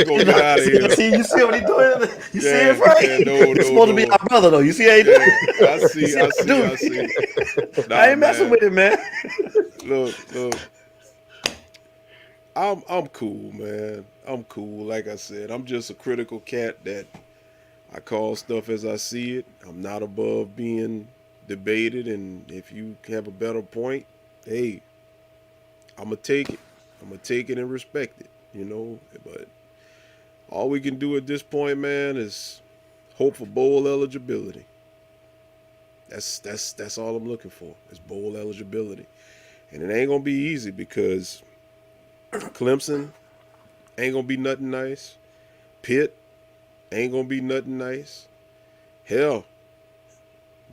gonna get out of here. See, you see what he doing? You see Yeah, it, Frank? yeah, no, It's supposed to be our brother, though. You see how he doing? I see. Nah, I ain't messing with him, man. Look. I'm cool, man. I'm cool. Like I said, I'm just a critical cat that I call stuff as I see it. I'm not above being debated, and if you have a better point, hey, I'm gonna take it. I'm gonna take it and respect it, you know. But all we can do at this point, man, is hope for bowl eligibility. That's all I'm looking for, is bowl eligibility. And it ain't gonna be easy because Clemson ain't gonna be nothing nice. Pitt ain't gonna be nothing nice. Hell,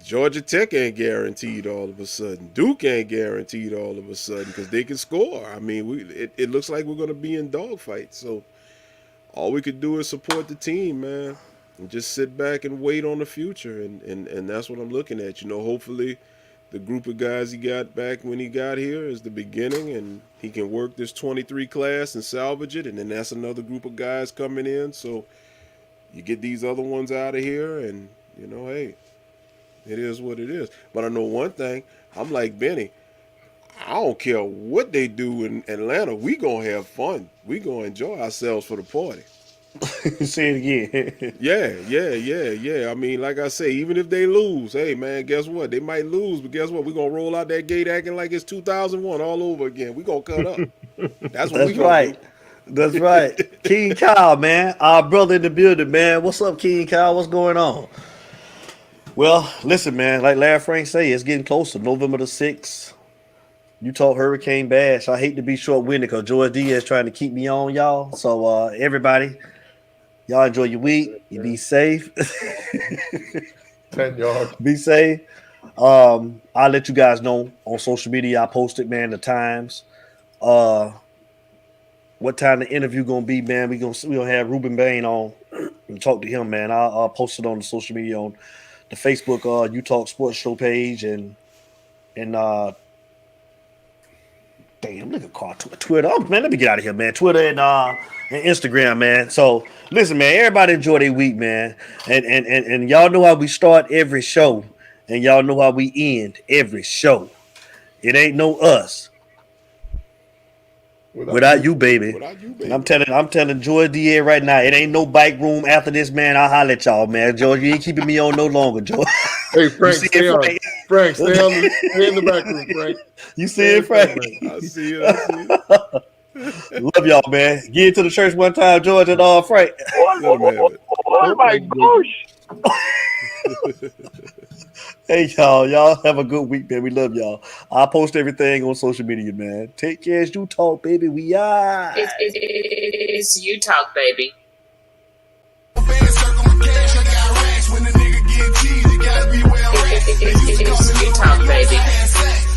Georgia Tech ain't guaranteed all of a sudden. Duke ain't guaranteed all of a sudden because they can score. I mean, it looks like we're gonna be in dogfights. So all we could do is support the team, man, and just sit back and wait on the future. And that's what I'm looking at. You know, hopefully the group of guys he got back when he got here is the beginning, and he can work this 23 class and salvage it. And then that's another group of guys coming in. So you get these other ones out of here, and, you know, hey, it is what it is. But I know one thing. I'm like Benny. I don't care what they do in Atlanta. We going to have fun. We going to enjoy ourselves for the party. Say it again. Yeah. I mean, like I say, even if they lose, hey, man, guess what? They might lose, but guess what? We're going to roll out that gate acting like it's 2001 all over again. We're going to cut up. That's what we going to do. That's right. King Kyle, man. Our brother in the building, man. What's up, King Kyle? What's going on? Well, listen, man. Like Larry Frank say, it's getting closer. November the 6th. You talk Hurricane Bash. I hate to be short-winded because George Diaz trying to keep me on, y'all. So, everybody, y'all enjoy your week. You be safe. 10 yards. Be safe. I'll let you guys know on social media. I posted, man, the times. What time the interview gonna be, man? We gonna have Ruben Bain on and talk to him, man. I'll post it on the social media on the Facebook You Talk Sports Show page and damn, look at Twitter. Oh man, let me get out of here, man. Twitter and Instagram, man. So listen, man, everybody enjoy their week, man. And y'all know how we start every show, and y'all know how we end every show. It ain't no us. Without you, baby. And I'm telling George DA right now, it ain't no bike room after this, man. I'll holler at y'all, man. George, you ain't keeping me on no longer, George. Hey, Frank, stay on. Frank, stay in the back room, Frank. You see it, Frank? I see it. Love y'all, man. Get into the church one time, George and Frank. Oh my gosh. Hey, y'all have a good week, man. We love y'all. I'll post everything on social media, man. Take care as you talk, baby. We are. It's you talk, baby. It's you talk, baby.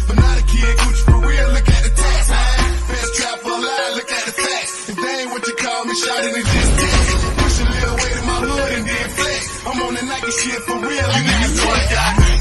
But not a kid, Gucci for real. Look at the tax, man. Best trap for line. Look at the facts. If they ain't what you call me, shot in the distance. Push a little weight in my hood and then flex. I'm on the Nike shit for real. You niggas 20 guys.